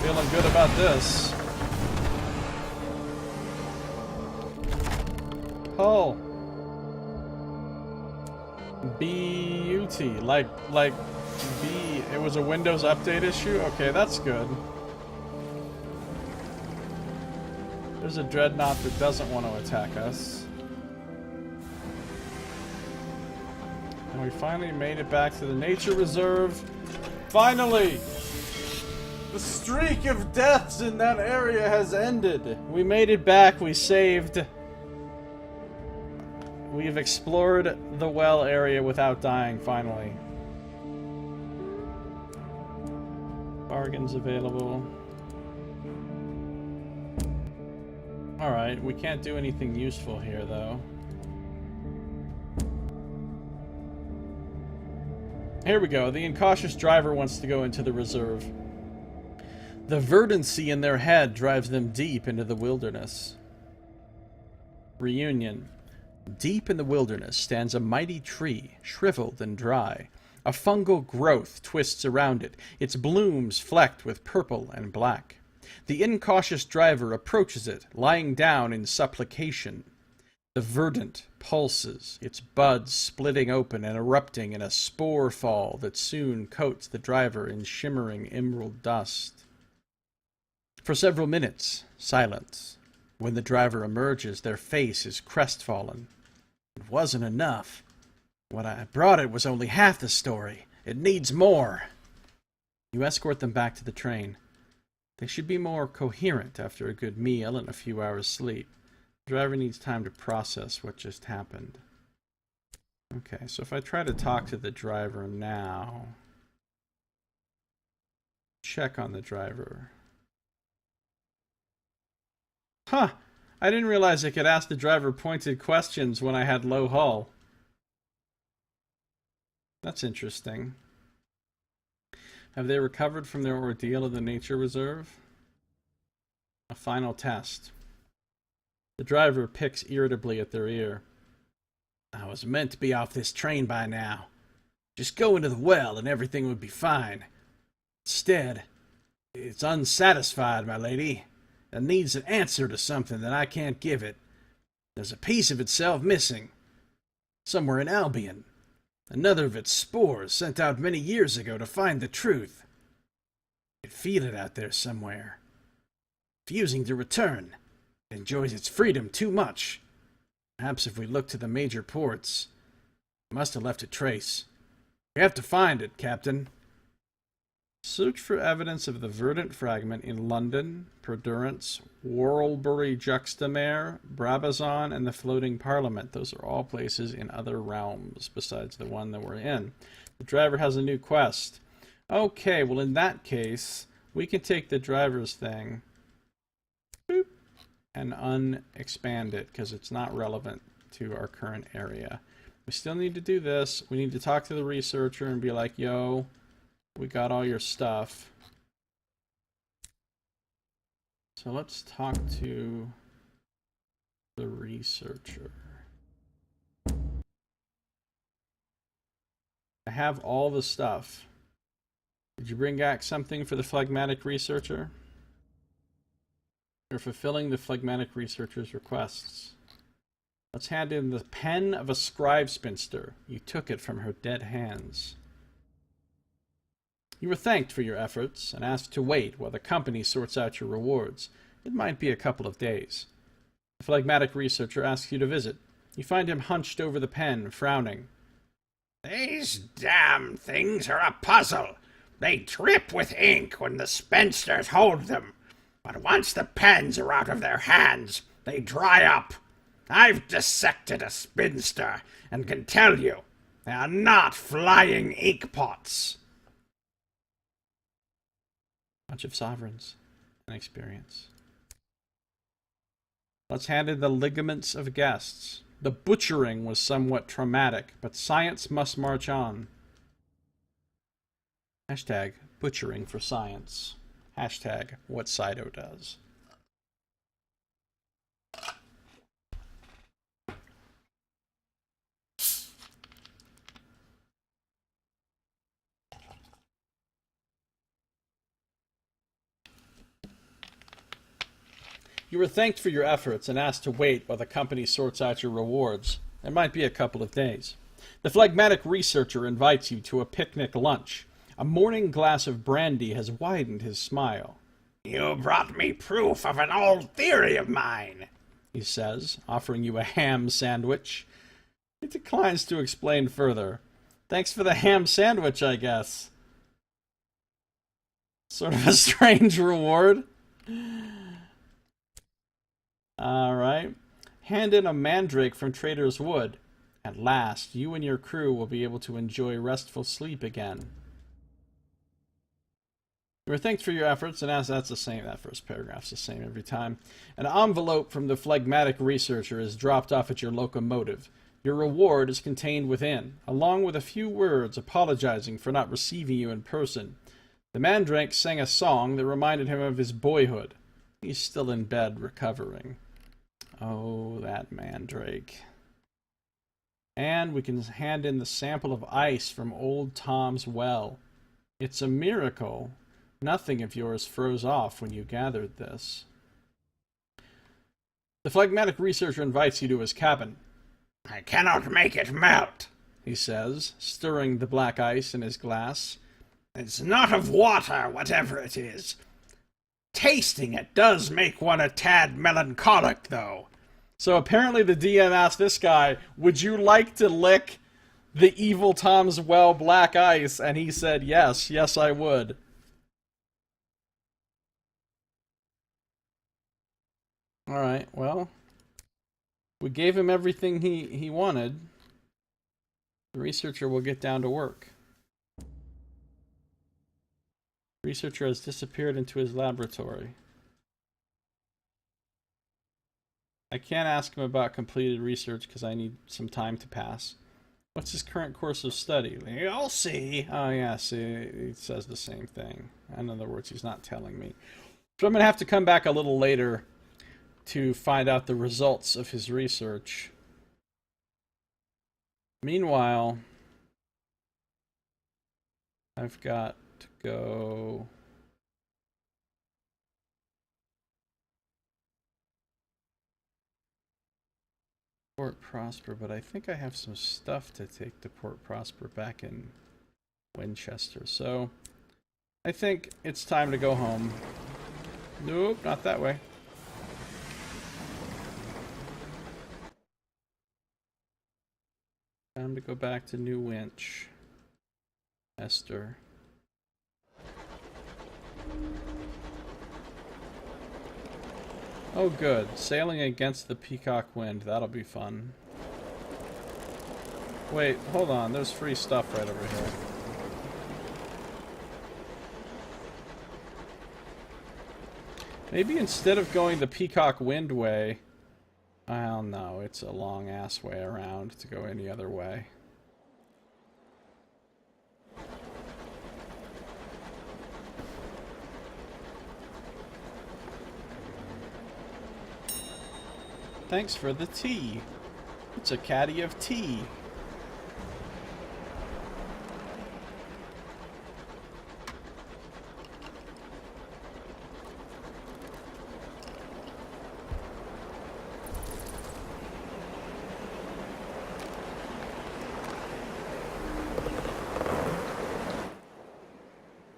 Feeling good about this. Oh. Beauty. Like B. It was a Windows update issue? Okay, that's good. There's a dreadnought that doesn't want to attack us. And we finally made it back to the nature reserve. Finally! The streak of deaths in that area has ended. We made it back. We saved. We have explored the well area without dying, finally. Bargains available. Alright, we can't do anything useful here, though. Here we go. The incautious driver wants to go into the reserve. The verdancy in their head drives them deep into the wilderness. Reunion. Deep in the wilderness stands a mighty tree, shriveled and dry. A fungal growth twists around it, its blooms flecked with purple and black. The incautious driver approaches it, lying down in supplication. The verdant pulses, its buds splitting open and erupting in a spore fall that soon coats the driver in shimmering emerald dust. For several minutes, silence. When the driver emerges, their face is crestfallen. It wasn't enough. What I brought it was only half the story. It needs more. You escort them back to the train. They should be more coherent after a good meal and a few hours sleep. The driver needs time to process what just happened. Okay, so if I try to talk to the driver now... Check on the driver. Huh! I didn't realize I could ask the driver pointed questions when I had low hull. That's interesting. Have they recovered from their ordeal at the nature reserve? A final test. The driver picks irritably at their ear. I was meant to be off this train by now. Just go into the well and everything would be fine. Instead, it's unsatisfied, my lady. It needs an answer to something that I can't give it. There's a piece of itself missing. Somewhere in Albion. Another of its spores sent out many years ago to find the truth. You can feel it out there somewhere. Refusing to return. It enjoys its freedom too much. Perhaps if we look to the major ports, it must have left a trace. We have to find it, Captain. Search for evidence of the verdant fragment in London, Perdurance, Warlbury Juxtamare, Brabazon, and the Floating Parliament. Those are all places in other realms besides the one that we're in. The driver has a new quest. Okay, well in that case, we can take the driver's thing boop, and unexpand it because it's not relevant to our current area. We still need to do this. We need to talk to the researcher and be like, yo, we got all your stuff. So let's talk to the researcher. I have all the stuff. Did you bring back something for the phlegmatic researcher? You're fulfilling the phlegmatic researcher's requests. Let's hand in the pen of a scribe spinster. You took it from her dead hands. You were thanked for your efforts and asked to wait while the company sorts out your rewards. It might be a couple of days. The phlegmatic researcher asks you to visit. You find him hunched over the pen, frowning. These damn things are a puzzle. They drip with ink when the spinsters hold them. But once the pens are out of their hands, they dry up. I've dissected a spinster and can tell you, They are not flying ink pots. Bunch of sovereigns and experience. Let's hand in the ligaments of guests. The butchering was somewhat traumatic, but science must march on. Hashtag butchering for science. Hashtag what Sido does. You were thanked for your efforts and asked to wait while the company sorts out your rewards. It might be a couple of days. The phlegmatic researcher invites you to a picnic lunch. A morning glass of brandy has widened his smile. You brought me proof of an old theory of mine, he says, offering you a ham sandwich. He declines to explain further. Thanks for the ham sandwich, I guess. Sort of a strange reward. Alright. Hand in a mandrake from Trader's Wood. At last, you and your crew will be able to enjoy restful sleep again. You were thanked for your efforts, and as that's the same, that first paragraph's the same every time. An envelope from the phlegmatic researcher is dropped off at your locomotive. Your reward is contained within, along with a few words apologizing for not receiving you in person. The mandrake sang a song that reminded him of his boyhood. He's still in bed recovering. Oh, that mandrake. And we can hand in the sample of ice from Old Tom's well. It's a miracle. Nothing of yours froze off when you gathered this. The phlegmatic researcher invites you to his cabin. I cannot make it melt, he says, stirring the black ice in his glass. It's not of water, whatever it is. Tasting it does make one a tad melancholic, though. So apparently the DM asked this guy, would you like to lick the evil Tom's well black ice? And he said, yes, I would. Alright, well, we gave him everything he wanted. The researcher will get down to work. The researcher has disappeared into his laboratory. I can't ask him about completed research because I need some time to pass. What's his current course of study? You'll see. Oh yeah, see, it says the same thing. In other words, he's not telling me. So I'm going to have to come back a little later to find out the results of his research. Meanwhile, I've got to go... Port Prosper, but I think I have some stuff to take to Port Prosper back in Winchester. So, I think it's time to go home. Nope, not that way. Time to go back to New Winch. Esther. Oh good, sailing against the peacock wind, that'll be fun. Wait, hold on, there's free stuff right over here. Maybe instead of going the peacock wind way, well no, it's a long ass way around to go any other way. Thanks for the tea. It's a caddy of tea.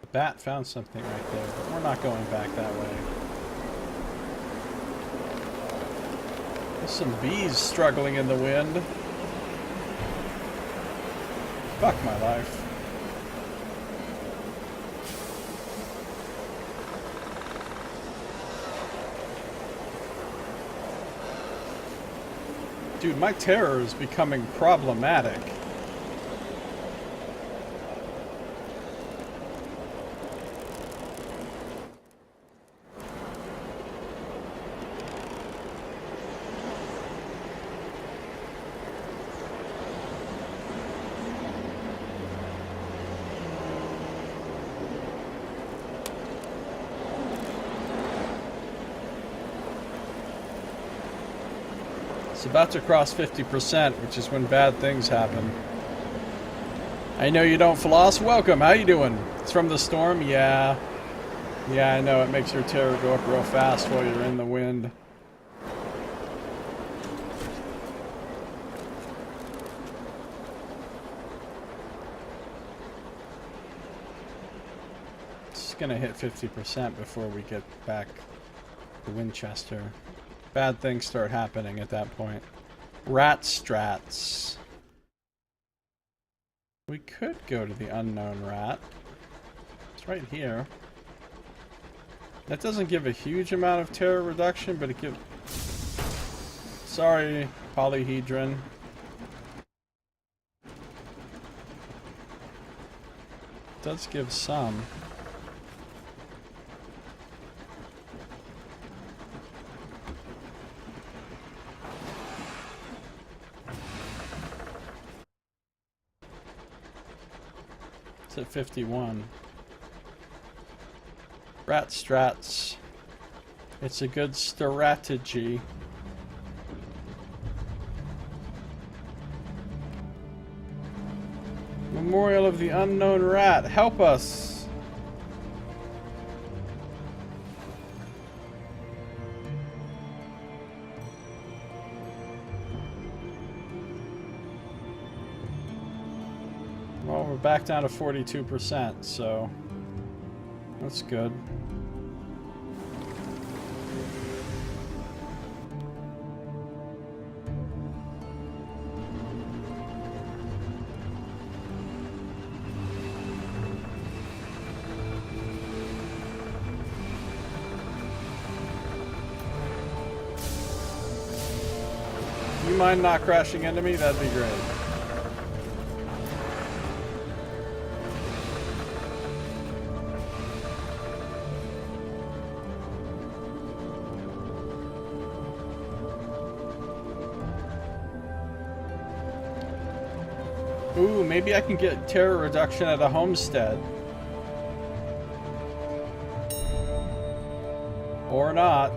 The bat found something right there, but we're not going back that way. Some bees struggling in the wind. Fuck my life. Dude, my terror is becoming problematic. It's about to cross 50%, which is when bad things happen. I know you don't floss. Welcome. How you doing? It's from the storm? Yeah. Yeah, I know. It makes your terror go up real fast while you're in the wind. It's gonna hit 50% before we get back to Winchester. Bad things start happening at that point. Rat strats. We could go to the unknown rat. It's right here. That doesn't give a huge amount of terror reduction, but it gives... Sorry, polyhedron. It does give some. At 51. Rat strats. It's a good strategy. Memorial of the Unknown Rat. Help us. Well, we're back down to 42%, so that's good. You mind not crashing into me? That'd be great. Ooh, maybe I can get terror reduction at a homestead. Or not.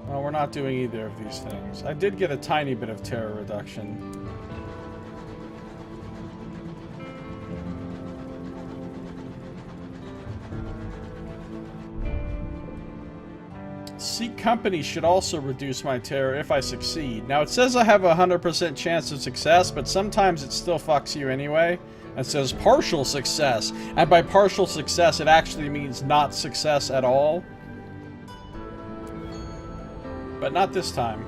Well, we're not doing either of these things. I did get a tiny bit of terror reduction. Seek company should also reduce my terror if I succeed. Now it says I have a 100% chance of success, but sometimes it still fucks you anyway. It says partial success, and by partial success it actually means not success at all. But not this time.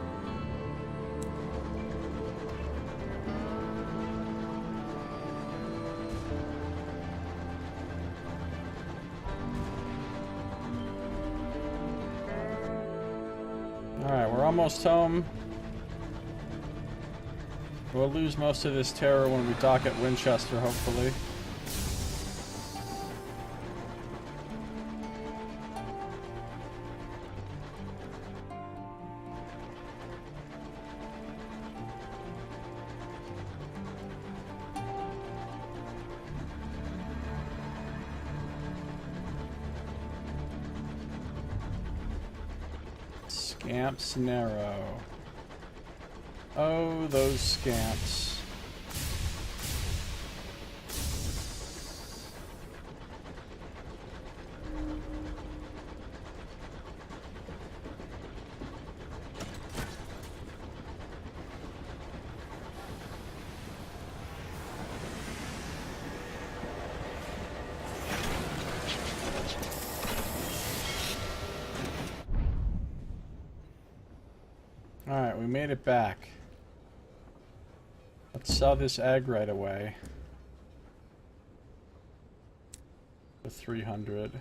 Alright, we're almost home. We'll lose most of this terror when we dock at Winchester, hopefully. Scamps narrow. Oh, those scamps. Alright, we made it back. Let's sell this egg right away. For 300.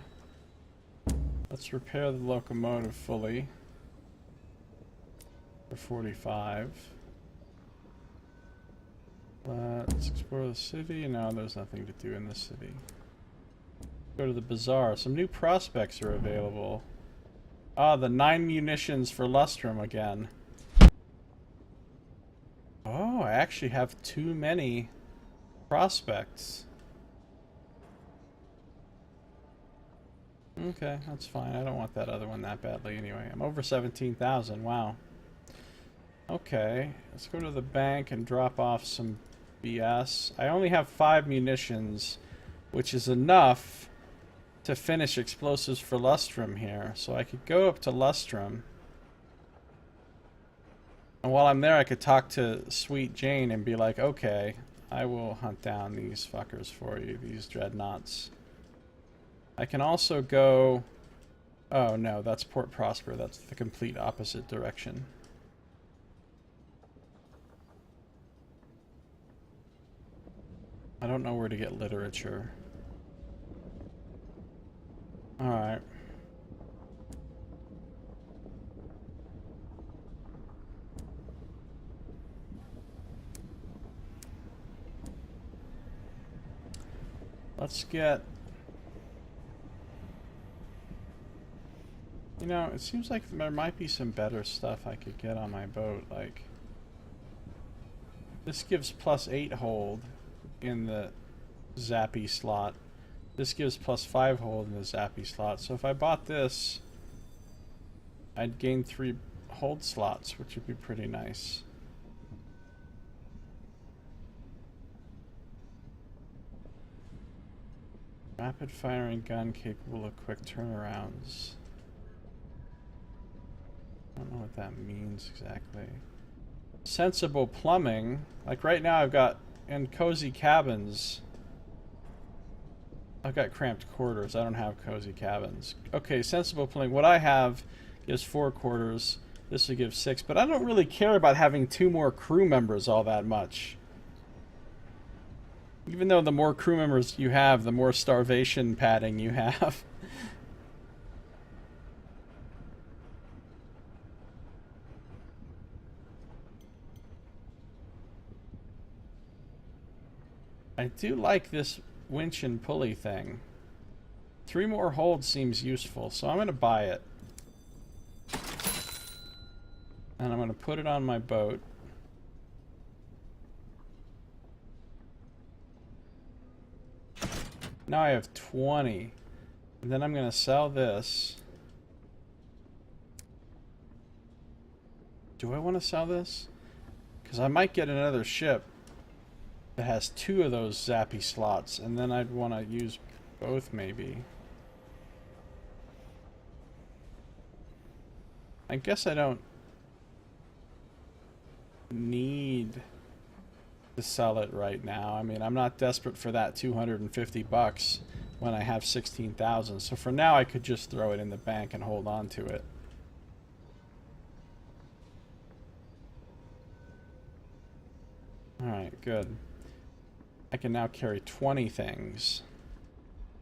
Let's repair the locomotive fully. For 45. Let's explore the city. No, there's nothing to do in the city. Go to the bazaar. Some new prospects are available. Ah, the 9 munitions for Lustrum again. Oh, I actually have too many prospects. Okay, that's fine. I don't want that other one that badly anyway. I'm over 17,000. Wow. Okay, let's go to the bank and drop off some BS. I only have 5 munitions, which is enough to finish explosives for Lustrum here. So I could go up to Lustrum. And while I'm there, I could talk to Sweet Jane and be like, okay, I will hunt down these fuckers for you, these dreadnoughts. I can also go... Oh no, that's Port Prosper. That's the complete opposite direction. I don't know where to get literature. Alright. Let's get... You know, it seems like there might be some better stuff I could get on my boat. Like, this gives +8 hold in the Zappy slot. This gives +5 hold in the Zappy slot. So if I bought this, I'd gain 3 hold slots, which would be pretty nice. Rapid firing gun capable of quick turnarounds. I don't know what that means exactly. Sensible plumbing. Like right now I've got in cozy cabins. I've got cramped quarters. I don't have cozy cabins. Okay, sensible plumbing. What I have gives 4 quarters. This will give 6. But I don't really care about having 2 more crew members all that much. Even though the more crew members you have, the more starvation padding you have. I do like this winch and pulley thing. 3 more holds seems useful, so I'm going to buy it. And I'm going to put it on my boat. Now I have 20. And then I'm going to sell this. Do I want to sell this? Because I might get another ship that has 2 of those zappy slots, and then I'd want to use both maybe. I guess I don't need to sell it right now. I mean, I'm not desperate for that 250 bucks when I have 16,000. So for now I could just throw it in the bank and hold on to it. Alright, good. I can now carry 20 things,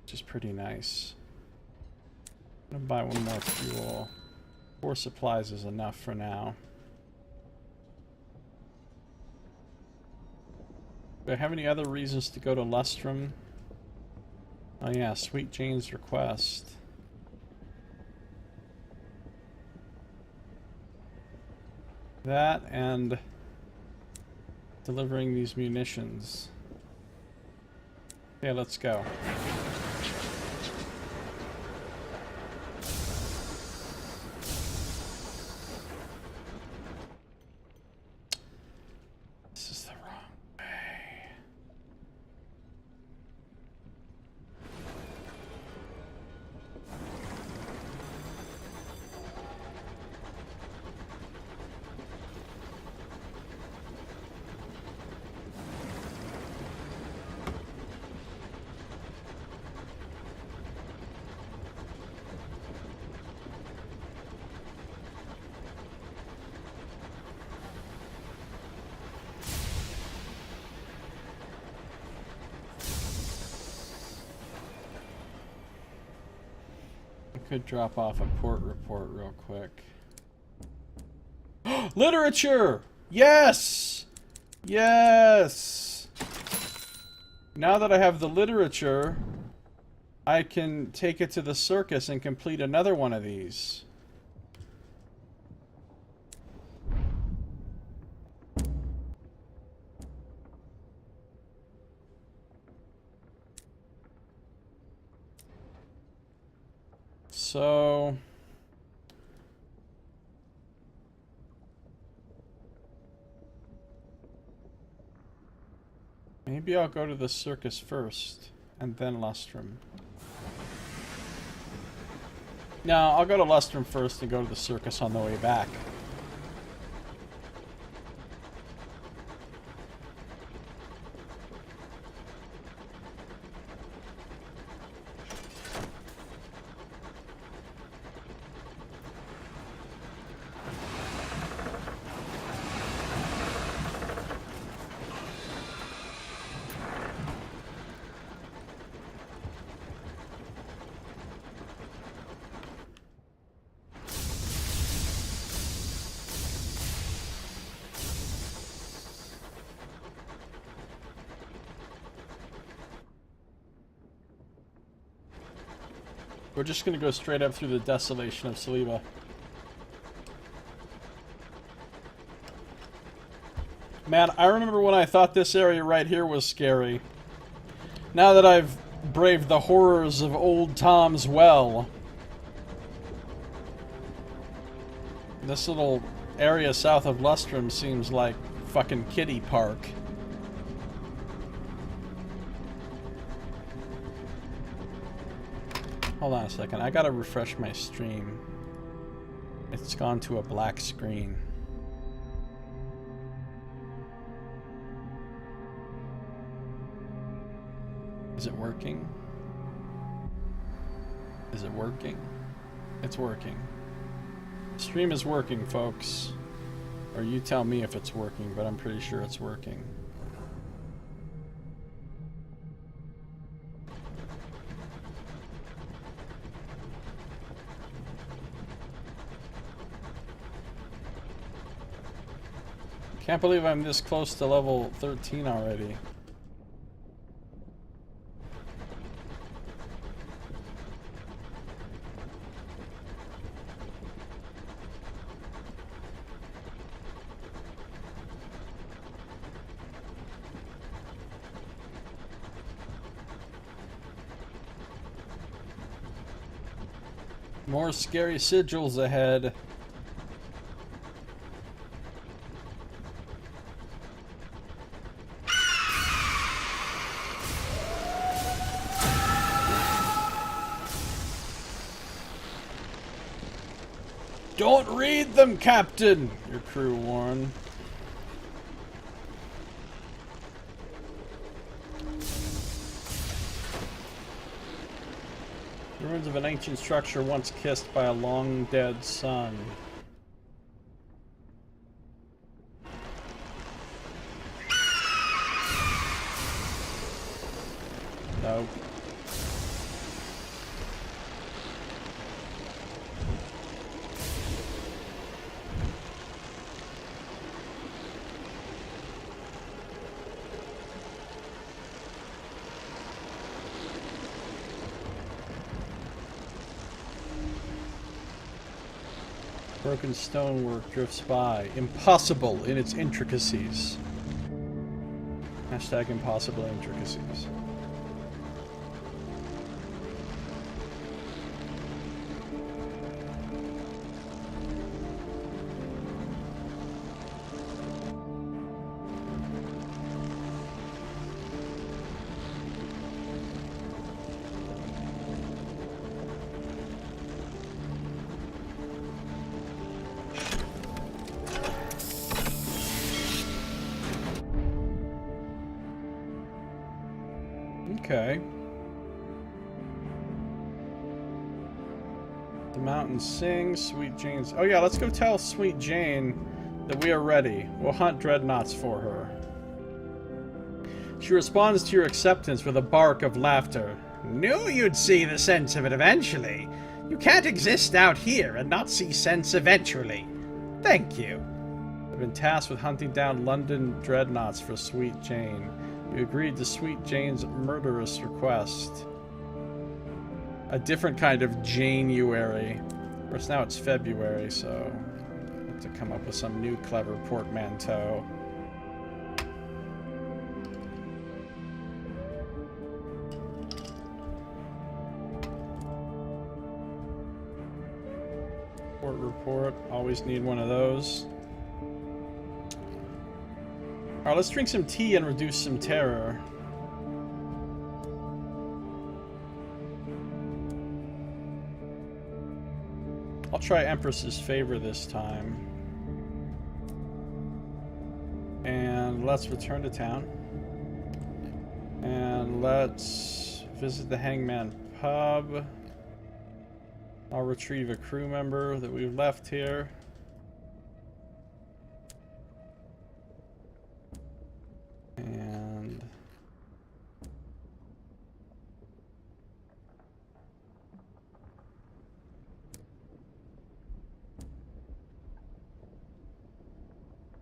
which is pretty nice. I'm gonna buy 1 more fuel. 4 supplies is enough for now. Do I have any other reasons to go to Lustrum? Oh yeah, Sweet Jane's request. That and delivering these munitions. Okay, let's go. This is the wrong way. Could drop off a port report real quick. Literature! Yes! Yes! Now that I have the literature, I can take it to the circus and complete another one of these. So Maybe I'll go to the circus first, and then Lustrum. No, I'll go to Lustrum first and go to the circus on the way back. We're just gonna go straight up through the desolation of Saliba. Man, I remember when I thought this area right here was scary. Now that I've braved the horrors of Old Tom's Well, this little area south of Lustrum seems like fucking kiddie park. Hold on a second, I gotta refresh my stream. It's gone to a black screen. Is it working? Is it working? It's working. Stream is working, folks. Or you tell me if it's working, but I'm pretty sure it's working. Can't believe I'm this close to level 13 already. More scary sigils ahead. Don't read them, Captain! Your crew warned. Ruins of an ancient structure once kissed by a long-dead sun. Nope. Broken stonework drifts by. Impossible in its intricacies. Hashtag impossible intricacies. Okay. The mountains sing, Sweet Jane's... Oh yeah, let's go tell Sweet Jane that we are ready. We'll hunt dreadnoughts for her. She responds to your acceptance with a bark of laughter. Knew you'd see the sense of it eventually. You can't exist out here and not see sense eventually. Thank you. I've been tasked with hunting down London dreadnoughts for Sweet Jane. You agreed to Sweet Jane's murderous request. A different kind of January. Of course, now it's February, so I have to come up with some new clever portmanteau. Report, always need one of those. Alright, let's drink some tea and reduce some terror. I'll try Empress's Favor this time. And let's return to town. And let's visit the Hangman Pub. I'll retrieve a crew member that we've left here. And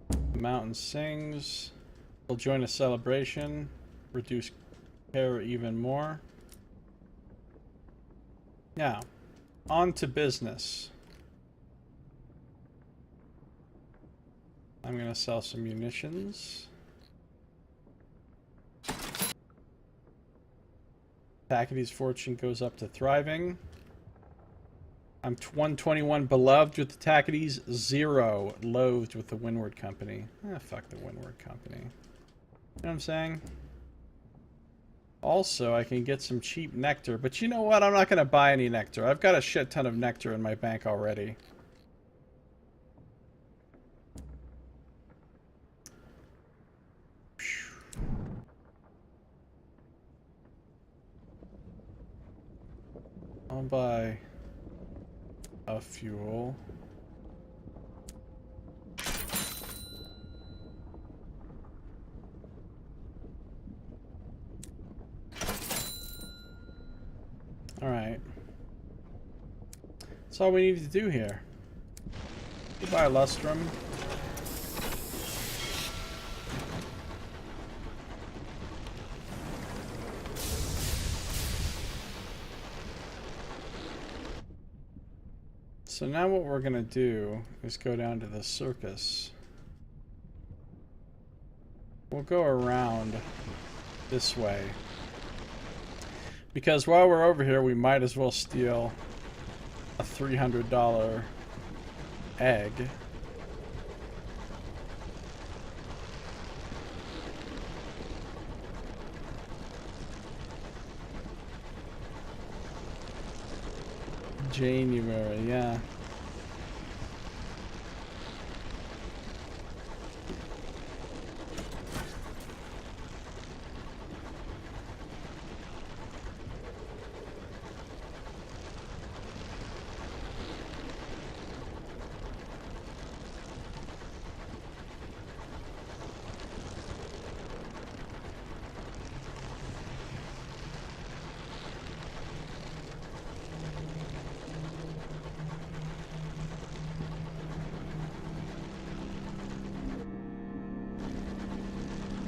the mountain sings. We'll join a celebration. Reduce terror even more. Now, on to business. I'm gonna sell some munitions. Tackety's fortune goes up to thriving. I'm 121 beloved with the Tackety's, 0 loathed with the Windward Company. Fuck the Windward Company. You know what I'm saying? Also, I can get some cheap nectar, but you know what? I'm not going to buy any nectar. I've got a shit ton of nectar in my bank already. I'll buy a fuel. Alright. That's all we need to do here. Goodbye, Lustrum. So now what we're gonna do is go down to the circus. We'll go around this way. Because while we're over here, we might as well steal a $300 egg. January, yeah.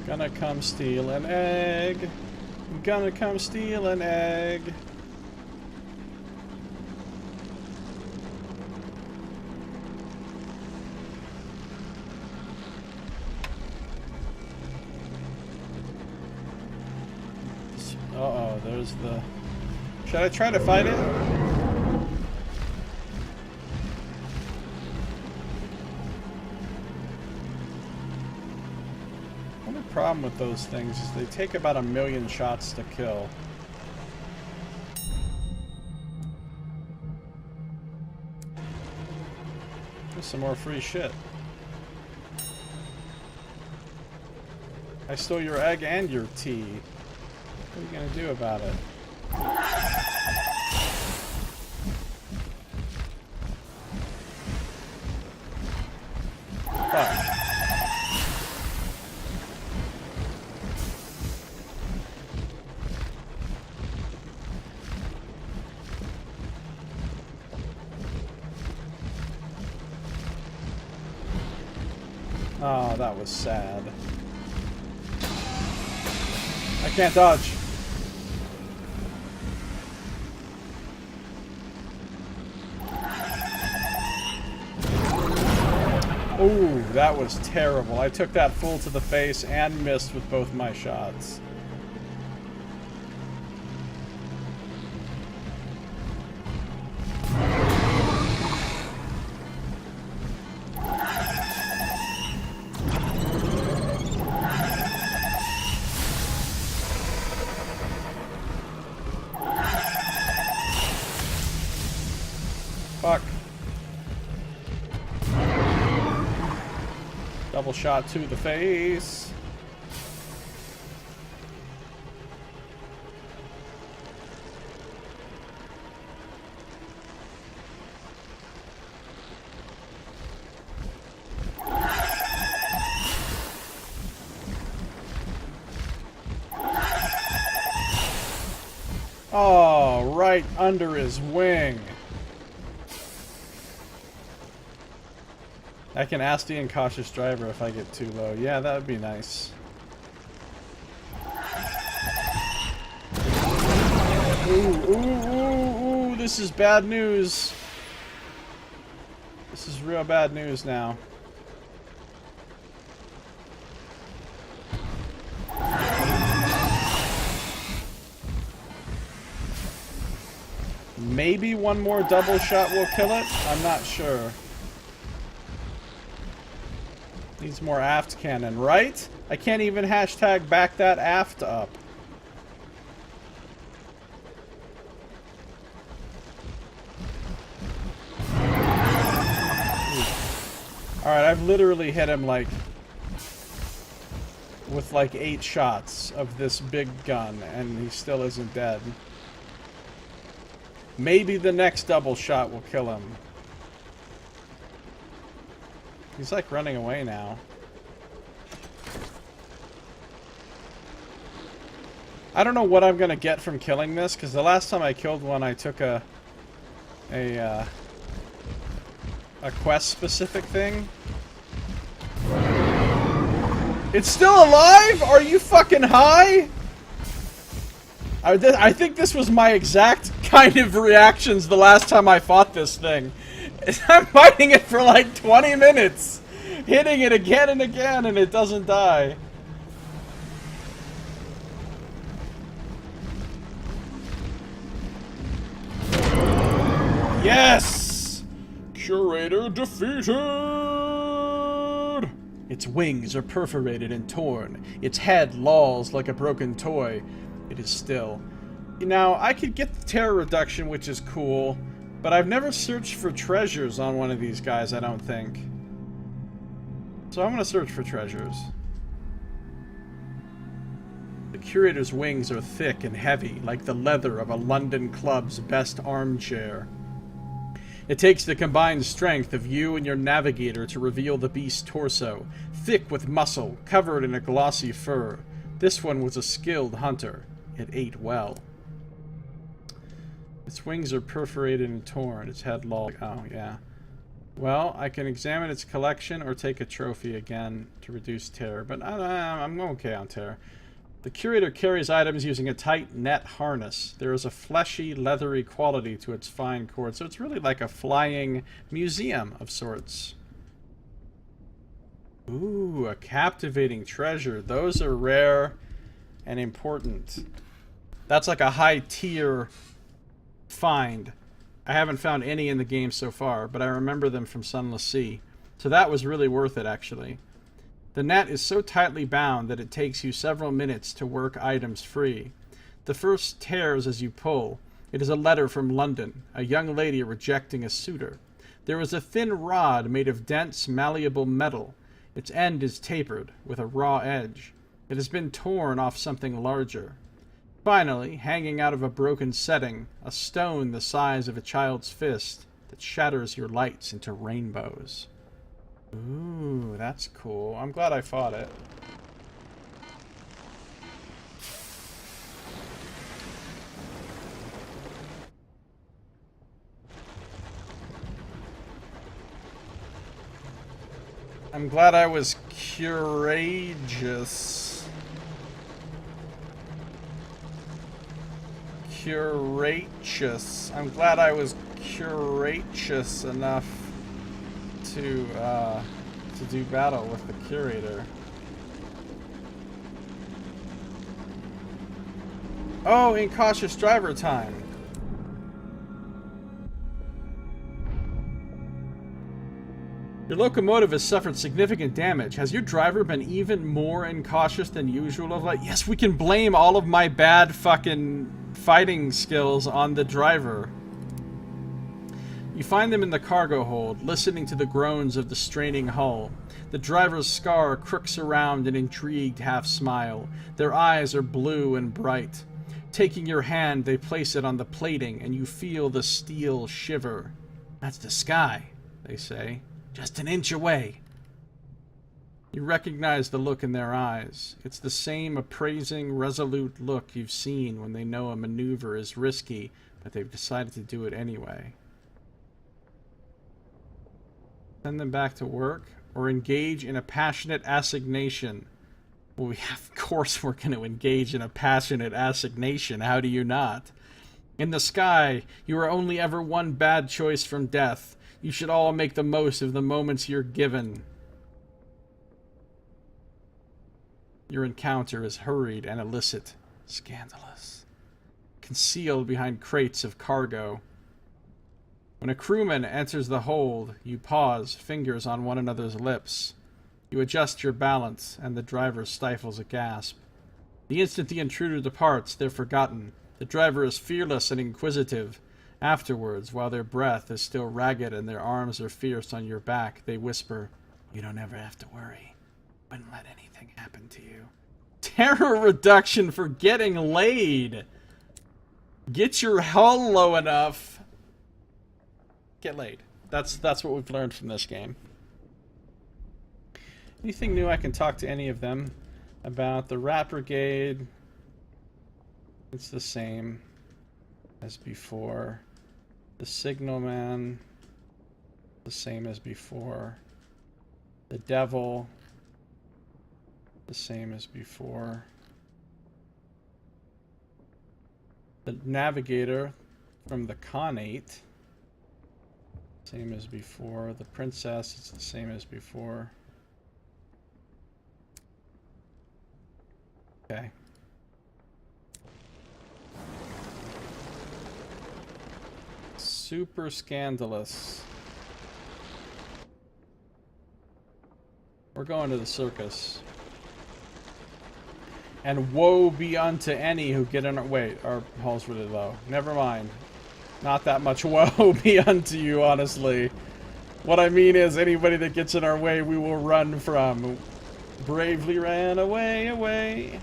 Gonna come steal an egg. Gonna come steal an egg. Uh-oh, there's the... Should I try to fight it? The problem with those things is they take about 1,000,000 shots to kill. There's some more free shit. I stole your egg and your tea. What are you gonna do about it? Fuck. Oh, that was sad. I can't dodge. Ooh, that was terrible. I took that full to the face and missed with both my shots. Double shot to the face. Oh, right under his wing. I can ask the incautious driver if I get too low. Yeah, that would be nice. Ooh, ooh, ooh, ooh, this is bad news. This is real bad news now. Maybe one more double shot will kill it? I'm not sure. Needs more aft cannon, right? I can't even hashtag back that aft up. Alright, I've literally hit him like with like 8 shots of this big gun and he still isn't dead. Maybe the next double shot will kill him. He's like running away now. I don't know what I'm gonna get from killing this, because the last time I killed one I took a quest specific thing. It's still alive? Are you fucking high? I think this was my exact kind of reactions the last time I fought this thing. I'm fighting it for like 20 minutes, hitting it again and again, and it doesn't die. Yes! Curator defeated! Its wings are perforated and torn. Its head lolls like a broken toy. It is still. Now, I could get the terror reduction, which is cool, but I've never searched for treasures on one of these guys, I don't think. So I'm gonna search for treasures. The curator's wings are thick and heavy, like the leather of a London club's best armchair. It takes the combined strength of you and your navigator to reveal the beast's torso, thick with muscle, covered in a glossy fur. This one was a skilled hunter. It ate well. Its wings are perforated and torn. Its head lolled. Oh, yeah. Well, I can examine its collection or take a trophy again to reduce terror, but I'm okay on terror. The curator carries items using a tight net harness. There is a fleshy, leathery quality to its fine cord, so it's really like a flying museum of sorts. Ooh, a captivating treasure. Those are rare and important. That's like a high tier find. I haven't found any in the game so far, but I remember them from Sunless Sea. So that was really worth it, actually. The net is so tightly bound that it takes you several minutes to work items free. The first tears as you pull. It is a letter from London, a young lady rejecting a suitor. There is a thin rod made of dense, malleable metal. Its end is tapered, with a raw edge. It has been torn off something larger. Finally, hanging out of a broken setting, a stone the size of a child's fist that shatters your lights into rainbows. Ooh, that's cool. I'm glad I fought it. I'm glad I was courageous. Courageous. I'm glad I was courageous enough to do battle with the curator. Oh, incautious driver time. Your locomotive has suffered significant damage. Has your driver been even more incautious than usual of late? Yes, we can blame all of my bad fucking fighting skills on the driver. You find them in the cargo hold, listening to the groans of the straining hull. The driver's scar crooks around an intrigued half-smile. Their eyes are blue and bright. Taking your hand, they place it on the plating, and you feel the steel shiver. "That's the sky," they say. "Just an inch away." You recognize the look in their eyes. It's the same appraising, resolute look you've seen when they know a maneuver is risky, but they've decided to do it anyway. Send them back to work, or engage in a passionate assignation. Well, of course we're going to engage in a passionate assignation. How do you not? In the sky, you are only ever one bad choice from death. You should all make the most of the moments you're given. Your encounter is hurried and illicit. Scandalous. Concealed behind crates of cargo. When a crewman enters the hold, you pause, fingers on one another's lips. You adjust your balance, and the driver stifles a gasp. The instant the intruder departs, they're forgotten. The driver is fearless and inquisitive. Afterwards, while their breath is still ragged and their arms are fierce on your back, they whisper, "You don't ever have to worry. Wouldn't let anything happen to you." Terror reduction for getting laid. Get your hull low enough. Get laid. That's what we've learned from this game. Anything new I can talk to any of them about? The Rat Brigade, it's the same as before. The Signalman, the same as before. The Devil, the same as before. The Navigator from the Khanate, same as before. The Princess, it's the same as before. Okay. Super scandalous. We're going to the circus. And woe be unto any who get in our... Wait, our hull's really low. Never mind. Not that much woe be unto you, honestly. What I mean is, anybody that gets in our way, we will run from. Bravely ran away, away.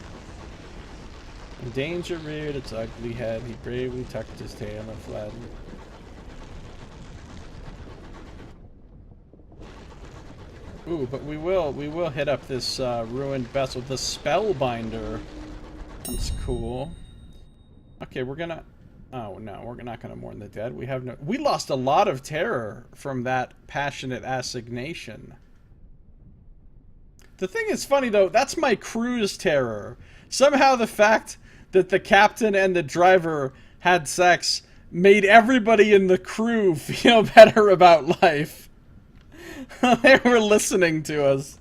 In danger reared its ugly head. He bravely tucked his tail and fled. Ooh, but we will hit up this ruined vessel, the Spellbinder. That's cool. Okay, we're gonna... Oh no, we're not gonna mourn the dead. We lost a lot of terror from that passionate assignation. The thing is funny though, that's my crew's terror. Somehow the fact that the captain and the driver had sex made everybody in the crew feel better about life. They were listening to us.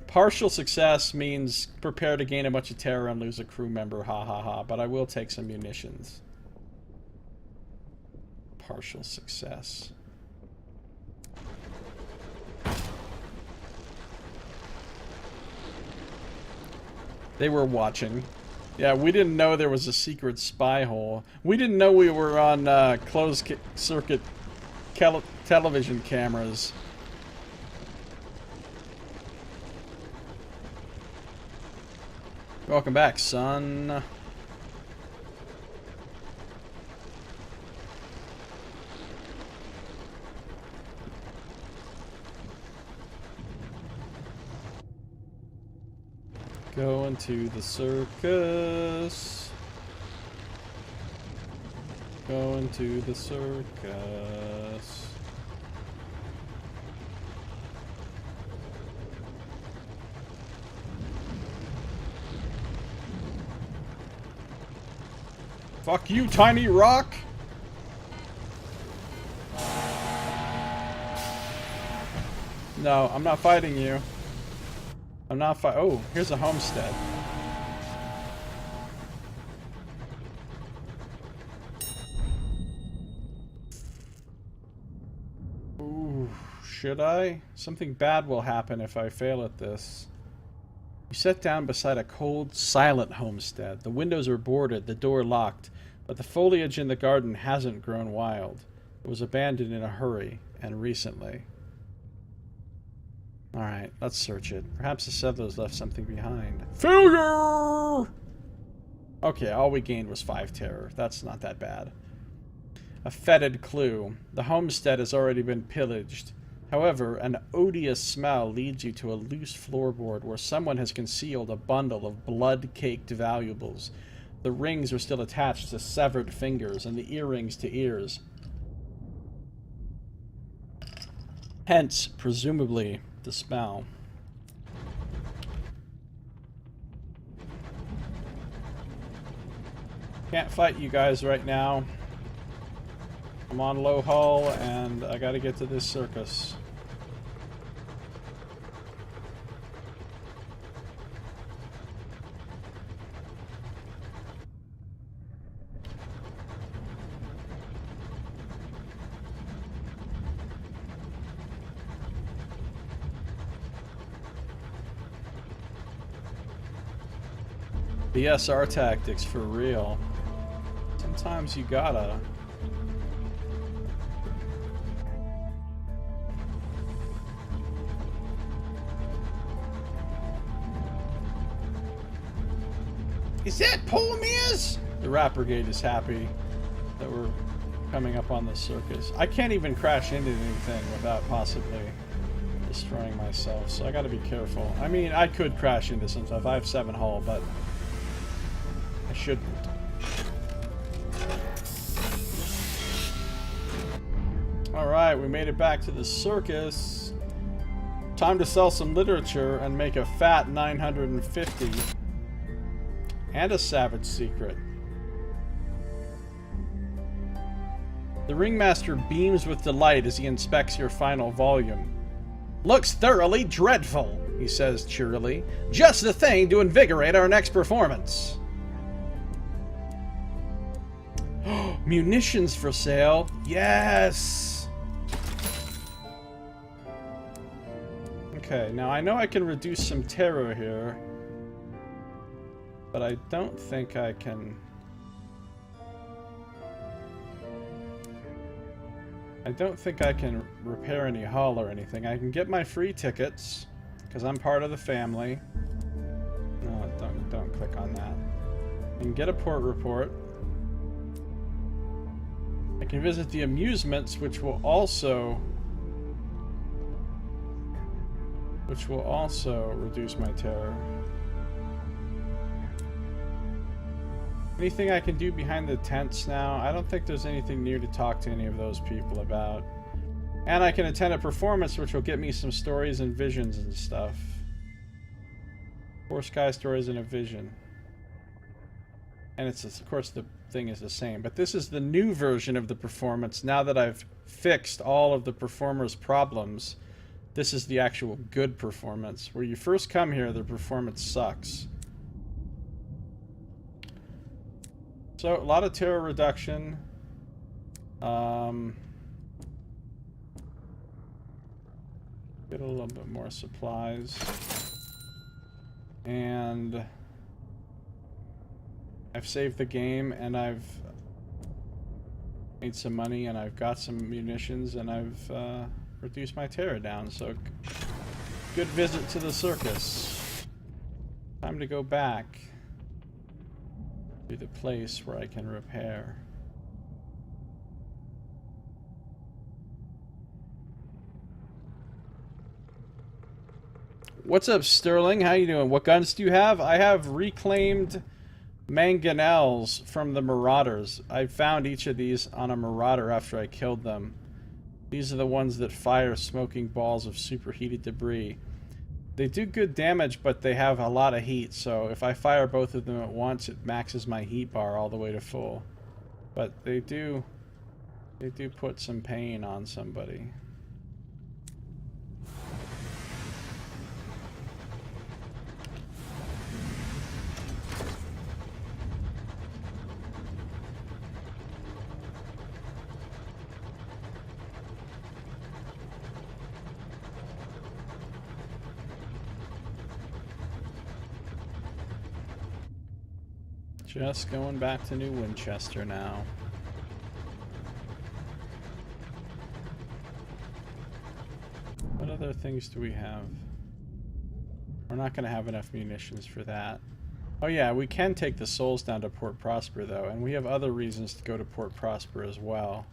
Partial success means prepare to gain a bunch of terror and lose a crew member, ha ha ha, but I will take some munitions. Partial success. They were watching. Yeah, we didn't know there was a secret spy hole. We didn't know we were on closed circuit television cameras. Welcome back, son. Going to the circus. Going to the circus. Fuck you, tiny rock! No, I'm not fighting you. I'm not oh, here's a homestead. Ooh, should I? Something bad will happen if I fail at this. You sit down beside a cold, silent homestead. The windows are boarded, the door locked, but the foliage in the garden hasn't grown wild. It was abandoned in a hurry, and recently. Alright, let's search it. Perhaps the settlers left something behind. Failure! Okay, all we gained was 5 terror. That's not that bad. A fetid clue. The homestead has already been pillaged. However, an odious smell leads you to a loose floorboard where someone has concealed a bundle of blood-caked valuables. The rings are still attached to severed fingers and the earrings to ears. Hence, presumably, the smell. Can't fight you guys right now. I'm on low hull and I gotta get to this circus. BSR tactics for real. Sometimes you gotta. Is that Polomius? The Rat Brigade is happy that we're coming up on the circus. I can't even crash into anything without possibly destroying myself, so I gotta be careful. I mean, I could crash into some stuff. I have 7 hull, but I shouldn't. Alright, we made it back to the circus. Time to sell some literature and make a fat 950. And a savage secret. The ringmaster beams with delight as he inspects your final volume. Looks thoroughly dreadful, he says cheerily. Just the thing to invigorate our next performance. Munitions for sale. Yes! Okay, now I know I can reduce some terror here. But I don't think I can... I don't think I can repair any hull or anything. I can get my free tickets, because I'm part of the family. No, don't click on that. I can get a port report. I can visit the amusements, which will also reduce my terror. Anything I can do behind the tents now? I don't think there's anything new to talk to any of those people about. And I can attend a performance which will get me some stories and visions and stuff. 4 sky stories and a vision. And it's, of course, the thing is the same. But this is the new version of the performance. Now that I've fixed all of the performers' problems, this is the actual good performance. Where you first come here, the performance sucks. So, a lot of terror reduction. Get a little bit more supplies. And I've saved the game, and I've made some money, and I've got some munitions, and I've reduced my terror down. So, good visit to the circus. Time to go back to the place where I can repair. What's up, Sterling? How you doing? What guns do you have? I have reclaimed mangonels from the Marauders. I found each of these on a Marauder after I killed them. These are the ones that fire smoking balls of superheated debris. They do good damage, but they have a lot of heat, so if I fire both of them at once, it maxes my heat bar all the way to full. But they do put some pain on somebody. Just going back to New Winchester now. things do we have? We're not going to have enough munitions for that. Oh yeah, we can take the souls down to Port Prosper though, and we have other reasons to go to Port Prosper as well.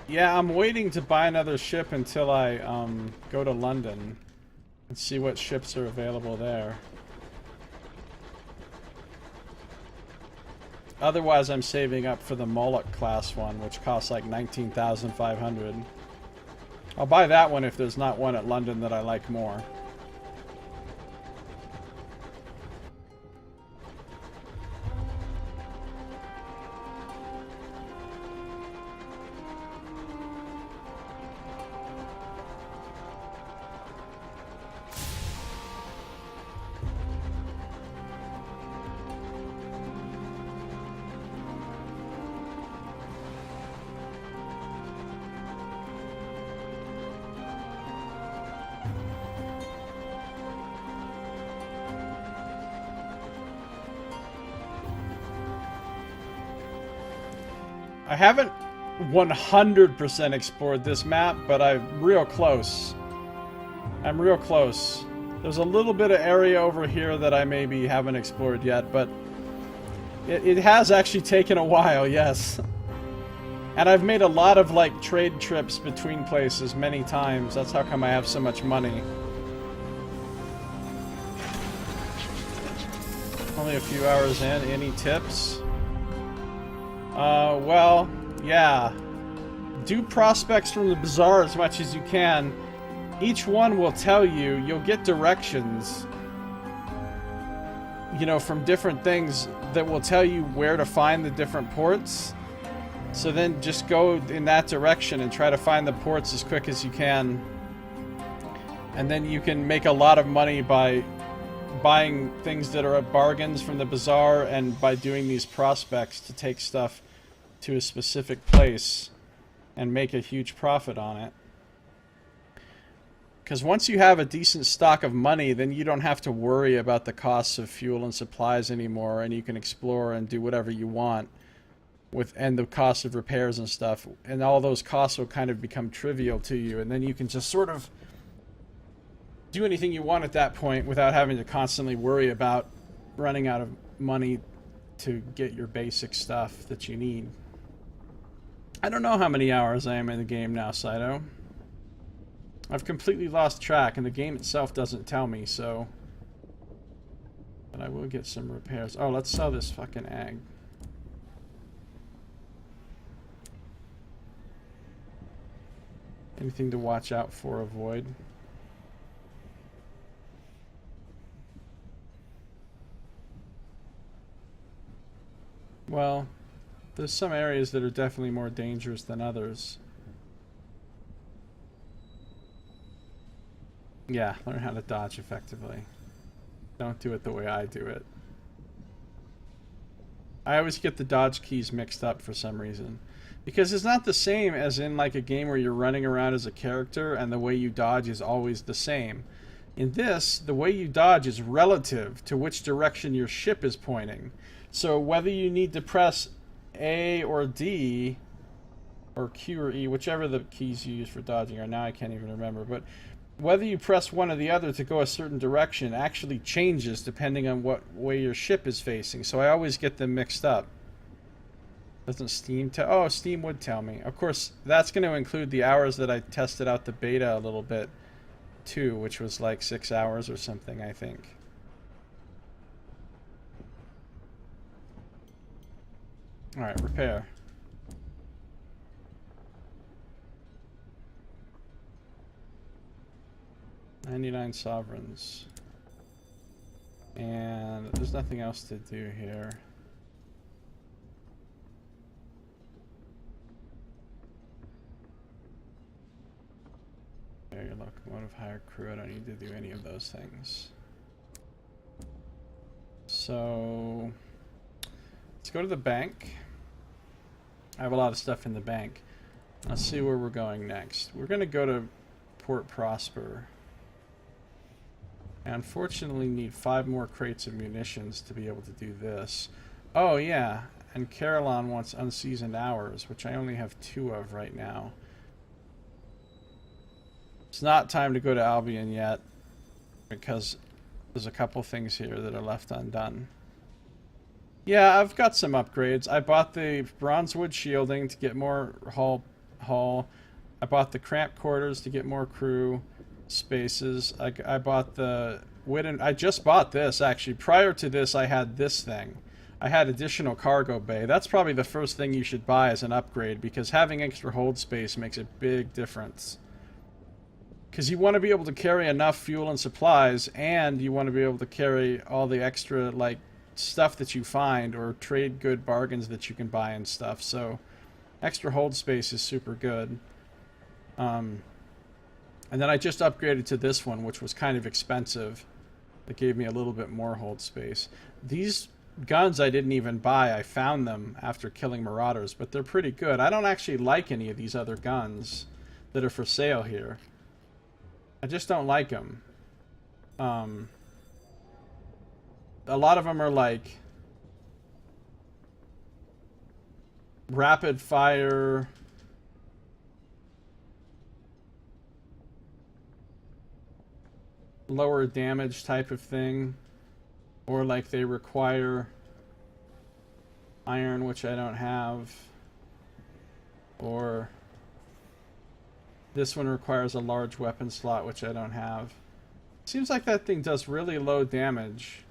Yeah, I'm waiting to buy another ship until I go to London and see what ships are available there. Otherwise, I'm saving up for the Moloch class one, which costs like 19,500. I'll buy that one if there's not one at London that I like more. I haven't 100% explored this map, but I'm real close. I'm real close. There's a little bit of area over here that I maybe haven't explored yet, but it has actually taken a while, yes. And I've made a lot of, like, trade trips between places many times. That's how come I have so much money. Only a few hours in. Any tips? Well, yeah. Do prospects from the bazaar as much as you can. Each one will tell you, you'll get directions, you know, from different things that will tell you where to find the different ports. So then just go in that direction and try to find the ports as quick as you can. And then you can make a lot of money by buying things that are at bargains from the bazaar and by doing these prospects to take stuff to a specific place and make a huge profit on it. Because once you have a decent stock of money, then you don't have to worry about the costs of fuel and supplies anymore, and you can explore and do whatever you want with, and the cost of repairs and stuff, and all those costs will kind of become trivial to you, and then you can just sort of do anything you want at that point without having to constantly worry about running out of money to get your basic stuff that you need. I don't know how many hours I am in the game now, Saito. I've completely lost track, and the game itself doesn't tell me, so... But I will get some repairs. Oh, let's sell this fucking egg. Anything to watch out for, avoid? Well, there's some areas that are definitely more dangerous than others. Yeah, learn how to dodge effectively. Don't do it the way I do it. I always get the dodge keys mixed up for some reason. Because it's not the same as in like a game where you're running around as a character and the way you dodge is always the same. In this, the way you dodge is relative to which direction your ship is pointing. So whether you need to press A or D, or Q or E, whichever the keys you use for dodging are, now I can't even remember, but whether you press one or the other to go a certain direction actually changes depending on what way your ship is facing. So I always get them mixed up. Doesn't Steam tell? Oh, Steam would tell me. Of course, that's going to include the hours that I tested out the beta a little bit too, which was like 6 hours or something, I think. Alright, repair. $99 sovereigns. And there's nothing else to do here. Your locomotive, hire crew. I don't need to do any of those things. So let's go to the bank. I have a lot of stuff in the bank. Let's see where we're going next. We're going to go to Port Prosper. I unfortunately need 5 more crates of munitions to be able to do this. Oh yeah, and Caroline wants unseasoned hours, which I only have 2 of right now. It's not time to go to Albion yet, because there's a couple things here that are left undone. Yeah, I've got some upgrades. I bought the bronzewood shielding to get more hull. I bought the cramped quarters to get more crew spaces. I bought the wooden... I just bought this, actually. Prior to this, I had this thing. I had additional cargo bay. That's probably the first thing you should buy as an upgrade, because having extra hold space makes a big difference. Because you want to be able to carry enough fuel and supplies, and you want to be able to carry all the extra, like, stuff that you find, or trade good bargains that you can buy and stuff. So extra hold space is super good. And then I just upgraded to this one, which was kind of expensive. It gave me a little bit more hold space. These guns I didn't even buy. I found them after killing marauders, but they're pretty good. I don't actually like any of these other guns that are for sale here. I just don't like them. A lot of them are like rapid fire, lower damage type of thing, or like they require iron, which I don't have, or this one requires a large weapon slot, which I don't have. Seems like that thing does really low damage,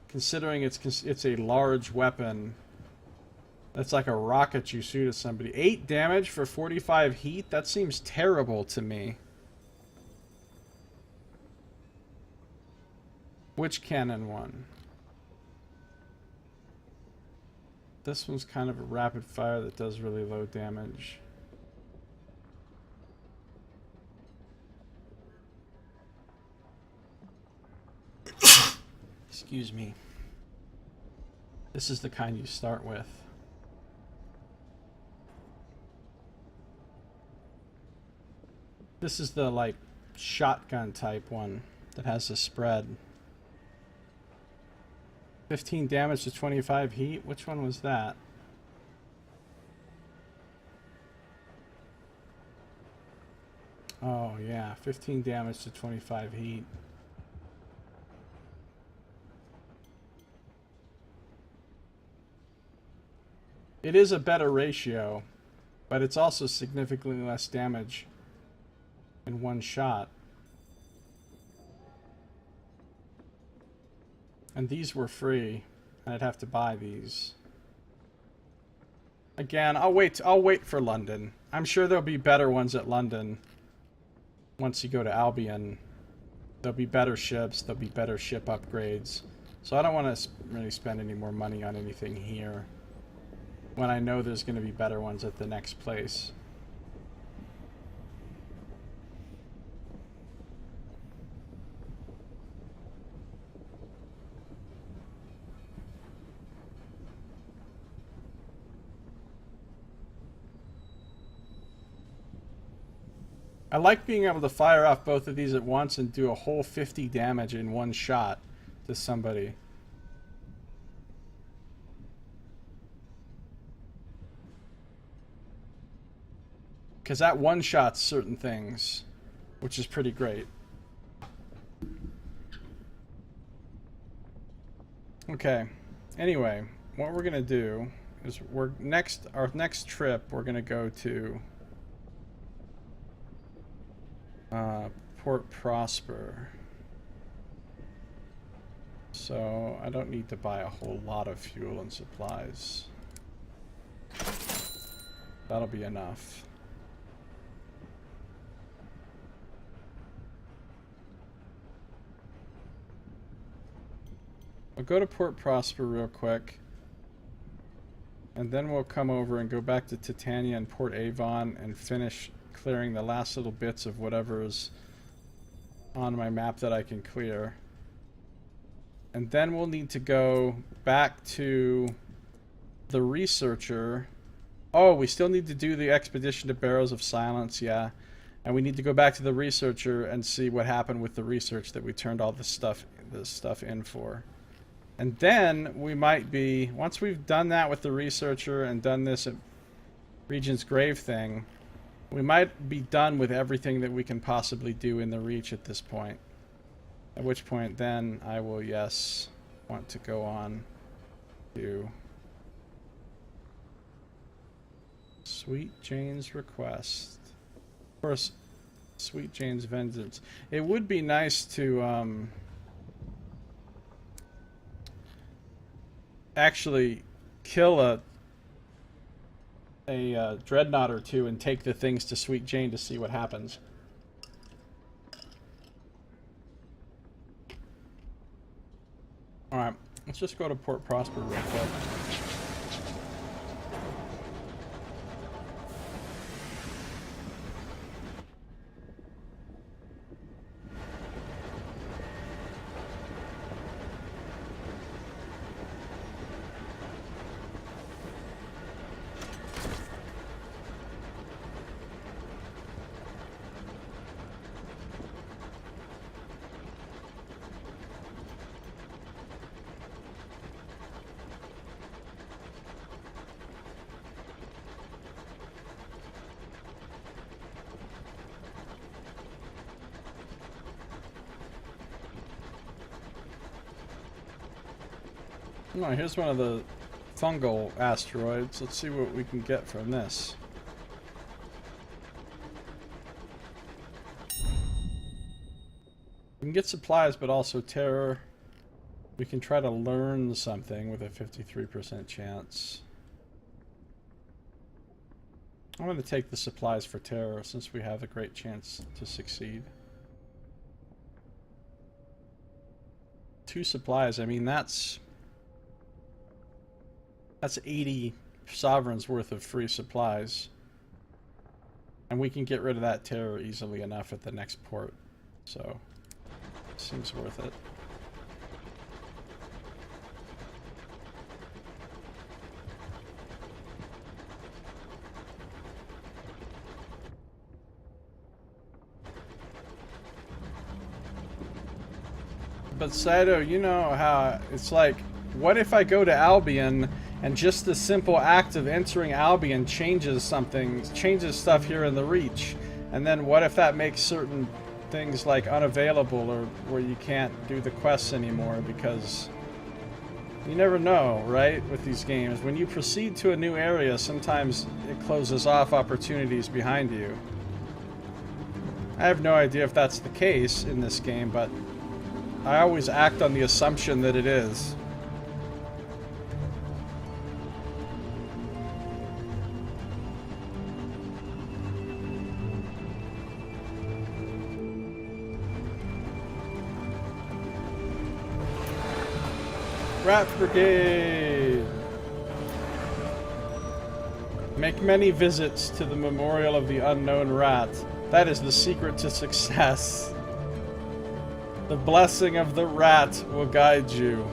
considering it's a large weapon. That's like a rocket you shoot at somebody. 8 damage for 45 heat? That seems terrible to me. Which cannon one? This one's kind of a rapid fire that does really low damage. Excuse me. This is the kind you start with. This is the, like, shotgun type one that has a spread. 15 damage to 25 heat? Which one was that? Oh, yeah. 15 damage to 25 heat. It is a better ratio, but it's also significantly less damage in one shot. And these were free, and I'd have to buy these. Again, I'll wait for London. I'm sure there'll be better ones at London. Once you go to Albion, there'll be better ships, there'll be better ship upgrades. So I don't want to really spend any more money on anything here, when I know there's going to be better ones at the next place. I like being able to fire off both of these at once and do a whole 50 damage in one shot to somebody. Because that one-shots certain things, which is pretty great. Okay. Anyway, what we're gonna do is our next trip we're gonna go to Port Prosper. So I don't need to buy a whole lot of fuel and supplies. That'll be enough. I'll go to Port Prosper real quick, and then we'll come over and go back to Titania and Port Avon and finish clearing the last little bits of whatever's on my map that I can clear. And then we'll need to go back to the researcher. Oh, we still need to do the expedition to Barrows of Silence, yeah. And we need to go back to the researcher and see what happened with the research that we turned all this stuff in for. And then we might be, once we've done that with the researcher and done this Regent's Grave thing, we might be done with everything that we can possibly do in the Reach at this point. At which point then I will, yes, want to go on to Sweet Jane's Request. Of course, Sweet Jane's Vengeance. It would be nice to actually kill a dreadnought or two and take the things to Sweet Jane to see what happens. Alright, let's just go to Port Prosper real quick. Oh, here's one of the fungal asteroids. Let's see what we can get from this. We can get supplies, but also terror. We can try to learn something with a 53% chance. I'm going to take the supplies for terror since we have a great chance to succeed. 2 supplies, I mean that's 80 sovereigns worth of free supplies. And we can get rid of that terror easily enough at the next port. So, seems worth it. But Saito, you know how it's like, what if I go to Albion and just the simple act of entering Albion changes something, changes stuff here in the Reach? And then what if that makes certain things like unavailable, or where you can't do the quests anymore? Because you never know, right, with these games. When you proceed to a new area, sometimes it closes off opportunities behind you. I have no idea if that's the case in this game, but I always act on the assumption that it is. Rat Brigade! Make many visits to the Memorial of the Unknown Rat. That is the secret to success. The blessing of the rat will guide you.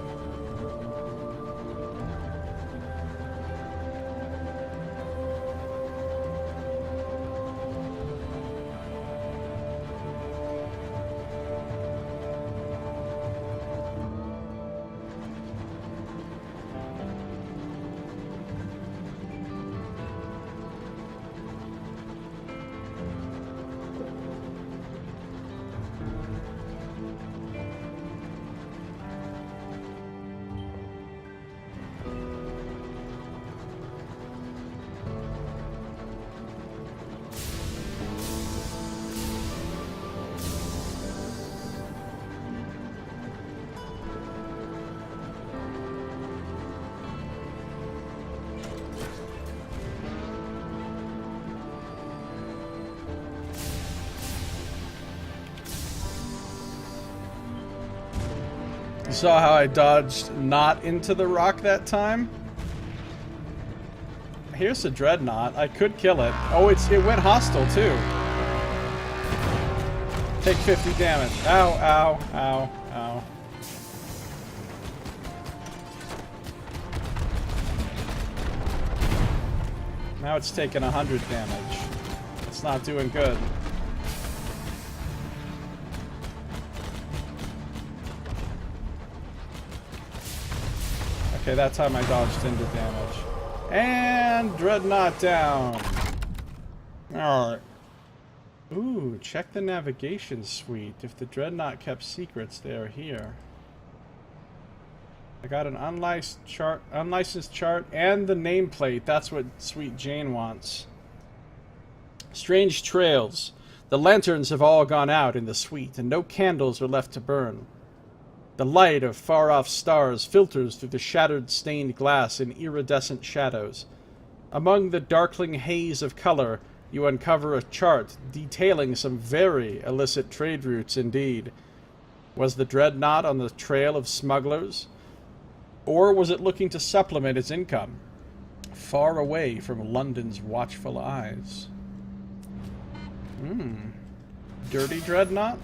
You saw how I dodged not into the rock that time? Here's a dreadnought. I could kill it. Oh, it went hostile too. Take 50 damage. Ow, ow, ow, ow. Now it's taking 100 damage. It's not doing good. Okay, that time I dodged into damage. And Dreadnought down. Alright. Ooh, check the navigation suite. If the Dreadnought kept secrets, they are here. I got an unlicensed chart and the nameplate. That's what Sweet Jane wants. Strange trails. The lanterns have all gone out in the suite, and no candles are left to burn. The light of far-off stars filters through the shattered stained glass in iridescent shadows. Among the darkling haze of color, you uncover a chart detailing some very illicit trade routes indeed. Was the Dreadnought on the trail of smugglers? Or was it looking to supplement its income? Far away from London's watchful eyes. Dirty Dreadnought?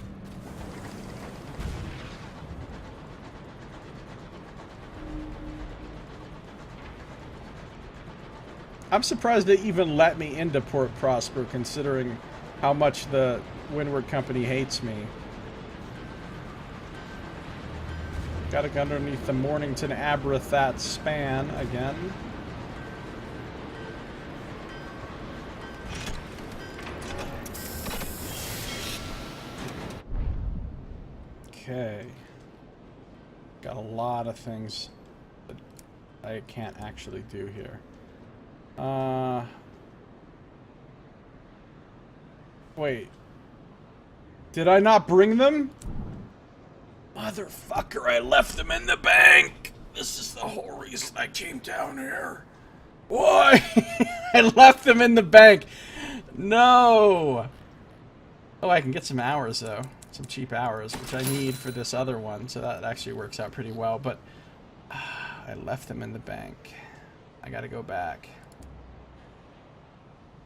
I'm surprised they even let me into Port Prosper, considering how much the Windward Company hates me. Gotta go underneath the Mornington Abrathat span again. Okay. Got a lot of things that I can't actually do here. Wait. Did I not bring them? Motherfucker, I left them in the bank! This is the whole reason I came down here. Why? I left them in the bank! No! Oh, I can get some hours, though. Some cheap hours, which I need for this other one, so that actually works out pretty well, but... I left them in the bank. I gotta go back.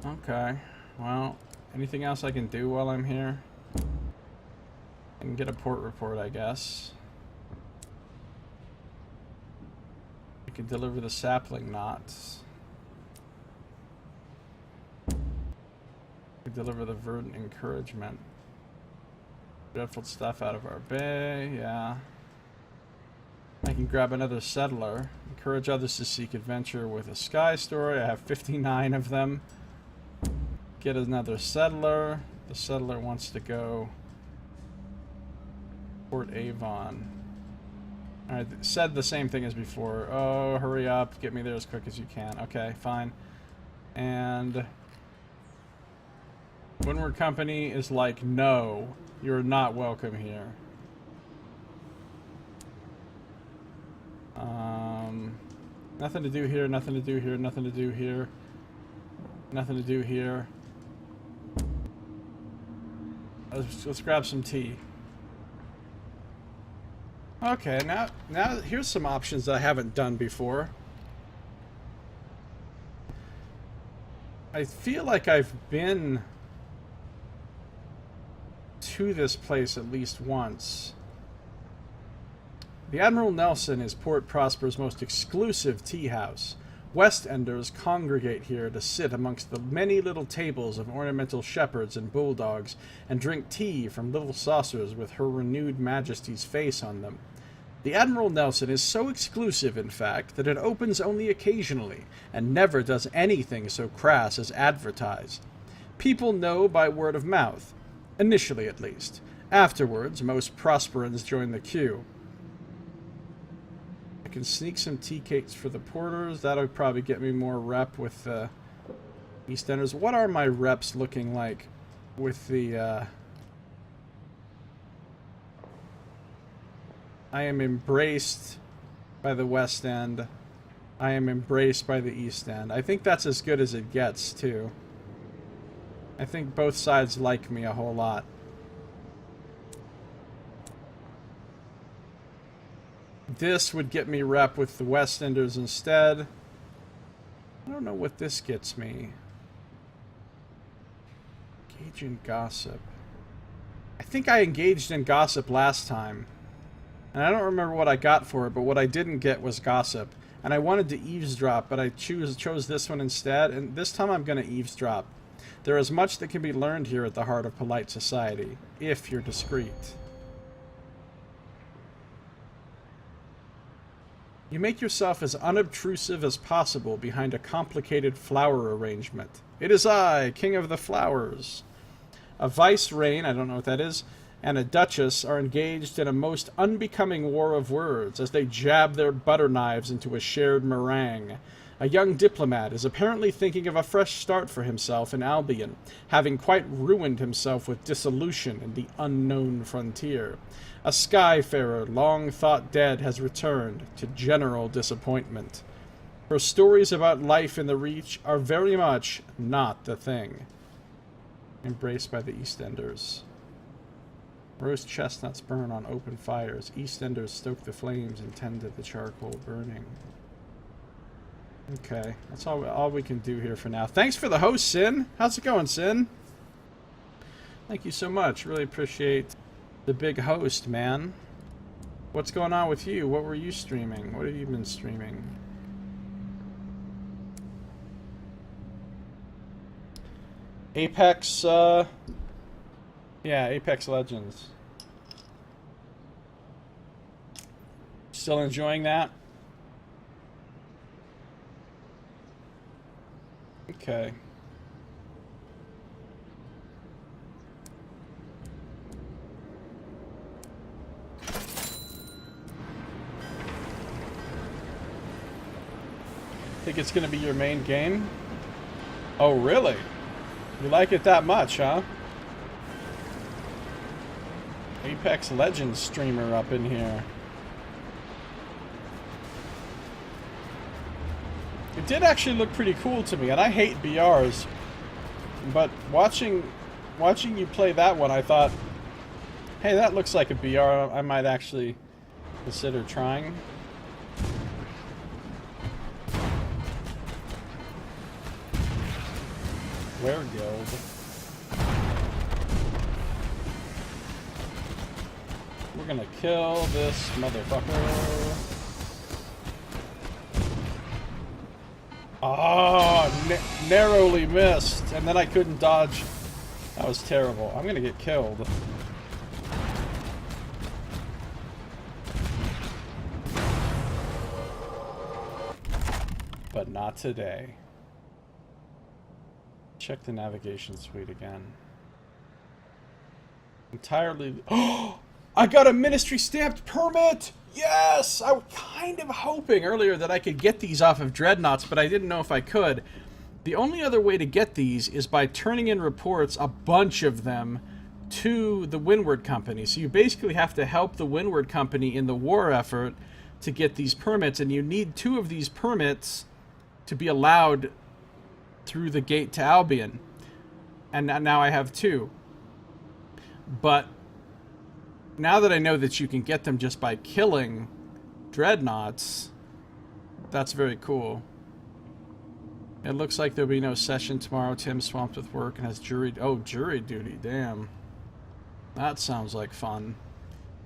Okay, well, anything else I can do while I'm here? I can get a port report, I guess. I can deliver the sapling knots. I can deliver the verdant encouragement. Dreadful stuff out of our bay, yeah. I can grab another settler. Encourage others to seek adventure with a sky story. I have 59 of them. Get another settler. The settler wants to go Port Avon. I said the same thing as before. Oh, hurry up. Get me there as quick as you can. Okay, fine. And Windward Company is like, no, you're not welcome here. Nothing to do here, nothing to do here, nothing to do here. Nothing to do here. Let's grab some tea. Okay, now here's some options that I haven't done before. I feel like I've been to this place at least once. The Admiral Nelson is Port Prosper's most exclusive tea house. West Enders congregate here to sit amongst the many little tables of ornamental shepherds and bulldogs and drink tea from little saucers with Her Renewed Majesty's face on them. The Admiral Nelson is so exclusive, in fact, that it opens only occasionally and never does anything so crass as advertise. People know by word of mouth, initially at least. Afterwards, most Prosperans join the queue. I can sneak some tea cakes for the porters. That'll probably get me more rep with the EastEnders. What are my reps looking like with the... I am embraced by the West End. I am embraced by the East End. I think that's as good as it gets, too. I think both sides like me a whole lot. This would get me rep with the West Enders instead. I don't know what this gets me. Engage in gossip. I think I engaged in gossip last time. And I don't remember what I got for it, but what I didn't get was gossip. And I wanted to eavesdrop, but I chose this one instead. And this time I'm going to eavesdrop. There is much that can be learned here at the heart of polite society, if you're discreet. You make yourself as unobtrusive as possible behind a complicated flower arrangement. It is I, King of the Flowers. A vice reign, I don't know what that is, and a duchess are engaged in a most unbecoming war of words as they jab their butter knives into a shared meringue. A young diplomat is apparently thinking of a fresh start for himself in Albion, having quite ruined himself with dissolution in the unknown frontier. A skyfarer long thought dead has returned to general disappointment. Her stories about life in the Reach are very much not the thing. Embraced by the Eastenders. Roast chestnuts burn on open fires. Eastenders stoke the flames and tend to the charcoal burning. Okay, that's all we can do here for now. Thanks for the host, Sin. How's it going, Sin? Thank you so much. Really appreciate the big host, man. What's going on with you? What were you streaming? What have you been streaming? Apex, yeah, Apex Legends. Still enjoying that? Okay. Think it's gonna be your main game? Oh, really? You like it that much, huh? Apex Legends streamer up in here. It did actually look pretty cool to me, and I hate BRs. But watching you play that one, I thought, hey, that looks like a BR. I might actually consider trying. Guild. We're gonna kill this motherfucker. Oh, narrowly missed, and then I couldn't dodge. That was terrible. I'm gonna get killed. But not today. Check the navigation suite again. Entirely. Oh! I got a ministry stamped permit! Yes! I was kind of hoping earlier that I could get these off of Dreadnoughts, but I didn't know if I could. The only other way to get these is by turning in reports, a bunch of them, to the Windward Company. So you basically have to help the Windward Company in the war effort to get these permits, and you need 2 of these permits to be allowed through the gate to Albion. And now I have 2. But now that I know that you can get them just by killing Dreadnoughts, that's very cool. It looks like there'll be no session tomorrow. Tim's swamped with work and has jury... Oh, jury duty, damn. That sounds like fun.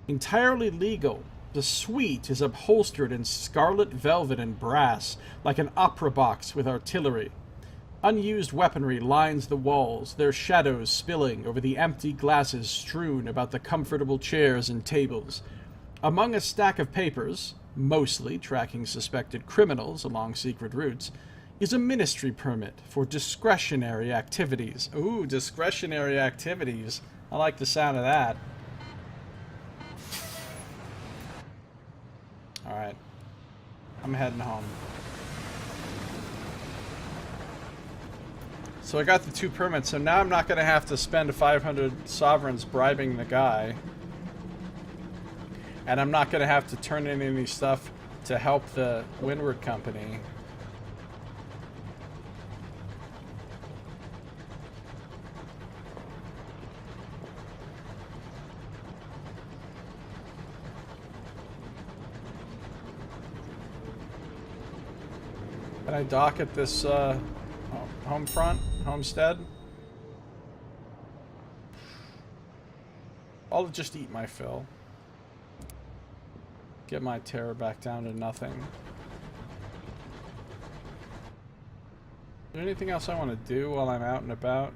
Entirely legal. The suite is upholstered in scarlet velvet and brass, like an opera box with artillery. Unused weaponry lines the walls, their shadows spilling over the empty glasses strewn about the comfortable chairs and tables. Among a stack of papers, mostly tracking suspected criminals along secret routes, is a ministry permit for discretionary activities. Ooh, discretionary activities. I like the sound of that. Alright. I'm heading home. So I got the 2 permits, so now I'm not going to have to spend 500 sovereigns bribing the guy. And I'm not going to have to turn in any stuff to help the Windward Company. Can I dock at this homestead? I'll just eat my fill. Get my terror back down to nothing. Is there anything else I want to do while I'm out and about?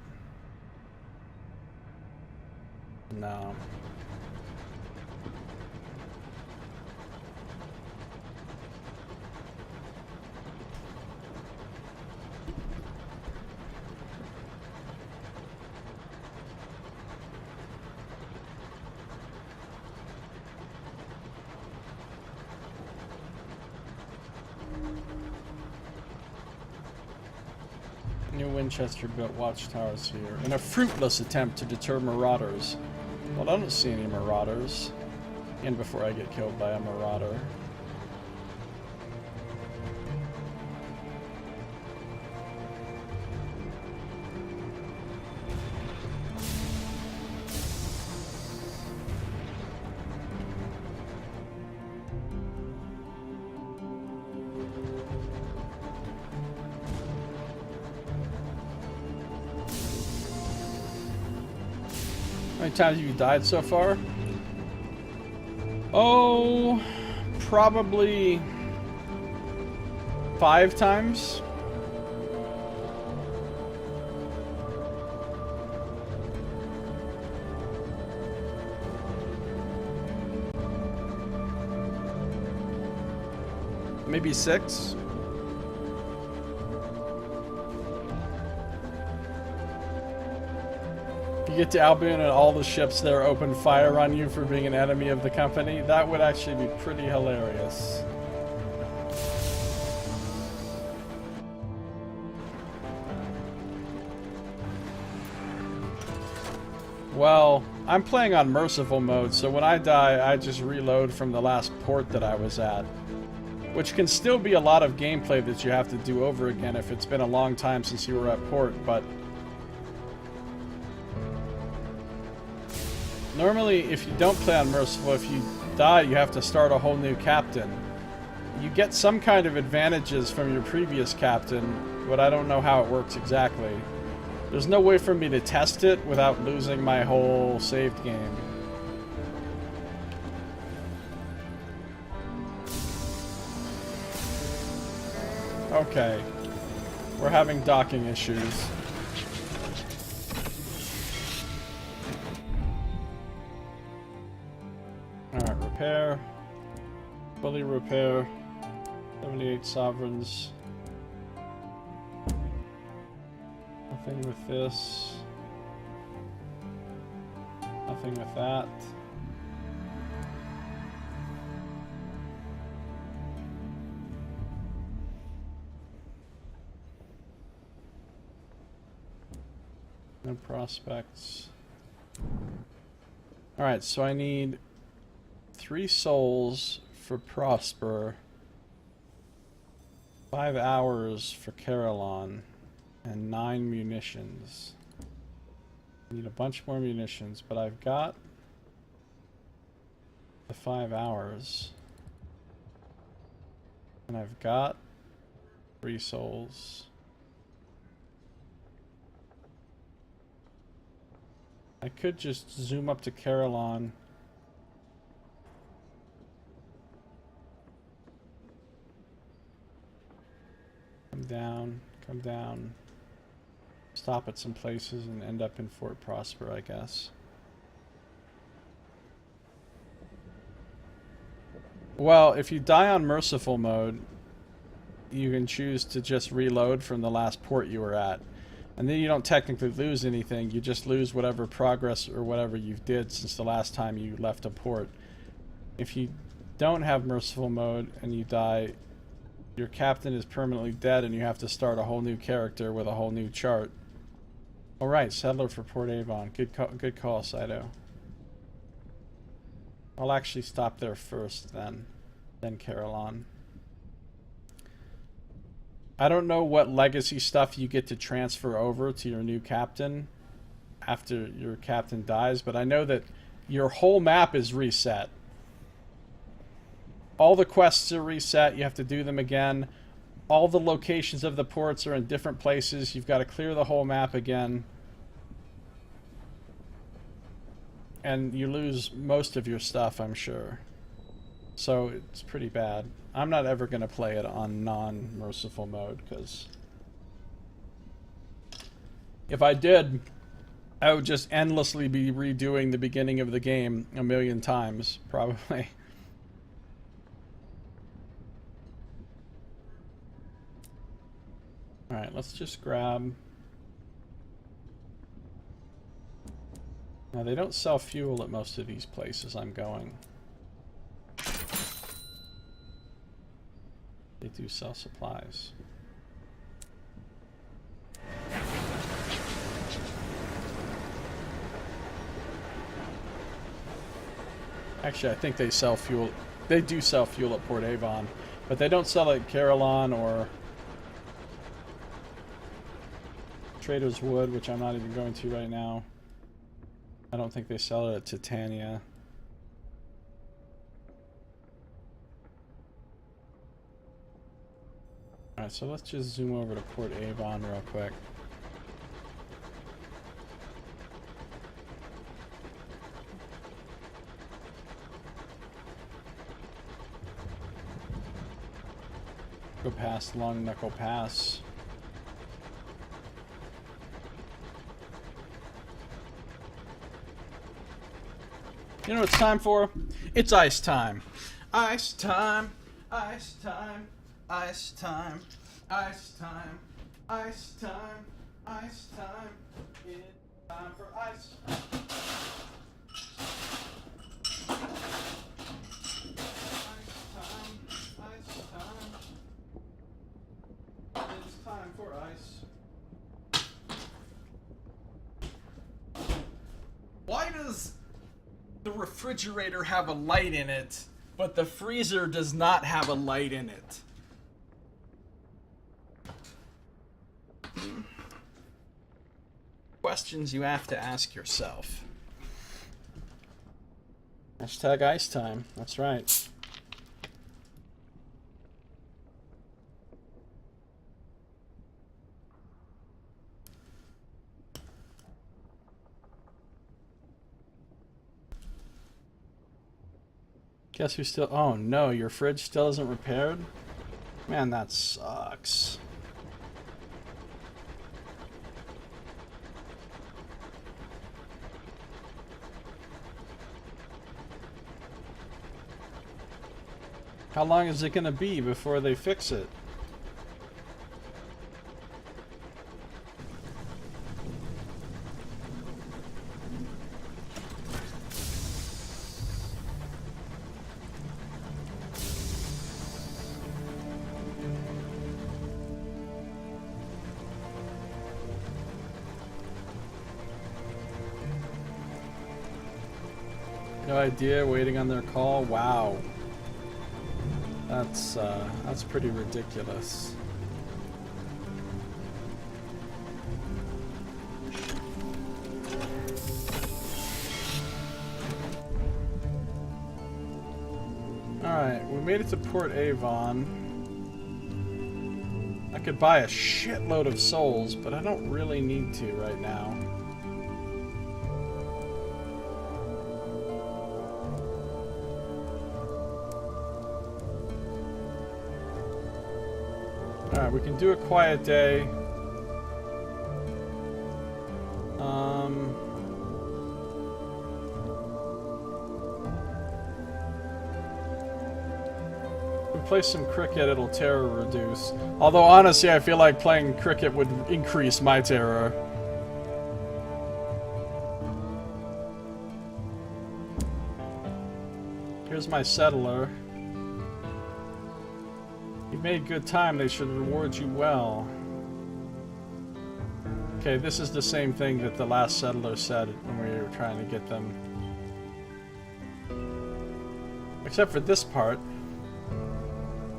No. New Winchester built watchtowers here in a fruitless attempt to deter marauders. Well, I don't see any marauders. And before I get killed by a marauder. How many times have you died so far? Oh, probably 5 times. Maybe 6. You get to Albion and all the ships there open fire on you for being an enemy of the company. That would actually be pretty hilarious. Well, I'm playing on merciful mode, so when I die, I just reload from the last port that I was at. Which can still be a lot of gameplay that you have to do over again if it's been a long time since you were at port, but normally, if you don't play on Merciful, if you die, you have to start a whole new captain. You get some kind of advantages from your previous captain, but I don't know how it works exactly. There's no way for me to test it without losing my whole saved game. Okay. We're having docking issues. Alright, repair. Fully repair. 78 sovereigns. Nothing with this. Nothing with that. No prospects. Alright, so I need 3 souls for Prosper, 5 hours for Carillon, and 9 munitions. I need a bunch more munitions, but I've got the 5 hours. And I've got 3 souls. I could just zoom up to Carillon. Come down, stop at some places and end up in Fort Prosper, I guess. Well, if you die on Merciful mode, you can choose to just reload from the last port you were at. And then you don't technically lose anything, you just lose whatever progress or whatever you did since the last time you left a port. If you don't have Merciful mode and you die, your captain is permanently dead and you have to start a whole new character with a whole new chart. Alright, settler for Port Avon. Good call, Saito. I'll actually stop there first then Carillon. I don't know what legacy stuff you get to transfer over to your new captain after your captain dies, but I know that your whole map is reset. All the quests are reset, you have to do them again. All the locations of the ports are in different places, you've got to clear the whole map again. And you lose most of your stuff, I'm sure. So it's pretty bad. I'm not ever going to play it on non-merciful mode, because if I did, I would just endlessly be redoing the beginning of the game a million times, probably. Alright, let's just grab... Now, they don't sell fuel at most of these places I'm going. They do sell supplies. Actually, I think they sell fuel. They do sell fuel at Port Avon, but they don't sell it at Carillon or Trader's Wood, which I'm not even going to right now. I don't think they sell it at Titania. Alright, so let's just zoom over to Port Avon real quick. Go past Long Knuckle Pass. You know what it's time for? It's ice time. Ice time. Ice time. Ice time. Ice time. Ice time. Ice time. It's time for ice. It's time for ice. Why does the refrigerator have a light in it, but the freezer does not have a light in it? Questions you have to ask yourself. Hashtag ice time. That's right. Guess who still... Oh no, your fridge still isn't repaired? Man, that sucks. How long is it gonna be before they fix it? No idea, waiting on their call. Wow. That's pretty ridiculous. Alright, we made it to Port Avon. I could buy a shitload of souls, but I don't really need to right now. Alright, we can do a quiet day. If we play some cricket, it'll terror reduce. Although, honestly, I feel like playing cricket would increase my terror. Here's my settler. You made good time, they should reward you well. Okay, this is the same thing that the last settler said when we were trying to get them. Except for this part.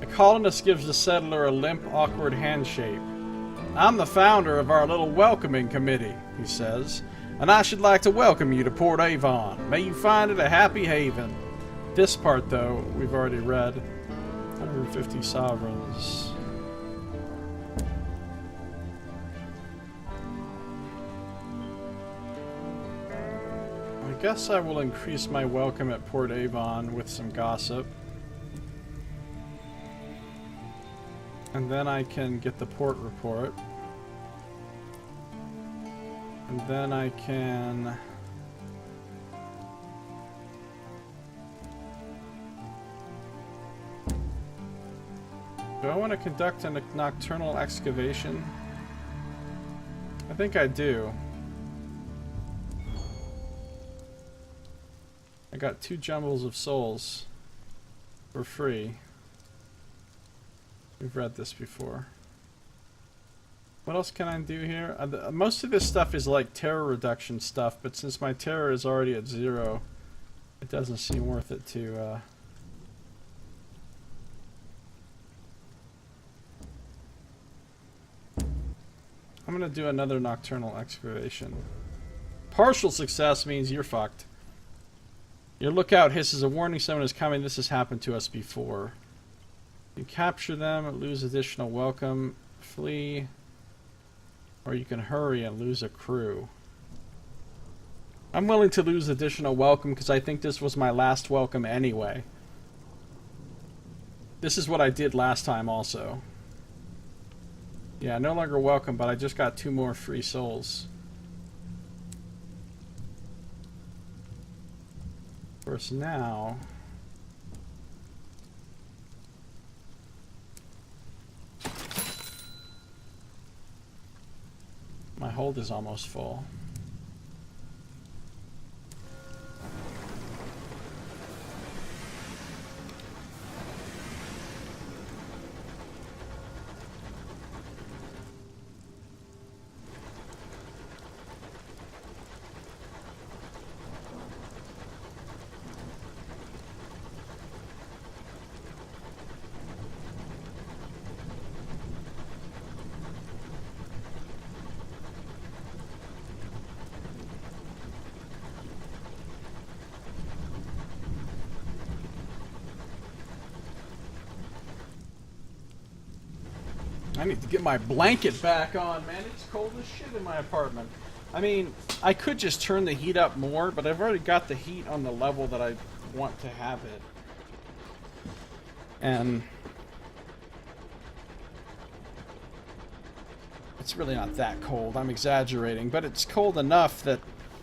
A colonist gives the settler a limp, awkward handshake. I'm the founder of our little welcoming committee, he says, and I should like to welcome you to Port Avon. May you find it a happy haven. This part, though, we've already read. 150 sovereigns. I guess I will increase my welcome at Port Avon with some gossip. And then I can get the port report. And then I can... Do I want to conduct a nocturnal excavation? I think I do. I got 2 jumbles of souls for free. We've read this before. What else can I do here? Most of this stuff is like terror reduction stuff, but since my terror is already at 0, It doesn't seem worth it to, I'm gonna do another nocturnal excavation. Partial success means you're fucked. Your lookout hisses a warning someone is coming. This has happened to us before. You capture them, lose additional welcome, flee, or you can hurry and lose a crew. I'm willing to lose additional welcome because I think this was my last welcome anyway. This is what I did last time also. Yeah, no longer welcome, but I just got 2 more free souls. Of course, now... my hold is almost full. I need to get my blanket back on, man. It's cold as shit in my apartment. I mean, I could just turn the heat up more, but I've already got the heat on the level that I want to have it. And it's really not that cold. I'm exaggerating, but it's cold enough that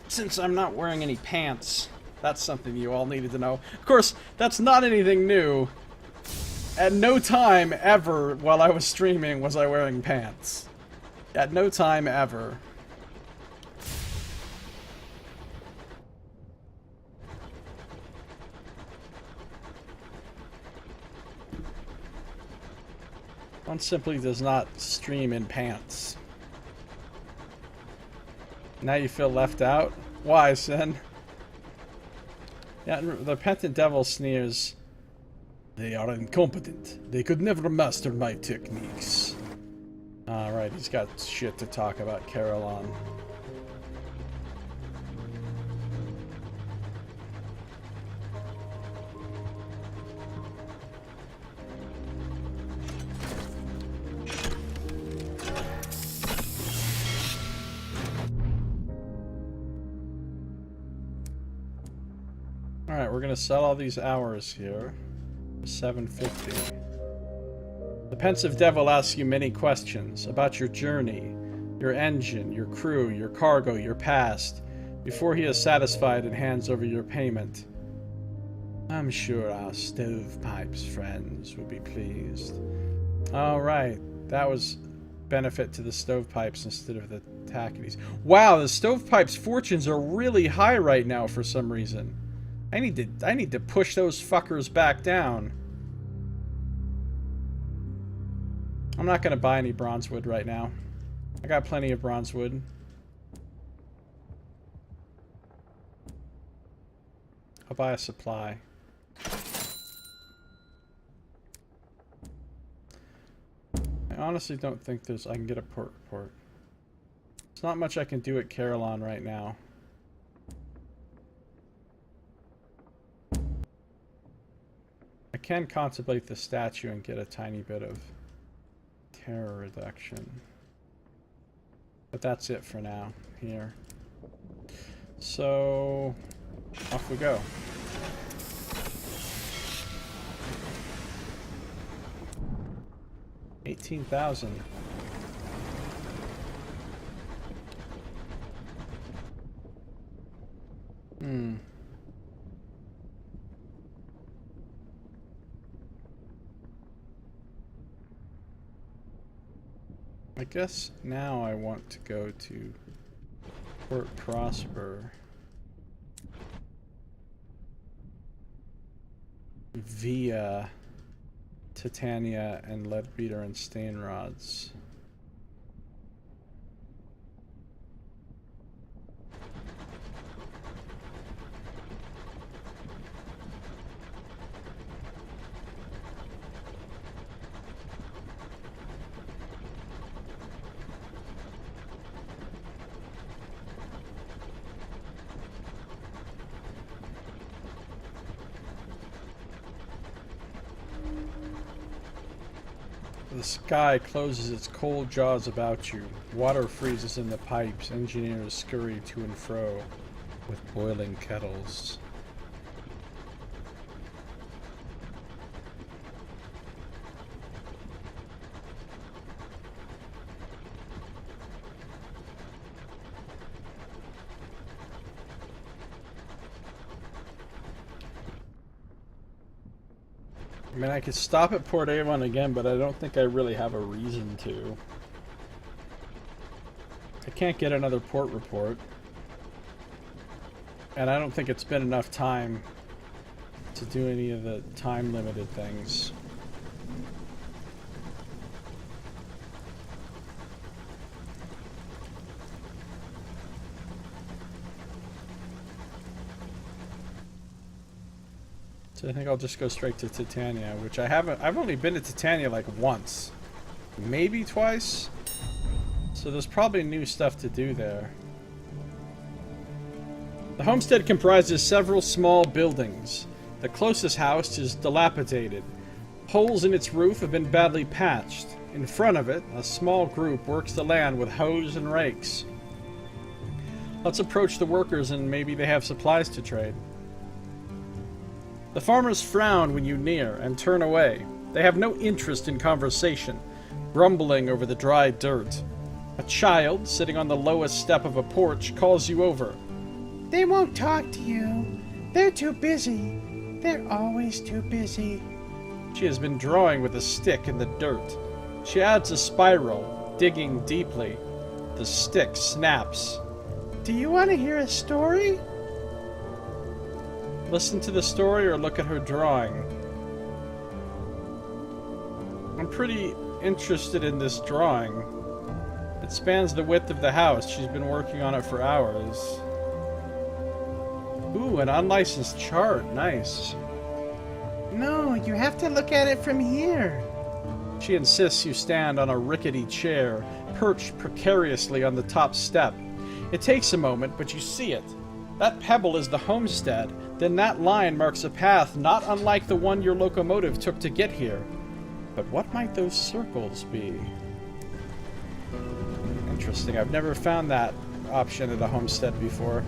since I'm not wearing any pants, that's something you all needed to know. Of course, that's not anything new. At no time ever while I was streaming was I wearing pants. At no time ever. One simply does not stream in pants. Now you feel left out? Why, Sin? Yeah, the Repentant Devil sneers. They are incompetent. They could never master my techniques. Alright, he's got shit to talk about Caroline. Alright, we're gonna sell all these hours here. 750. The pensive devil asks you many questions about your journey, your engine, your crew, your cargo, your past, before he is satisfied and hands over your payment. I'm sure our stovepipes friends will be pleased. Alright, that was benefit to the stovepipes instead of the tackities. Wow, the stovepipes' fortunes are really high right now for some reason. I need to push those fuckers back down. I'm not gonna buy any bronze wood right now. I got plenty of bronze wood. I'll buy a supply. I honestly don't think I can get a port report. There's not much I can do at Caroline right now. I can contemplate the statue and get a tiny bit of terror reduction. But that's it for now, here. So, off we go. $18,000. I guess now I want to go to Port Prosper via Titania and Leadbeater and Stain Rods. The sky closes its cold jaws about you. Water freezes in the pipes. Engineers scurry to and fro with boiling kettles. I mean, I could stop at Port Avon again, but I don't think I really have a reason to. I can't get another port report. And I don't think it's been enough time to do any of the time-limited things. So I think I'll just go straight to Titania, which I haven't. I've only been to Titania like once, maybe twice. So there's probably new stuff to do there. The homestead comprises several small buildings. The closest house is dilapidated. Holes in its roof have been badly patched. In front of it, a small group works the land with hoes and rakes. Let's approach the workers and maybe they have supplies to trade. The farmers frown when you near and turn away. They have no interest in conversation, grumbling over the dry dirt. A child, sitting on the lowest step of a porch, calls you over. They won't talk to you. They're too busy. They're always too busy. She has been drawing with a stick in the dirt. She adds a spiral, digging deeply. The stick snaps. Do you want to hear a story? Listen to the story or look at her drawing. I'm pretty interested in this drawing. It spans the width of the house. She's been working on it for hours. Ooh, an unlicensed chart. Nice. No, you have to look at it from here. She insists you stand on a rickety chair, perched precariously on the top step. It takes a moment, but you see it. That pebble is the homestead. Then that line marks a path not unlike the one your locomotive took to get here. But what might those circles be? Interesting. I've never found that option at a homestead before.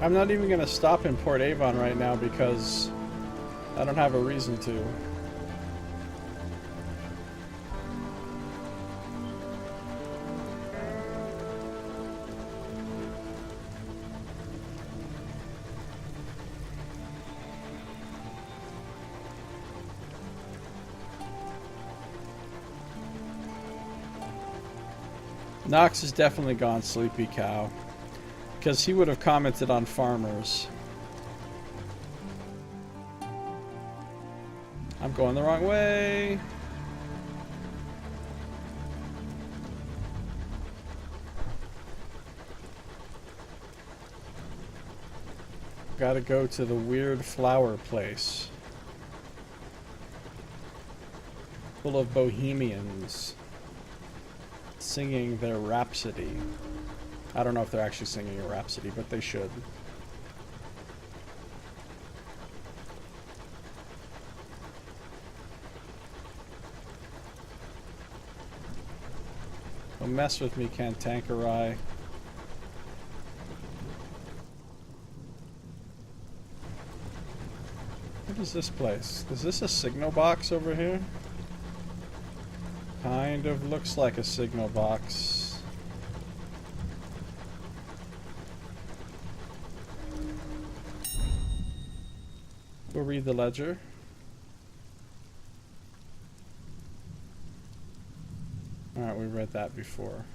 I'm not even going to stop in Port Avon right now because I don't have a reason to. Knox is definitely gone, Sleepy Cow. Because he would have commented on farmers. I'm going the wrong way. Gotta go to the weird flower place. Full of bohemians. Singing their rhapsody. I don't know if they're actually singing a rhapsody, but they should. Don't mess with me, Cantankereye. What is this place? Is this a signal box over here? Kind of looks like a signal box. We'll read the ledger. Alright, we read that before.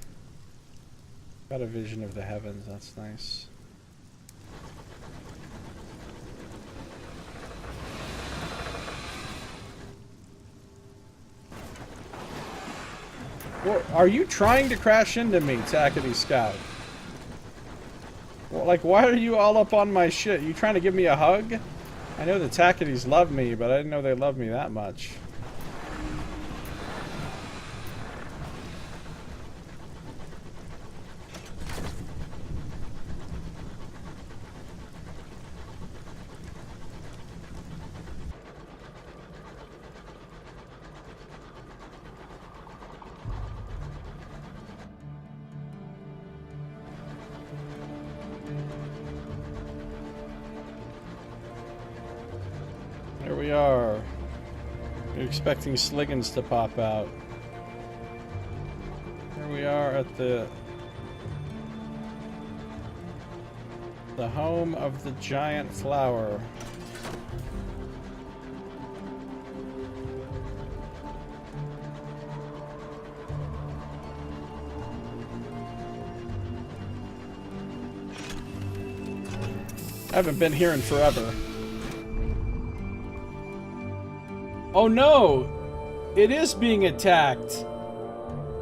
Got a vision of the heavens, that's nice. Well, are you trying to crash into me, Tackety Scout? Well, like, why are you all up on my shit? You trying to give me a hug? I know the Tacketies love me, but I didn't know they loved me that much. we are. You're expecting Sliggins to pop out. Here we are at the home of the giant flower. I haven't been here in forever. Oh no! It is being attacked!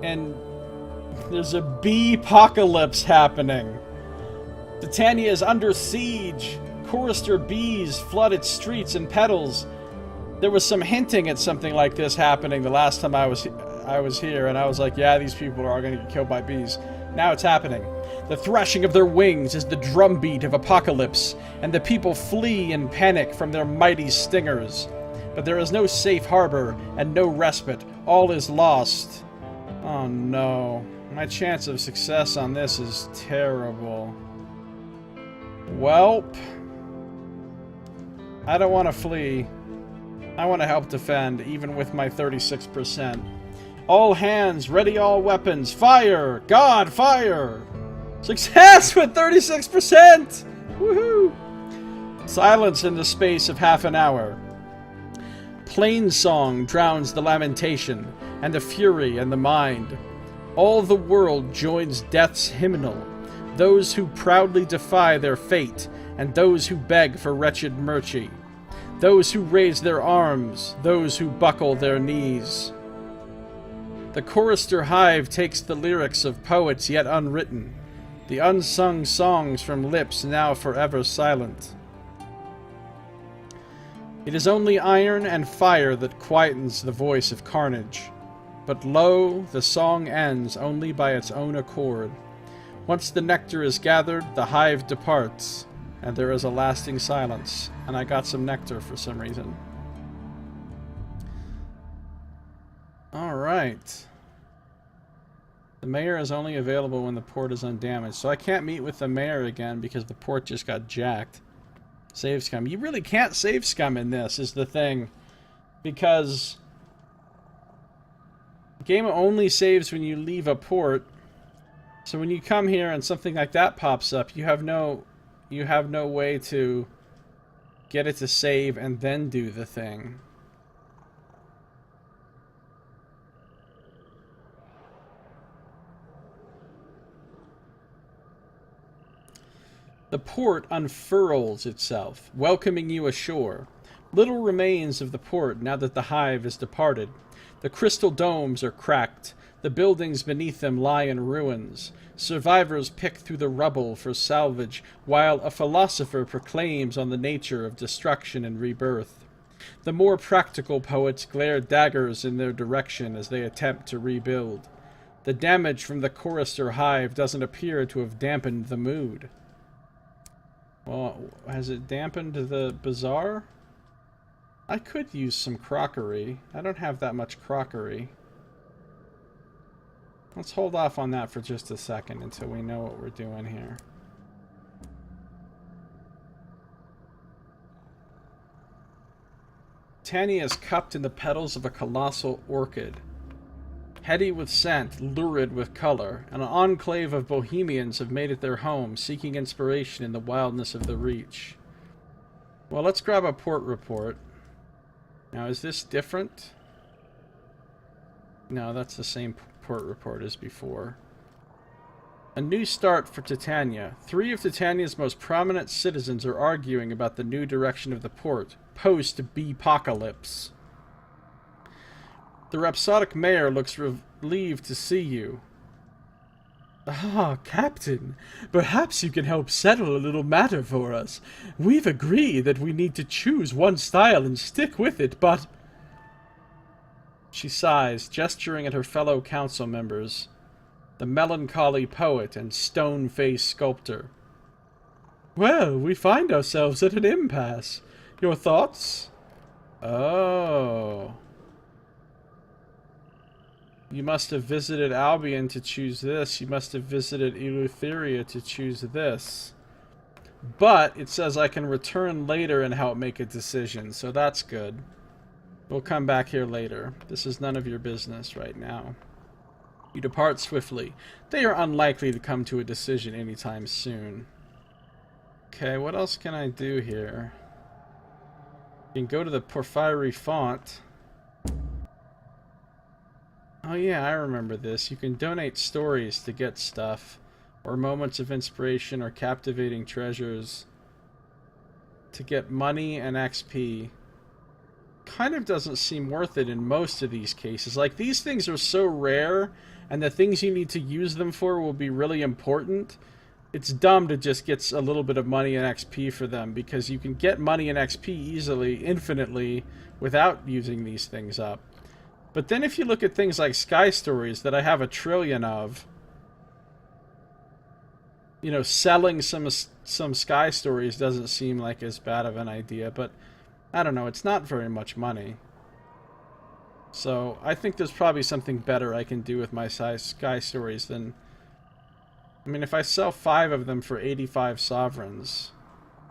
And there's a bee-pocalypse happening. Titania is under siege. Chorister bees flood its streets and petals. There was some hinting at something like this happening the last time I was here, and I was like, yeah, these people are all going to get killed by bees. Now it's happening. The thrashing of their wings is the drumbeat of apocalypse, and the people flee in panic from their mighty stingers. But there is no safe harbor and no respite. All is lost. Oh no. My chance of success on this is terrible. Welp. I don't want to flee. I want to help defend, even with my 36%. All hands, ready all weapons. Fire! God, fire! Success with 36%! Woohoo! Silence in the space of half an hour. Plain song drowns the lamentation, and the fury and the mind. All the world joins death's hymnal. Those who proudly defy their fate, and those who beg for wretched mercy. Those who raise their arms, those who buckle their knees. The chorister hive takes the lyrics of poets yet unwritten, the unsung songs from lips now forever silent. It is only iron and fire that quietens the voice of carnage. But lo, the song ends only by its own accord. Once the nectar is gathered, the hive departs, and there is a lasting silence. And I got some nectar for some reason. Alright. The mayor is only available when the port is undamaged. So I can't meet with the mayor again because the port just got jacked. Save scum. You really can't save scum in this, is the thing. Because the game only saves when you leave a port. So when you come here and something like that pops up, you have no way to get it to save and then do the thing. The port unfurls itself, welcoming you ashore. Little remains of the port now that the hive is departed. The crystal domes are cracked. The buildings beneath them lie in ruins. Survivors pick through the rubble for salvage, while a philosopher proclaims on the nature of destruction and rebirth. The more practical poets glare daggers in their direction as they attempt to rebuild. The damage from the chorister hive doesn't appear to have dampened the mood. Well, has it dampened the bazaar? I could use some crockery. I don't have that much crockery. Let's hold off on that for just a second until we know what we're doing here. Tanya is cupped in the petals of a colossal orchid. Heady with scent, lurid with color, an enclave of bohemians have made it their home, seeking inspiration in the wildness of the Reach. Well, let's grab a port report. Now, is this different? No, that's the same port report as before. A new start for Titania. 3 of Titania's most prominent citizens are arguing about the new direction of the port, post-Bee-pocalypse. The rhapsodic mayor looks relieved to see you. Ah, Captain, perhaps you can help settle a little matter for us. We've agreed that we need to choose one style and stick with it, but... She sighs, gesturing at her fellow council members, the melancholy poet and stone-faced sculptor. Well, we find ourselves at an impasse. Your thoughts? Oh... You must have visited Albion to choose this. You must have visited Eleutheria to choose this. But it says I can return later and help make a decision, so that's good. We'll come back here later. This is none of your business right now. You depart swiftly. They are unlikely to come to a decision anytime soon. Okay, what else can I do here? You can go to the Porphyry Font. Oh yeah, I remember this. You can donate stories to get stuff, or moments of inspiration, or captivating treasures to get money and XP. Kind of doesn't seem worth it in most of these cases. Like, these things are so rare, and the things you need to use them for will be really important. It's dumb to just get a little bit of money and XP for them, because you can get money and XP easily, infinitely, without using these things up. But then if you look at things like Sky Stories that I have 1 trillion of, you know, selling some Sky Stories doesn't seem like as bad of an idea, but I don't know, it's not very much money. So I think there's probably something better I can do with my Sky Stories than... I mean, if I sell 5 of them for 85 sovereigns,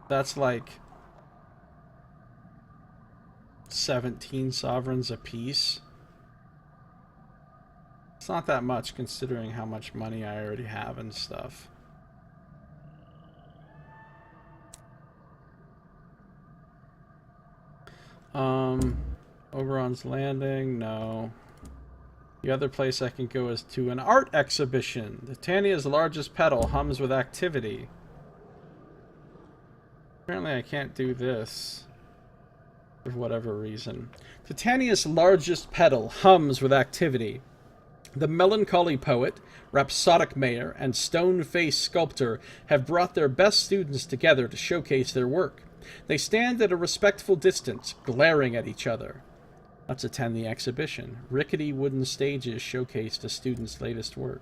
that's like 17 sovereigns a piece. It's not that much considering how much money I already have and stuff. Oberon's Landing, no. The other place I can go is to an art exhibition. Titania's largest petal hums with activity. Apparently I can't do this for whatever reason. Titania's largest petal hums with activity. The melancholy poet, rhapsodic mayor, and stone-faced sculptor have brought their best students together to showcase their work. They stand at a respectful distance, glaring at each other. Let's attend the exhibition. Rickety wooden stages showcase the students' latest work.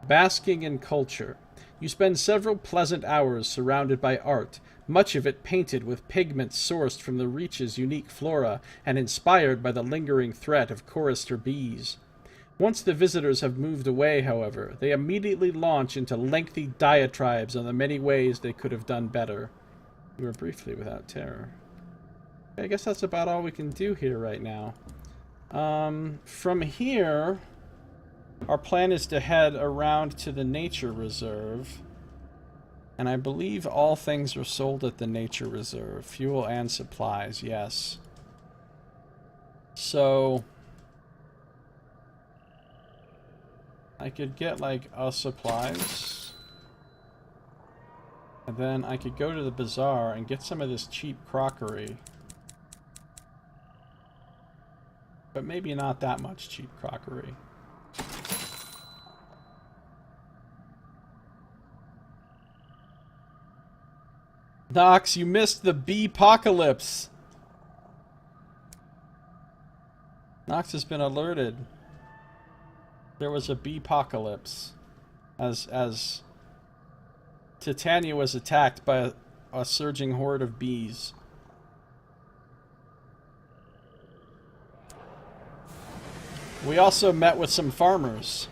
Basking in culture. You spend several pleasant hours surrounded by art, much of it painted with pigments sourced from the Reach's unique flora and inspired by the lingering threat of chorister bees. Once the visitors have moved away, however, they immediately launch into lengthy diatribes on the many ways they could have done better. You were briefly without terror. I guess that's about all we can do here right now. From here, our plan is to head around to the nature reserve. And I believe all things are sold at the nature reserve. Fuel and supplies, yes. So I could get like supplies. And then I could go to the bazaar and get some of this cheap crockery. But maybe not that much cheap crockery. Nox, you missed the bee-pocalypse. Nox has been alerted. There was a bee-pocalypse. As Titania was attacked by a surging horde of bees. We also met with some farmers.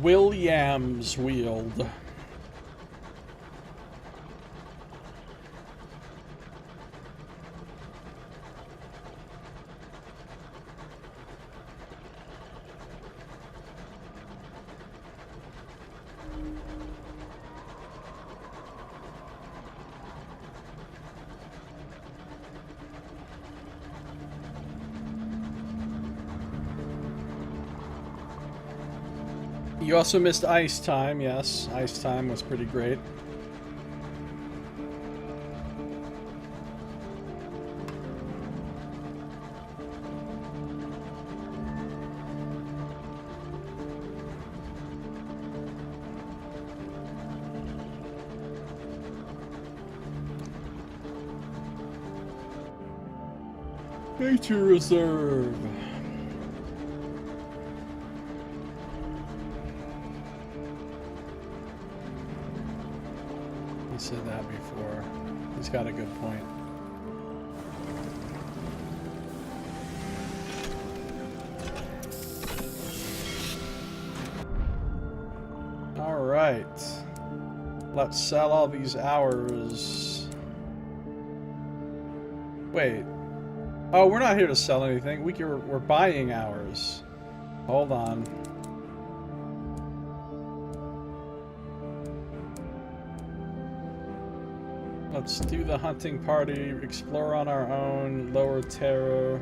Williams Wield. You also missed Ice Time, yes. Ice Time was pretty great. Nature Reserve. He said that before. He's got a good point. All right. Let's sell all these hours. Wait. Oh, we're not here to sell anything. We're buying hours. Hold on. Let's do the hunting party, explore on our own, lower terror.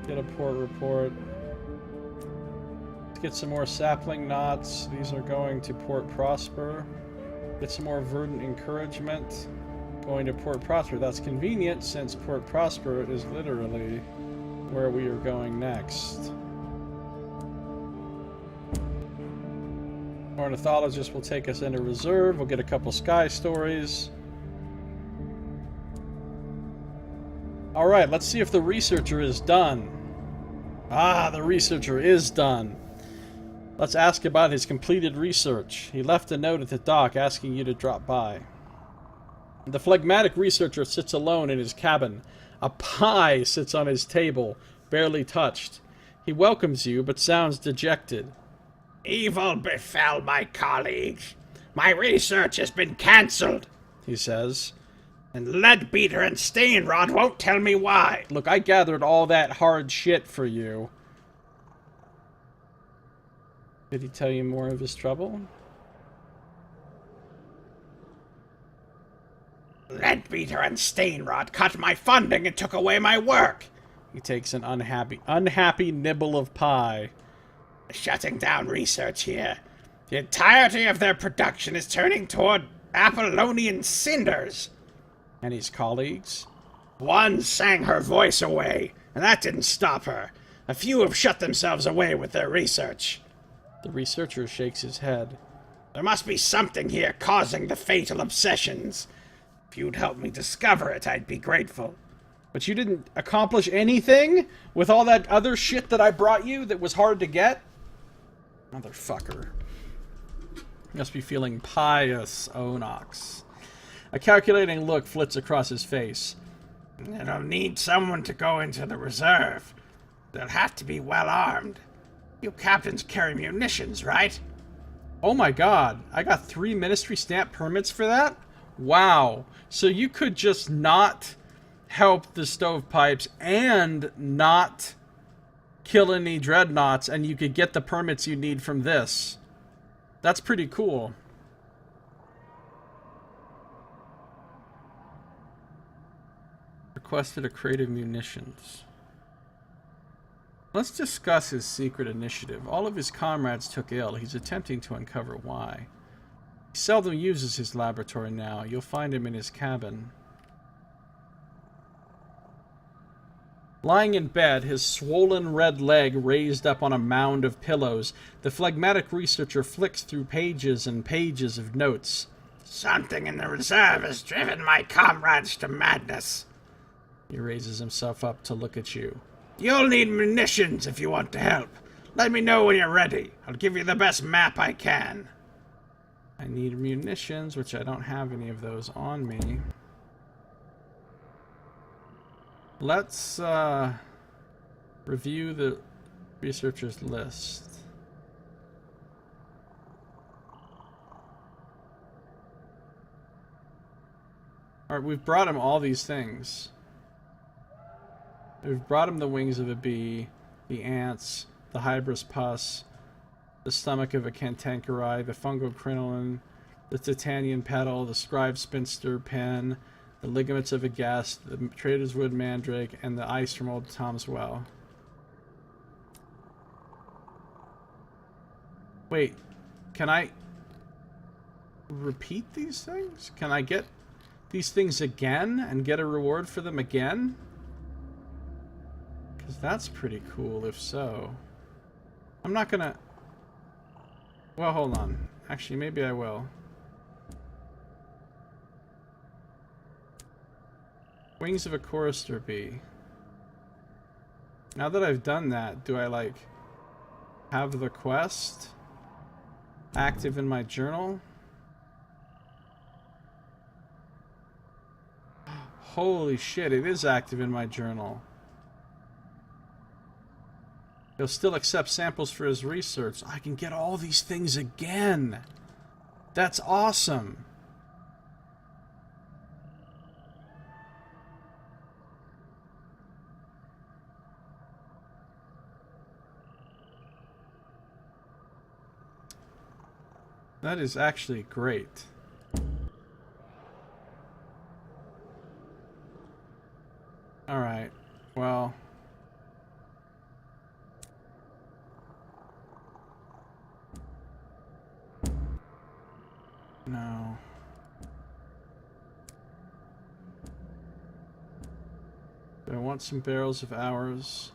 Get a port report. Let's get some more sapling knots. These are going to Port Prosper. Get some more verdant encouragement. Going to Port Prosper. That's convenient since Port Prosper is literally where we are going next. Ornithologist will take us into reserve. We'll get a couple sky stories. Alright, let's see if the researcher is done. Ah, the researcher is done. Let's ask about his completed research. He left a note at the dock asking you to drop by. The phlegmatic researcher sits alone in his cabin. A pie sits on his table, barely touched. He welcomes you, but sounds dejected. Evil befell my colleagues. My research has been cancelled, He says. and Leadbeater and Stainrod won't tell me why. Look, I gathered all that hard shit for you. Did he tell you more of his trouble? Leadbeater and Stainrod cut my funding and took away my work. He takes an unhappy nibble of pie. Shutting down research here. The entirety of their production is turning toward Apollonian cinders. And his colleagues? One sang her voice away, and that didn't stop her. A few have shut themselves away with their research. The researcher shakes his head. There must be something here causing the fatal obsessions. If you'd help me discover it, I'd be grateful. But you didn't accomplish anything with all that other shit that I brought you that was hard to get? Motherfucker. You must be feeling pious, Onox. A calculating look flits across his face. I'll need someone to go into the reserve. They'll have to be well armed. You captains carry munitions, right? Oh my god, I got 3 ministry stamp permits for that? Wow. So you could just not help the stovepipes and not kill any dreadnoughts, and you could get the permits you need from this. That's pretty cool. Requested a crate of munitions. Let's discuss his secret initiative. All of his comrades took ill. He's attempting to uncover why. He seldom uses his laboratory now. You'll find him in his cabin. Lying in bed, his swollen red leg raised up on a mound of pillows, the phlegmatic researcher flicks through pages and pages of notes. Something in the reserve has driven my comrades to madness. He raises himself up to look at you. You'll need munitions if you want to help. Let me know when you're ready. I'll give you the best map I can. I need munitions, which I don't have any of those on me. Let's review the researcher's list. Alright, we've brought him all these things. We've brought him the wings of a bee, the ants, the hybris pus, the stomach of a cantankerite, the fungal crinoline, the titanian petal, the scribe spinster pen, the ligaments of a guest, the trader's wood mandrake, and the ice from old Tom's well. Wait, can I repeat these things? Can I get these things again and get a reward for them again? Because that's pretty cool if so. I'm not gonna... Well, hold on. Actually, maybe I will. Wings of a chorister bee. Now that I've done that, do I, like, have the quest active in my journal? Holy shit, it is active in my journal. He'll still accept samples for his research. I can get all these things again. That's awesome. That is actually great. Alright, well... No. Do I want some barrels of ours?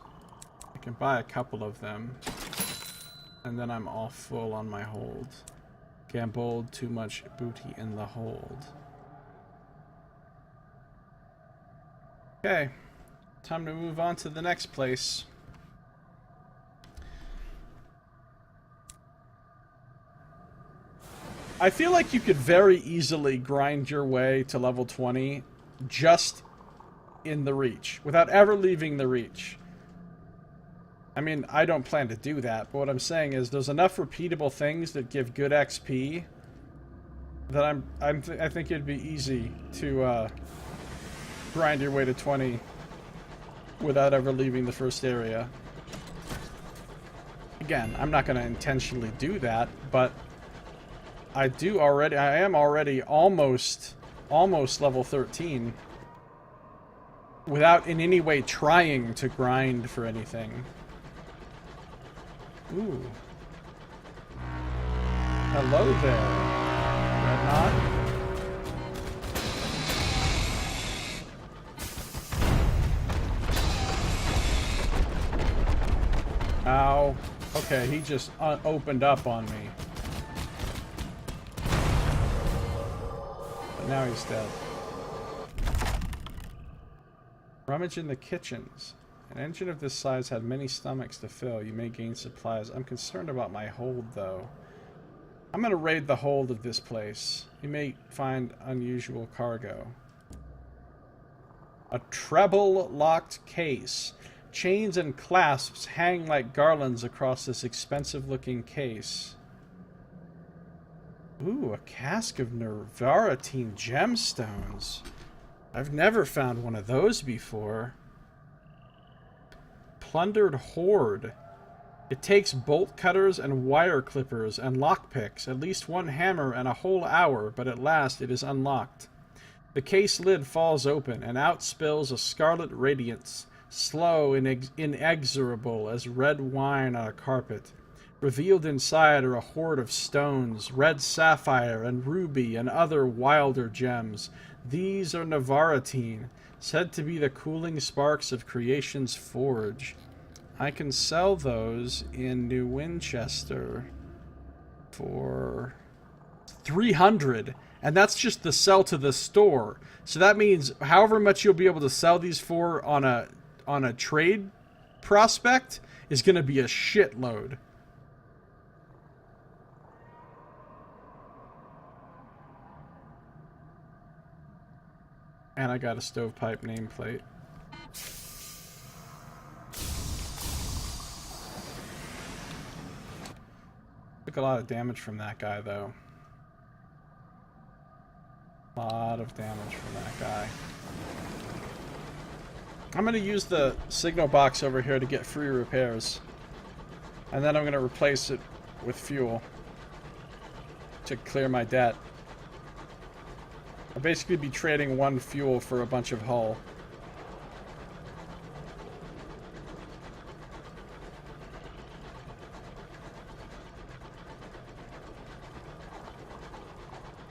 I can buy a couple of them. And then I'm all full on my hold. Gamboled, too much booty in the hold. Okay. Time to move on to the next place. I feel like you could very easily grind your way to level 20 just in the Reach, without ever leaving the Reach. I mean, I don't plan to do that, but what I'm saying is there's enough repeatable things that give good XP that I think it'd be easy to grind your way to 20 without ever leaving the first area. Again, I'm not going to intentionally do that, but I am already almost level 13 without in any way trying to grind for anything. Ooh. Hello there, Dreadnought. Ow. Okay, he just opened up on me. But now he's dead. Rummage in the kitchens. An engine of this size had many stomachs to fill. You may gain supplies. I'm concerned about my hold, though. I'm going to raid the hold of this place. You may find unusual cargo. A treble-locked case. Chains and clasps hang like garlands across this expensive-looking case. Ooh, a cask of Nervaritine gemstones. I've never found one of those before. Plundered hoard. It takes bolt cutters and wire clippers and lockpicks, at least one hammer and a whole hour, but at last it is unlocked. The case lid falls open, and out spills a scarlet radiance, slow and inexorable as red wine on a carpet. Revealed inside are a hoard of stones, red sapphire and ruby and other wilder gems. These are Nervaritine, said to be the cooling sparks of creation's forge. I can sell those in New Winchester for 300, and that's just the sell to the store. So that means however much you'll be able to sell these for on a trade prospect is going to be a shitload. And I got a stovepipe nameplate. Took a lot of damage from that guy, though. A lot of damage from that guy. I'm going to use the signal box over here to get free repairs. And then I'm going to replace it with fuel to clear my debt. I'll basically be trading one fuel for a bunch of hull.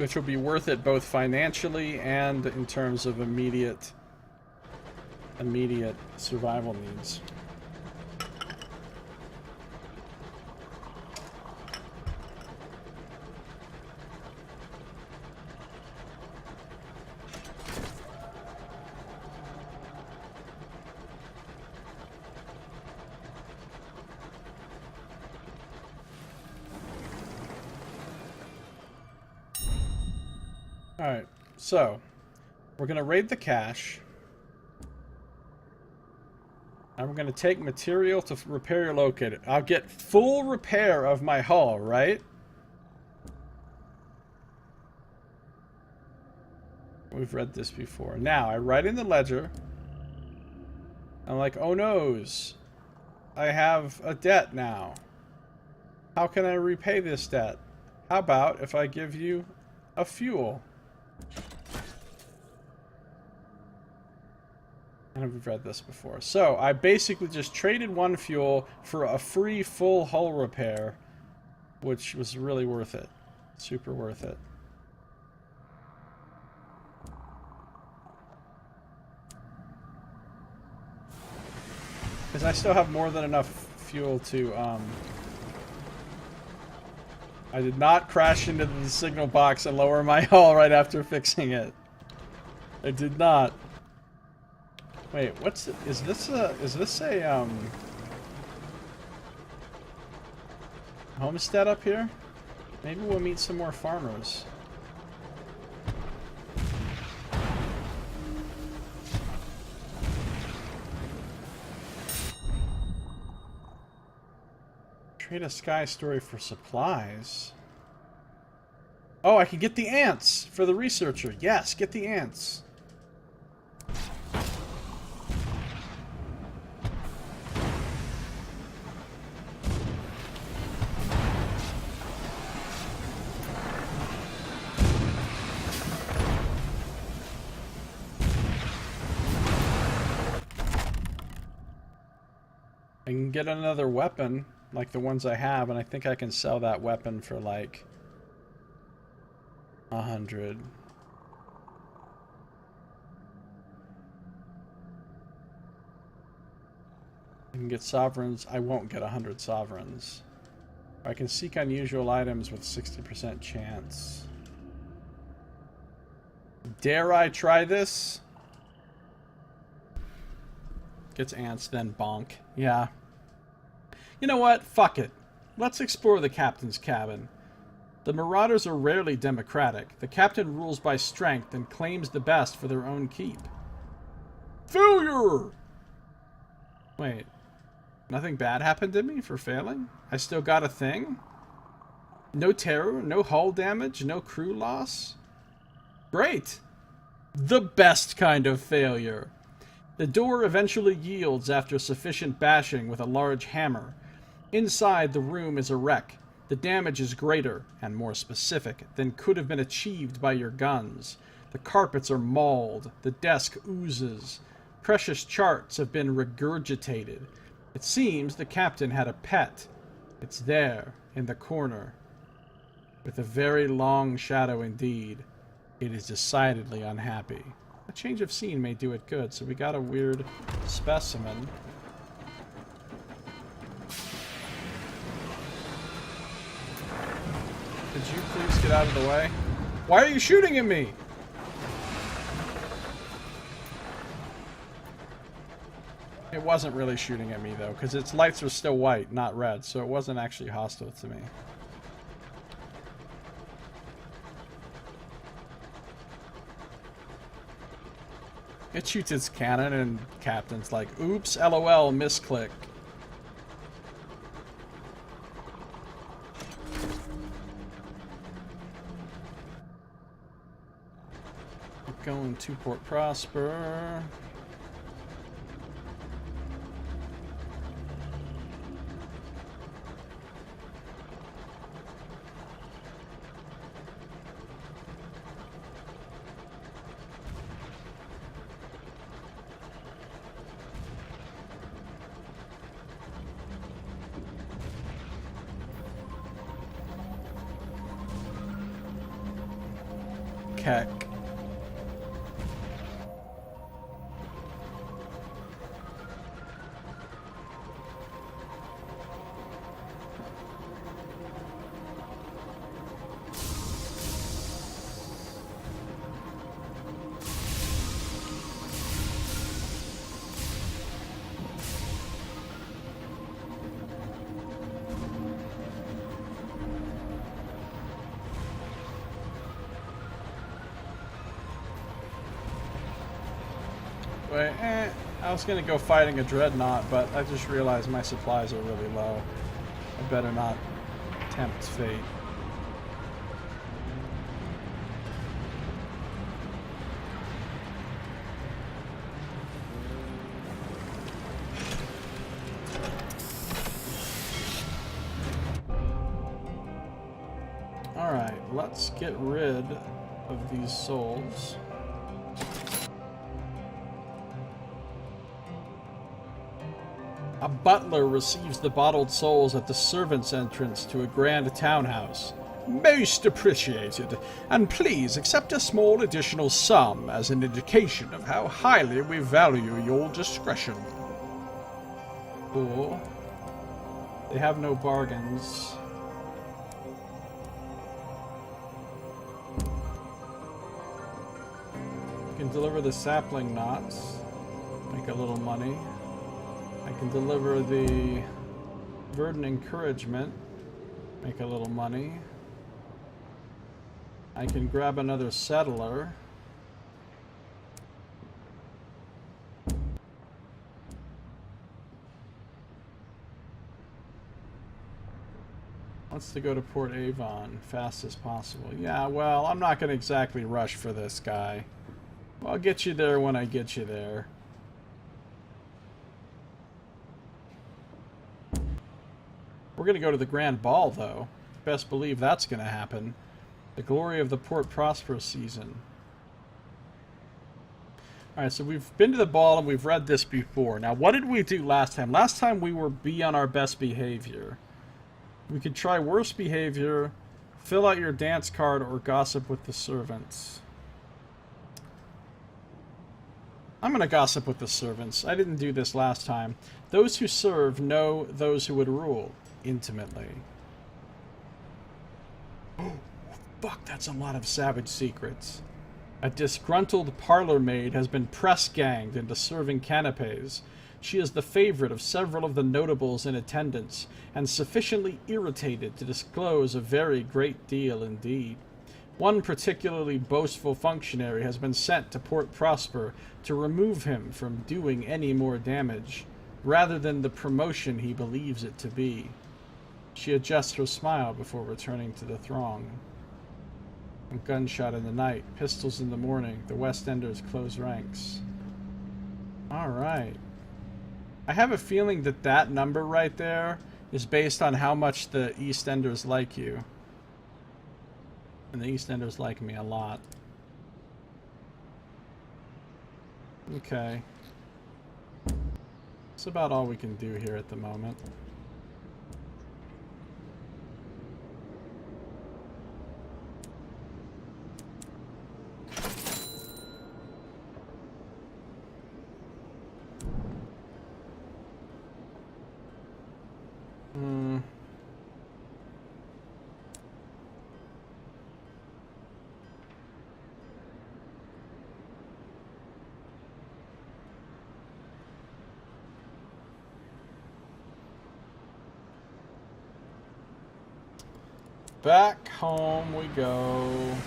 which will be worth it both financially and in terms of immediate survival needs. Alright, so we're going to raid the cache. And we're going to take material to repair your locator. I'll get full repair of my hull, right? We've read this before. Now, I write in the ledger. I'm like, oh noes. I have a debt now. How can I repay this debt? How about if I give you a fuel? And we've read this before. So, I basically just traded one fuel for a free full hull repair, which was really worth it. Super worth it. Because I still have more than enough fuel to, I did not crash into the signal box and lower my hull right after fixing it. I did not. Wait, what's it? Is this a homestead up here? Maybe we'll meet some more farmers. Trade a sky story for supplies. Oh, I can get the ants for the researcher. Yes, get the ants. I can get another weapon like the ones I have, and I think I can sell that weapon for like 100. I can get sovereigns. I won't get 100 sovereigns. I can seek unusual items with 60% chance. Dare I try this? Gets ants, then bonk. Yeah. You know what? Fuck it. Let's explore the captain's cabin. The marauders are rarely democratic. The captain rules by strength and claims the best for their own keep. Failure! Wait. Nothing bad happened to me for failing? I still got a thing? No terror, no hull damage, no crew loss? Great! The best kind of failure. The door eventually yields after sufficient bashing with a large hammer. Inside, the room is a wreck. The damage is greater, and more specific, than could have been achieved by your guns. The carpets are mauled. The desk oozes. Precious charts have been regurgitated. It seems the captain had a pet. It's there, in the corner. With a very long shadow indeed. It is decidedly unhappy. A change of scene may do it good, so we got a weird specimen. Could you please get out of the way? Why are you shooting at me? It wasn't really shooting at me, though, because its lights were still white, not red, so it wasn't actually hostile to me. It shoots its cannon, and Captain's like, oops, LOL, misclick. Going to Port Prosper. heck. Wait, I was gonna go fighting a dreadnought, but I just realized my supplies are really low. I better not tempt fate. Alright, let's get rid of these souls. A butler receives the bottled souls at the servants' entrance to a grand townhouse. Most appreciated, and please accept a small additional sum as an indication of how highly we value your discretion. Cool. They have no bargains. You can deliver the sapling knots, make a little money. I can deliver the verdant encouragement, make a little money. I can grab another settler. Wants to go to Port Avon fast as possible. Yeah, well, I'm not going to exactly rush for this guy. I'll get you there when I get you there. We're going to go to the Grand Ball, though. Best believe that's going to happen. The glory of the Port Prosperous season. Alright, so we've been to the ball and we've read this before. Now, what did we do last time? Last time we were be on our best behavior. We could try worst behavior, fill out your dance card, or gossip with the servants. I'm going to gossip with the servants. I didn't do this last time. Those who serve know those who would rule intimately. Oh, fuck, that's a lot of savage secrets. A disgruntled parlor maid has been press-ganged into serving canapes. She is the favorite of several of the notables in attendance, and sufficiently irritated to disclose a very great deal indeed. One particularly boastful functionary has been sent to Port Prosper to remove him from doing any more damage, rather than the promotion he believes it to be. She adjusts her smile before returning to the throng. A gunshot in the night, pistols in the morning, the West Enders close ranks. Alright. I have a feeling that that number right there is based on how much the East Enders like you. And the East Enders like me a lot. Okay. That's about all we can do here at the moment. Back home we go.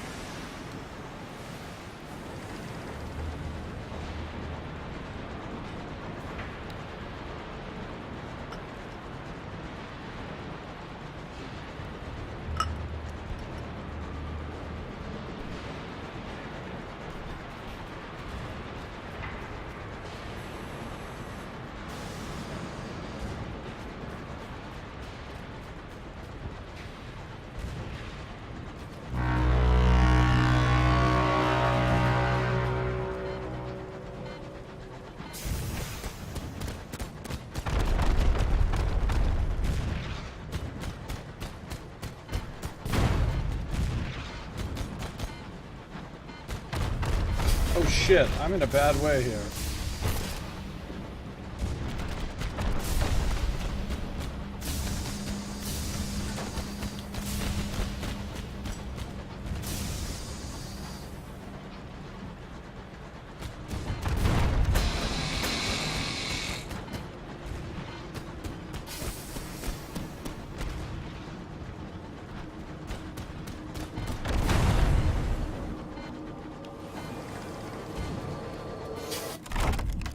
Oh shit, I'm in a bad way here.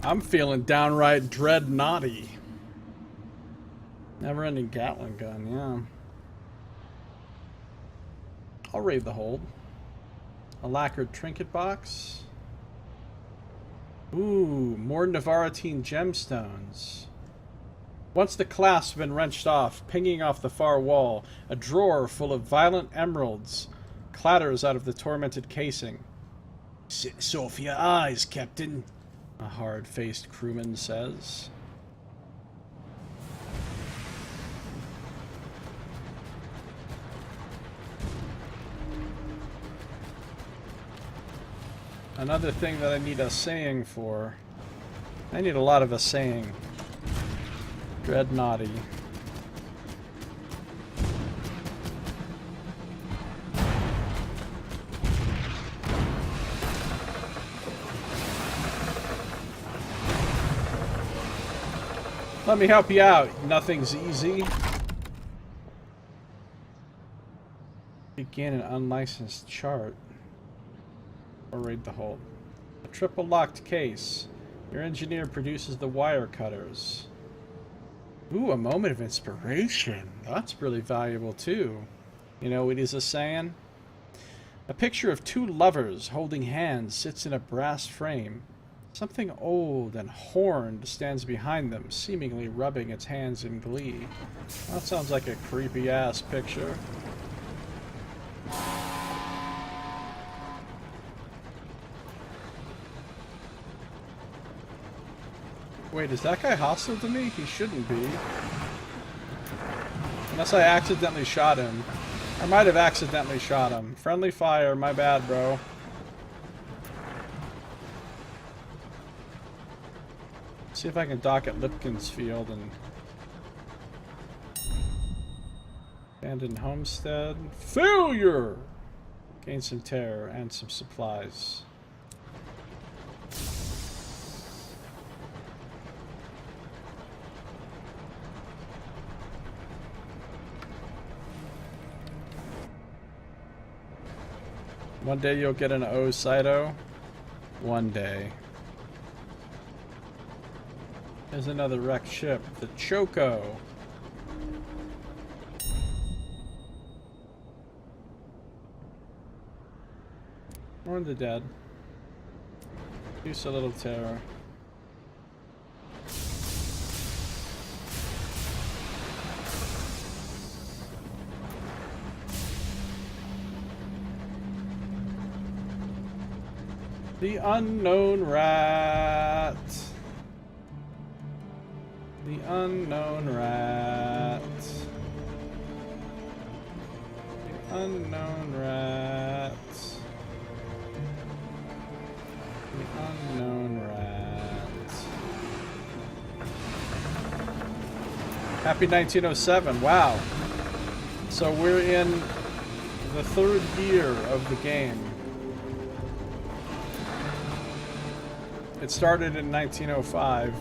I'm feeling downright dread-naughty. Never-ending Gatling gun, yeah. I'll raid the hold. A lacquered trinket box. Ooh, more Navarretine gemstones. Once the clasp had been wrenched off, pinging off the far wall, a drawer full of violent emeralds clatters out of the tormented casing. "Sit off your eyes, Captain," a hard-faced crewman says. Another thing that I need a saying for. I need a lot of a saying. Dreadnoughty. Let me help you out. Nothing's easy. Begin an unlicensed chart. Or raid the hold. A triple locked case. Your engineer produces the wire cutters. Ooh, a moment of inspiration. That's really valuable too. You know what he's a saying? A picture of two lovers holding hands sits in a brass frame. Something old and horned stands behind them, seemingly rubbing its hands in glee. That sounds like a creepy-ass picture. Wait, is that guy hostile to me? He shouldn't be. Unless I accidentally shot him. I might have accidentally shot him. Friendly fire, my bad, bro. See if I can dock at Lipkin's Field and... Abandoned homestead. Failure! Gain some terror and some supplies. One day you'll get an O Saito. One day. There's another wrecked ship, the Choco. Mourn the dead. Use a little terror. The unknown rat. The unknown rat. The unknown rat. The unknown rat. Happy 1907. Wow. So we're in the third year of the game. It started in 1905.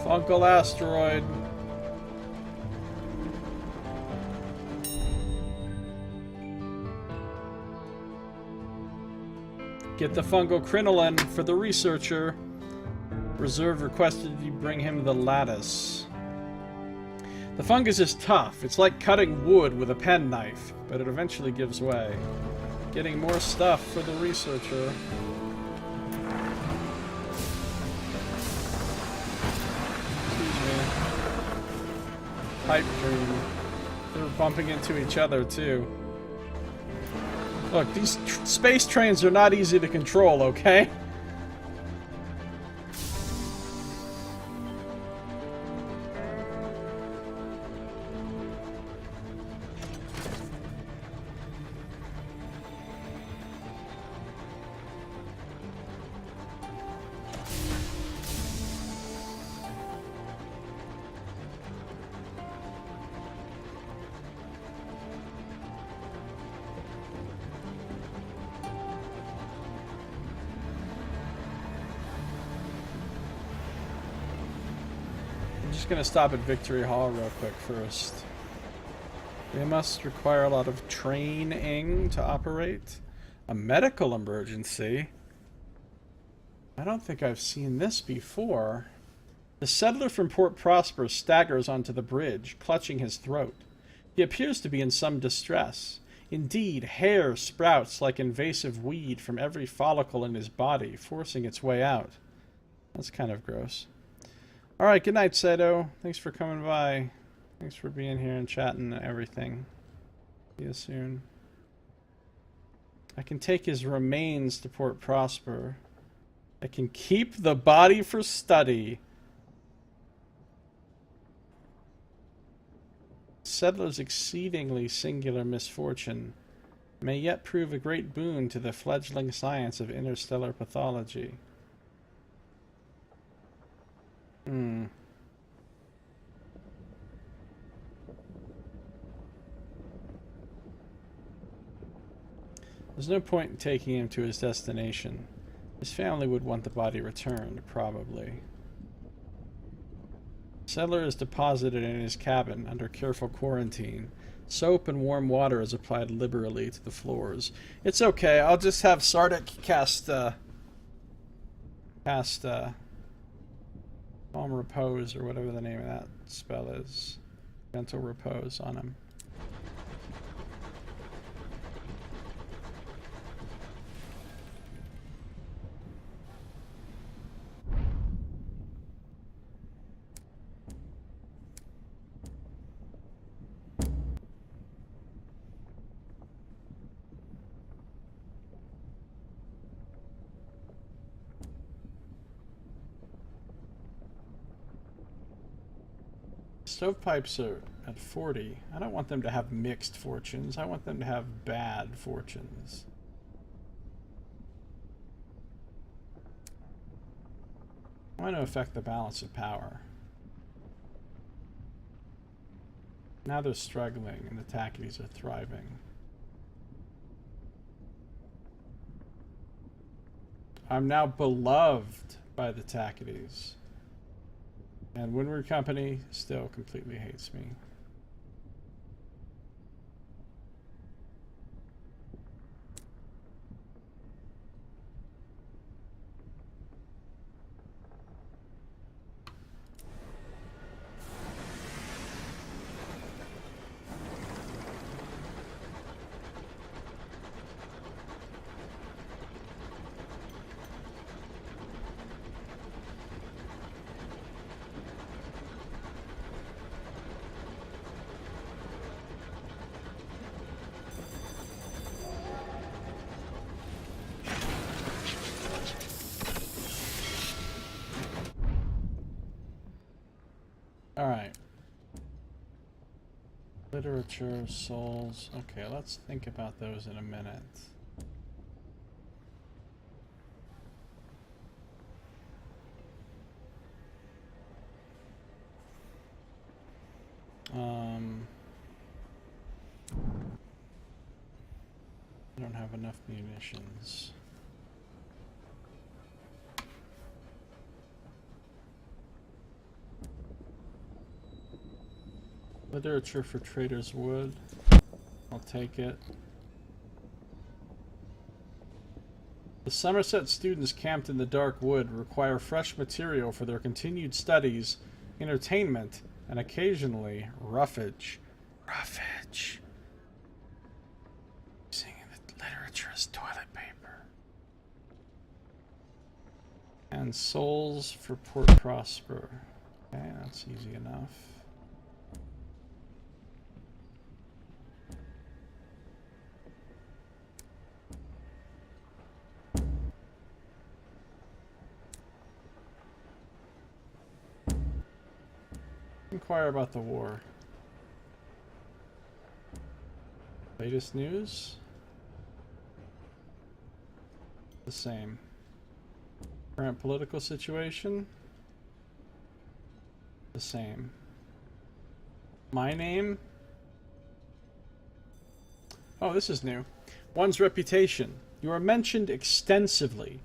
Fungal asteroid. Get the fungal crinoline for the researcher. Reserve requested you bring him the lattice. The fungus is tough. It's like cutting wood with a penknife, but it eventually gives way. Getting more stuff for the researcher. Excuse me. Pipe dream. They're bumping into each other, too. Look, these space trains are not easy to control, okay? Gonna stop at Victory Hall real quick first. They must require a lot of training to operate. A medical emergency? I don't think I've seen this before. The settler from Port Prosper staggers onto the bridge, clutching his throat. He appears to be in some distress. Indeed, hair sprouts like invasive weed from every follicle in his body, forcing its way out. That's kind of gross. Alright, good night, Sato. Thanks for coming by. Thanks for being here and chatting and everything. See you soon. I can take his remains to Port Prosper. I can keep the body for study. Settler's exceedingly singular misfortune may yet prove a great boon to the fledgling science of interstellar pathology. There's no point in taking him to his destination. His family would want the body returned, probably. Settler is deposited in his cabin under careful quarantine. Soap and warm water is applied liberally to the floors. It's okay, I'll just have Sardik cast Calm Repose, or whatever the name of that spell is. Gentle Repose on him. Stovepipes are at 40. I don't want them to have mixed fortunes. I want them to have bad fortunes. I want to affect the balance of power. Now they're struggling and the Tackities are thriving. I'm now beloved by the Tackities. And Windward Company still completely hates me. Alright. Literature, souls. Okay, let's think about those in a minute. I don't have enough munitions. Literature for Trader's Wood. I'll take it. The Somerset students camped in the Dark Wood require fresh material for their continued studies, entertainment, and occasionally roughage. Roughage. Using the literature as toilet paper. And souls for Port Prosper. Okay, that's easy enough. Inquire about the war. Latest news? The same. Current political situation? The same. My name? Oh, this is new. One's reputation. You are mentioned extensively.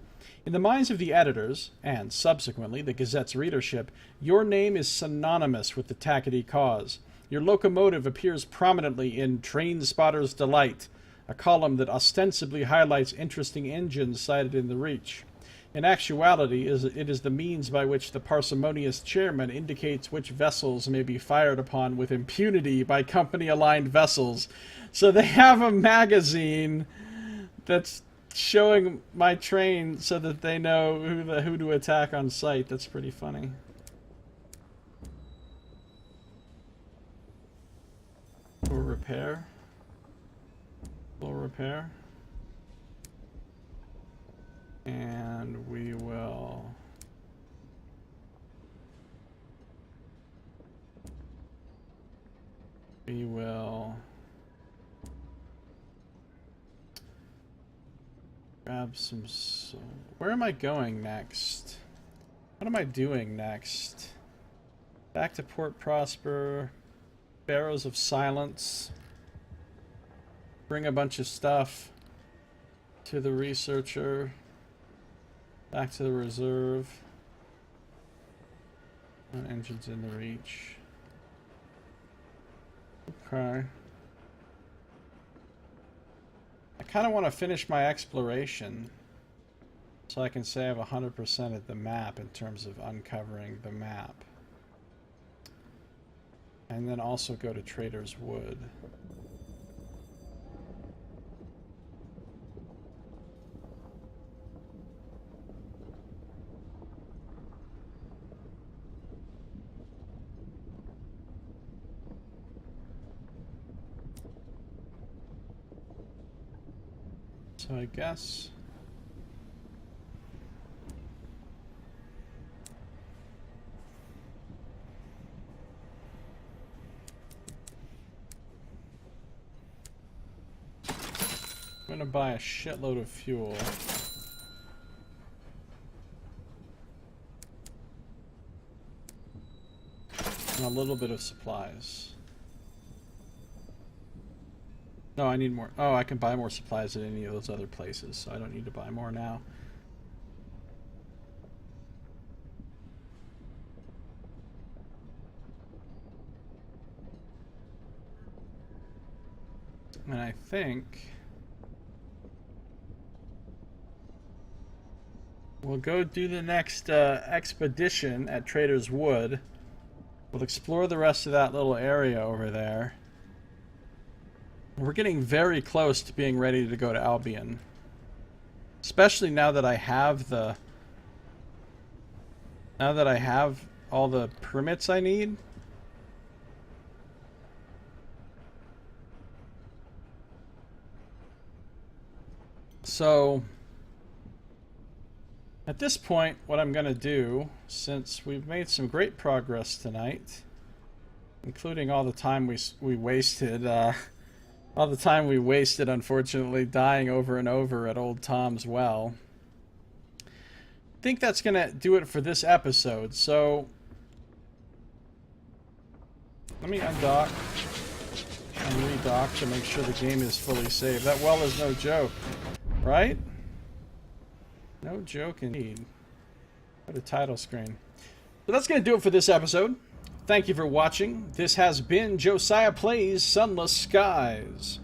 In the minds of the editors, and subsequently the Gazette's readership, your name is synonymous with the Tackety cause. Your locomotive appears prominently in Train Spotter's Delight, a column that ostensibly highlights interesting engines sighted in the Reach. In actuality, it is the means by which the parsimonious chairman indicates which vessels may be fired upon with impunity by company-aligned vessels. So they have a magazine that's showing my train so that they know who to attack on sight. That's pretty funny. Full repair. Full repair. And we will grab some. Where am I going next? What am I doing next? Back to Port Prosper. Barrows of Silence. Bring a bunch of stuff to the researcher. Back to the reserve. Engines in the Reach. Okay. I kind of want to finish my exploration so I can say I have 100% of the map in terms of uncovering the map. And then also go to Trader's Wood. So I guess I'm gonna buy a shitload of fuel. And a little bit of supplies. No, I need more. Oh, I can buy more supplies at any of those other places, so I don't need to buy more now. And I think we'll go do the next expedition at Trader's Wood. We'll explore the rest of that little area over there. We're getting very close to being ready to go to Albion. Especially now that I have the... Now that I have all the permits I need. So, at this point, what I'm going to do, since we've made some great progress tonight, including all the time we wasted... all the time we wasted, unfortunately, dying over and over at Old Tom's Well. I think that's going to do it for this episode, so let me undock and redock to make sure the game is fully saved. That well is no joke, right? No joke indeed. What a title screen. So that's going to do it for this episode. Thank you for watching. This has been Josiah Plays Sunless Skies.